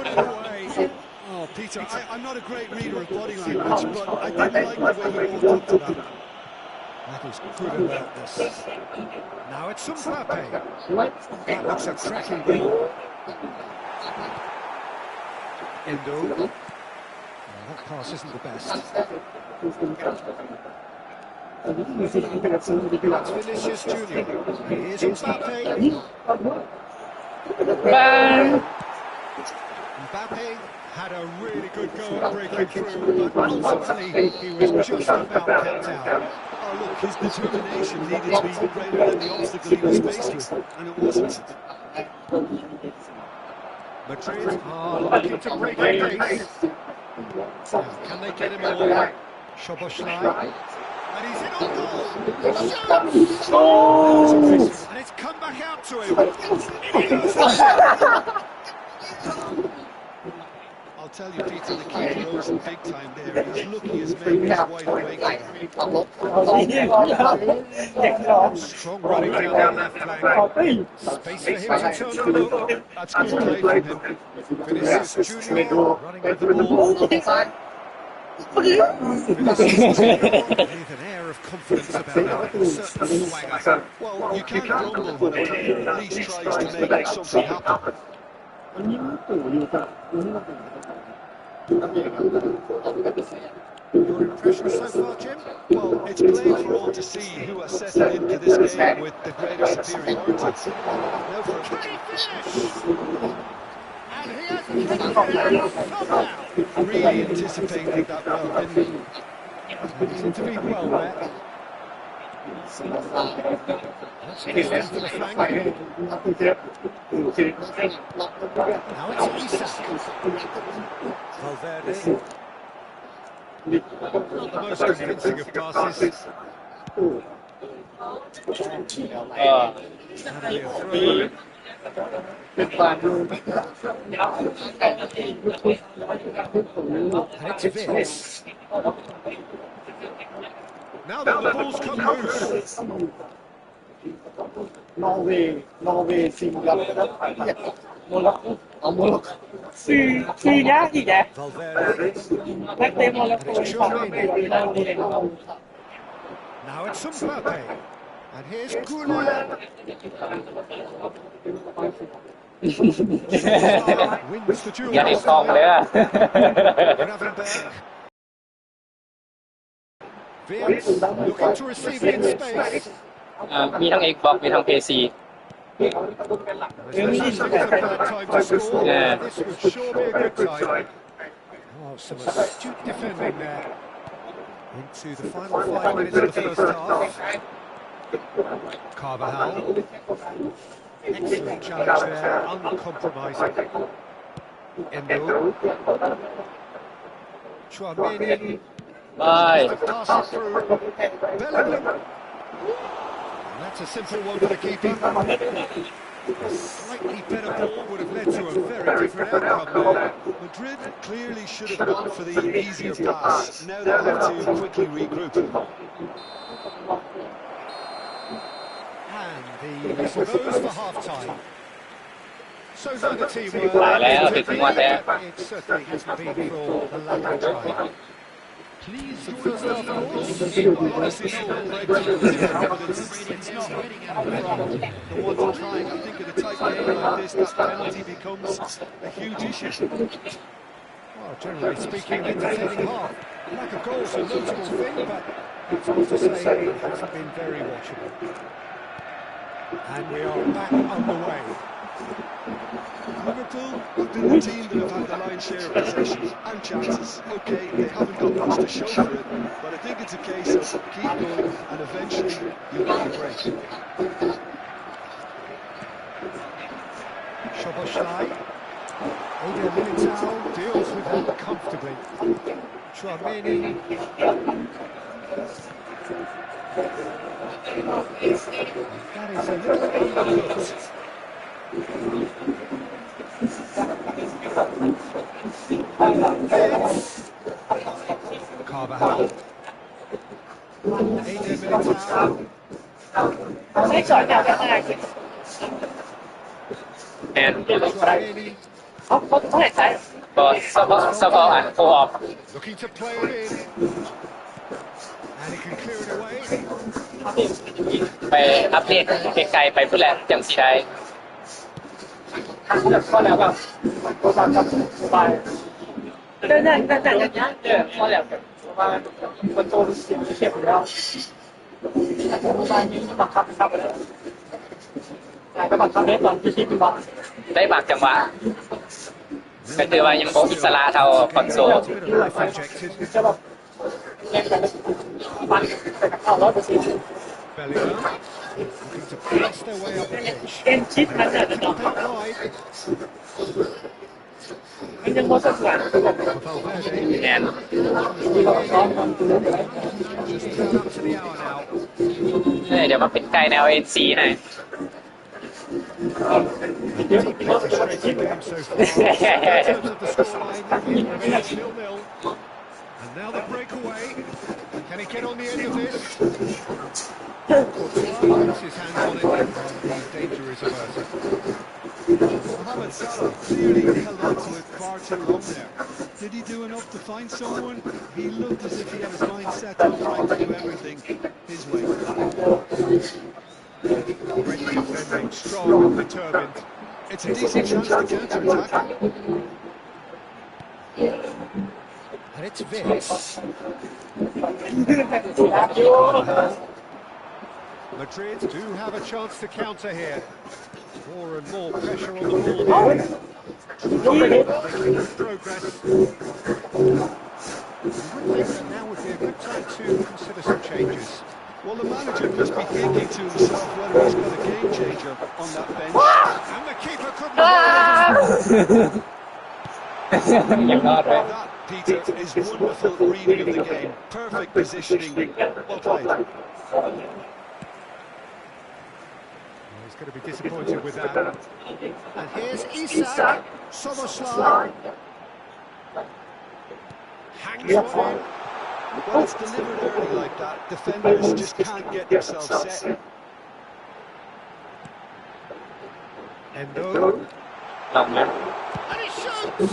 it away. Oh, Peter, I'm not a great reader of body language, but I didn't like the way he walked up to that. That is good alertness. Now it's Mbappe. That looks a cracking ball. Endo. Well, that pass isn't the best. That's Vinicius Junior. Here's Mbappe. Bang! Mbappe Had a really good go at breaking through, but ultimately he was just about kept out. Oh, look, his determination needed to be greater than the obstacle he was faced with, and it wasn't. Madrid are looking to break the pace. Now, can they get him away? Szoboszlai. And he's in on goal. Shoots! Oh! And it's come back out to him. In he goes. I'll tell you, Peter, the keeper owes him big time there. He's lucky his mate was wide awake for that. Strong running down that left flank. Space for him to turn and look. That's good play from him. Vinicius Junior running with the ball. Vinicius Junior with an air of confidence about him, a certain swagger. Well, you can't grumble when a player at least tries to make something happen. Your impression so far, Jim? Well, it's plain for all to see who has settled into this game with the greater superiority. Now for a and he has somehow. Really anticipated that well, didn't he? He's intervened well there. That's for the flank. Now it's Isak. Valverde. Not the most convincing of passes. That'll be a throw. And it's Vince. Now that the ball's come loose. Norway 4 กับโมร็อกโก4ยากอีกแหละ Valverde. นักเตะโมร็อกโกฝั่งนอร์เวย์ Now it's Mbappe. And here's Goulet. Wins the duel. อย่าได้ซองเลยอะ Gravenberch. Vince looking to receive it in space. มีทั้ง Xbox มีทั้ง PC This would sure be a good time. Oh, some astute defending there. Into the final 5 minutes of the first half. Carvajal. Excellent challenge there, uncompromising. Endo. Chouameni. Bye. Pass it through. Bellingham. And that's a simple one for the keeper. A slightly better ball would have led to a very different outcome there. Madrid clearly should have gone for the easier pass. Now they'll have to quickly regroup. And the whistle goes for half-time. So neither team were... It certainly hasn't been for the lack of try. Please The first half goals. Honestly, no breakthrough. It's not the ones trying. I think in a tight game like this, that penalty becomes a huge issue. Well, generally speaking, entertaining half. Lack of goals a notable thing, but it's not to say it hasn't been very watchable. And we are back underway. Liverpool have been the team that have had the lion's share of possession and chances. OK, they haven't got much to show for it, but I think it's a case of keep going and eventually you'll get a break. Szoboszlai. Eder Militao deals with that comfortably. Chouameni. That is a little overlooked. Carvajal. Eder Militao. and Chouameni. ก็สปอร์อันโคออฟ Looking to play it in. And he can clear it away. ไปอัปเดตไกลๆไปพุ่นแหละจังสิได้ พอแล้วครับก็ตามกับไปแต่พอแล้วว่ามันโตเสียงเข็มแล้วบางทีมันบังคับครับแล้วแต่บังคับได้ตอนที่คิดว่า ได้บางจังหวะ Well, Cái thứ baยังcó Sala thao getting console. quite a bit of life injected. Bellingham looking to press their way up the pitch. Taken up out wide. Valverde And on his way in. Just about up to the hour now. เดี๋ยวมาปิดไกลแนว NC หน่อย Deeply frustrating game so far. In terms of the scoreline, it remains 0-0. And now the breakaway. Can he get on the end of this? Courtois gets his hands on it. The danger is averted. Mohamed Salah clearly held on to it far too long there. Did he do enough to find someone? He looked as if he had his mind set on trying to do everything his way. Already defending, strong and determined. It's a decent chance to counter-attack. And it's Vince. Madrid do have a chance to counter here. More and more pressure on the ball here. Making progress. You would think that now would be a good time to consider some changes. Well, the manager must be thinking to himself whether he's got a game changer on that bench. And the keeper couldn't hold it. That, Peter, is wonderful reading of the game. Perfect positioning. Well played. He's going to be disappointed with that. And here's Isak. Soboslai. Hangs one in. Well, it's delivered early like that. Defenders just can't get themselves set. Endo. Lòng á. And he shoots!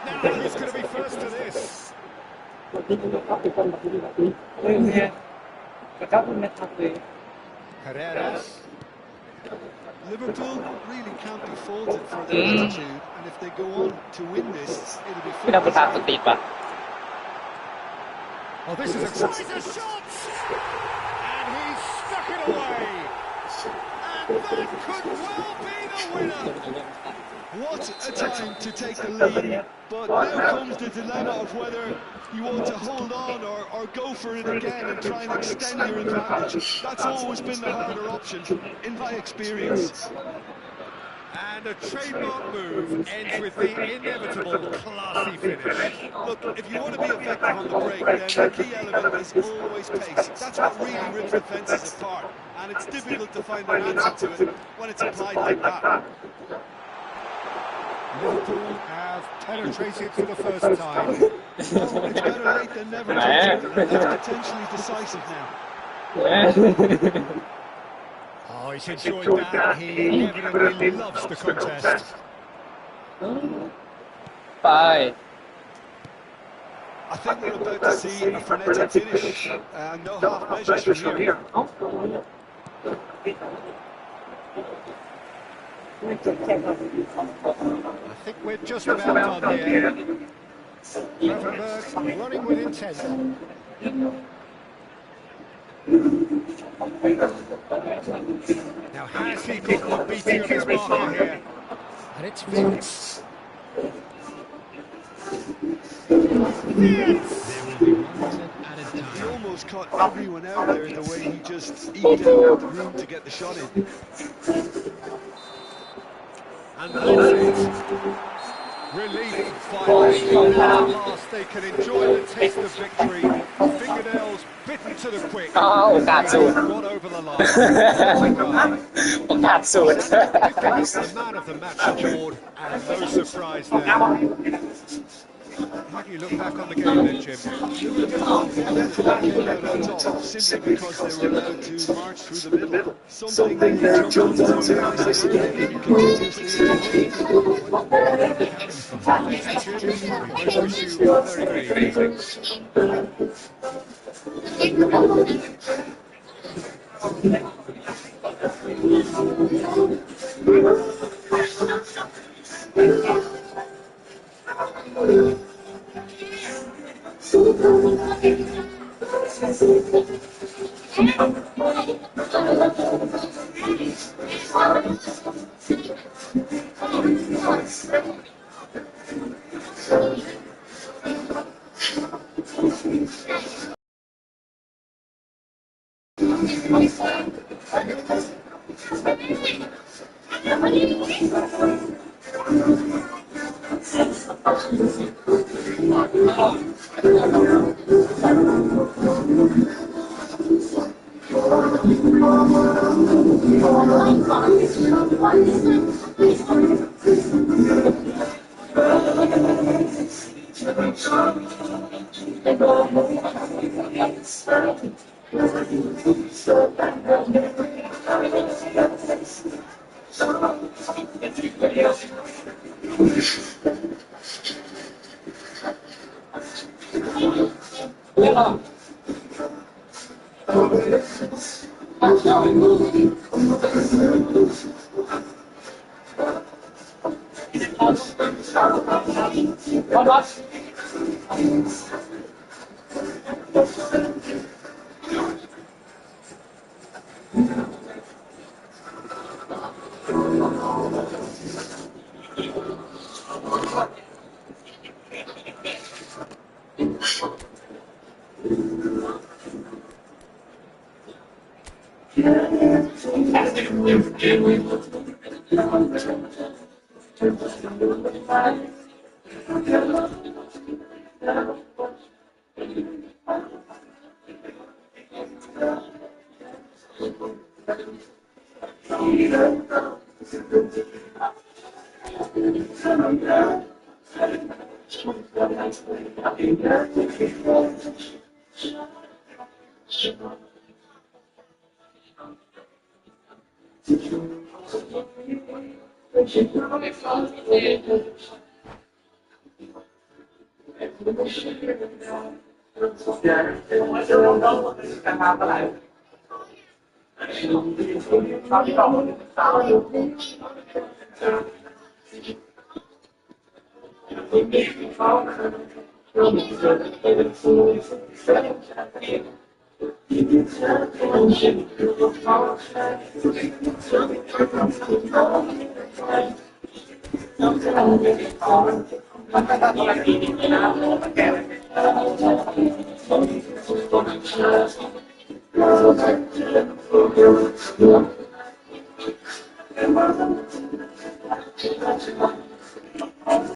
Now who's going to be first to this? Carreras. Liverpool really can't be faulted for their attitude, and if they go on to win this, it'll be พี่ทำประธานสตรีทป่ะ Oh, this is a shot! And he's stuck it away! And that could well be the winner! What a time to take the lead, but now comes the dilemma of whether you want to hold on or go for it again and try and extend your advantage. That's always been the harder option, in my experience. And a trademark move ends with the inevitable classy finish. Look, if you want to be effective on the break, then the key element is always pace. That's what really rips defences apart, and it's difficult to find an answer to it when it's applied like that. Liverpool have penetrated for the first time. Well, it's better late than never, Peter, and that's potentially decisive now. Oh, he's enjoyed that. He evidently loves the contest. ไป I think we're about to see a frenetic finish, and no half measures from here. I think we're just about done here. Gravenberg running with intent. Now has he got the beating of his marker here? And it's Vince. He almost caught everyone out there the way he just eked out the room to get the shot in. And that's it. Relief finally. Now at last they can enjoy the taste of victory. Fingernails bitten to the quick. อ๋อโอกาสสูตร Got over the line. โอกาสสูตร The man of the match award, and no surprise there. How do you look back on the game then, Jim? Came out on top simply because they were allowed to march through the middle. Something they jumped into continuously Wish you a very good evening.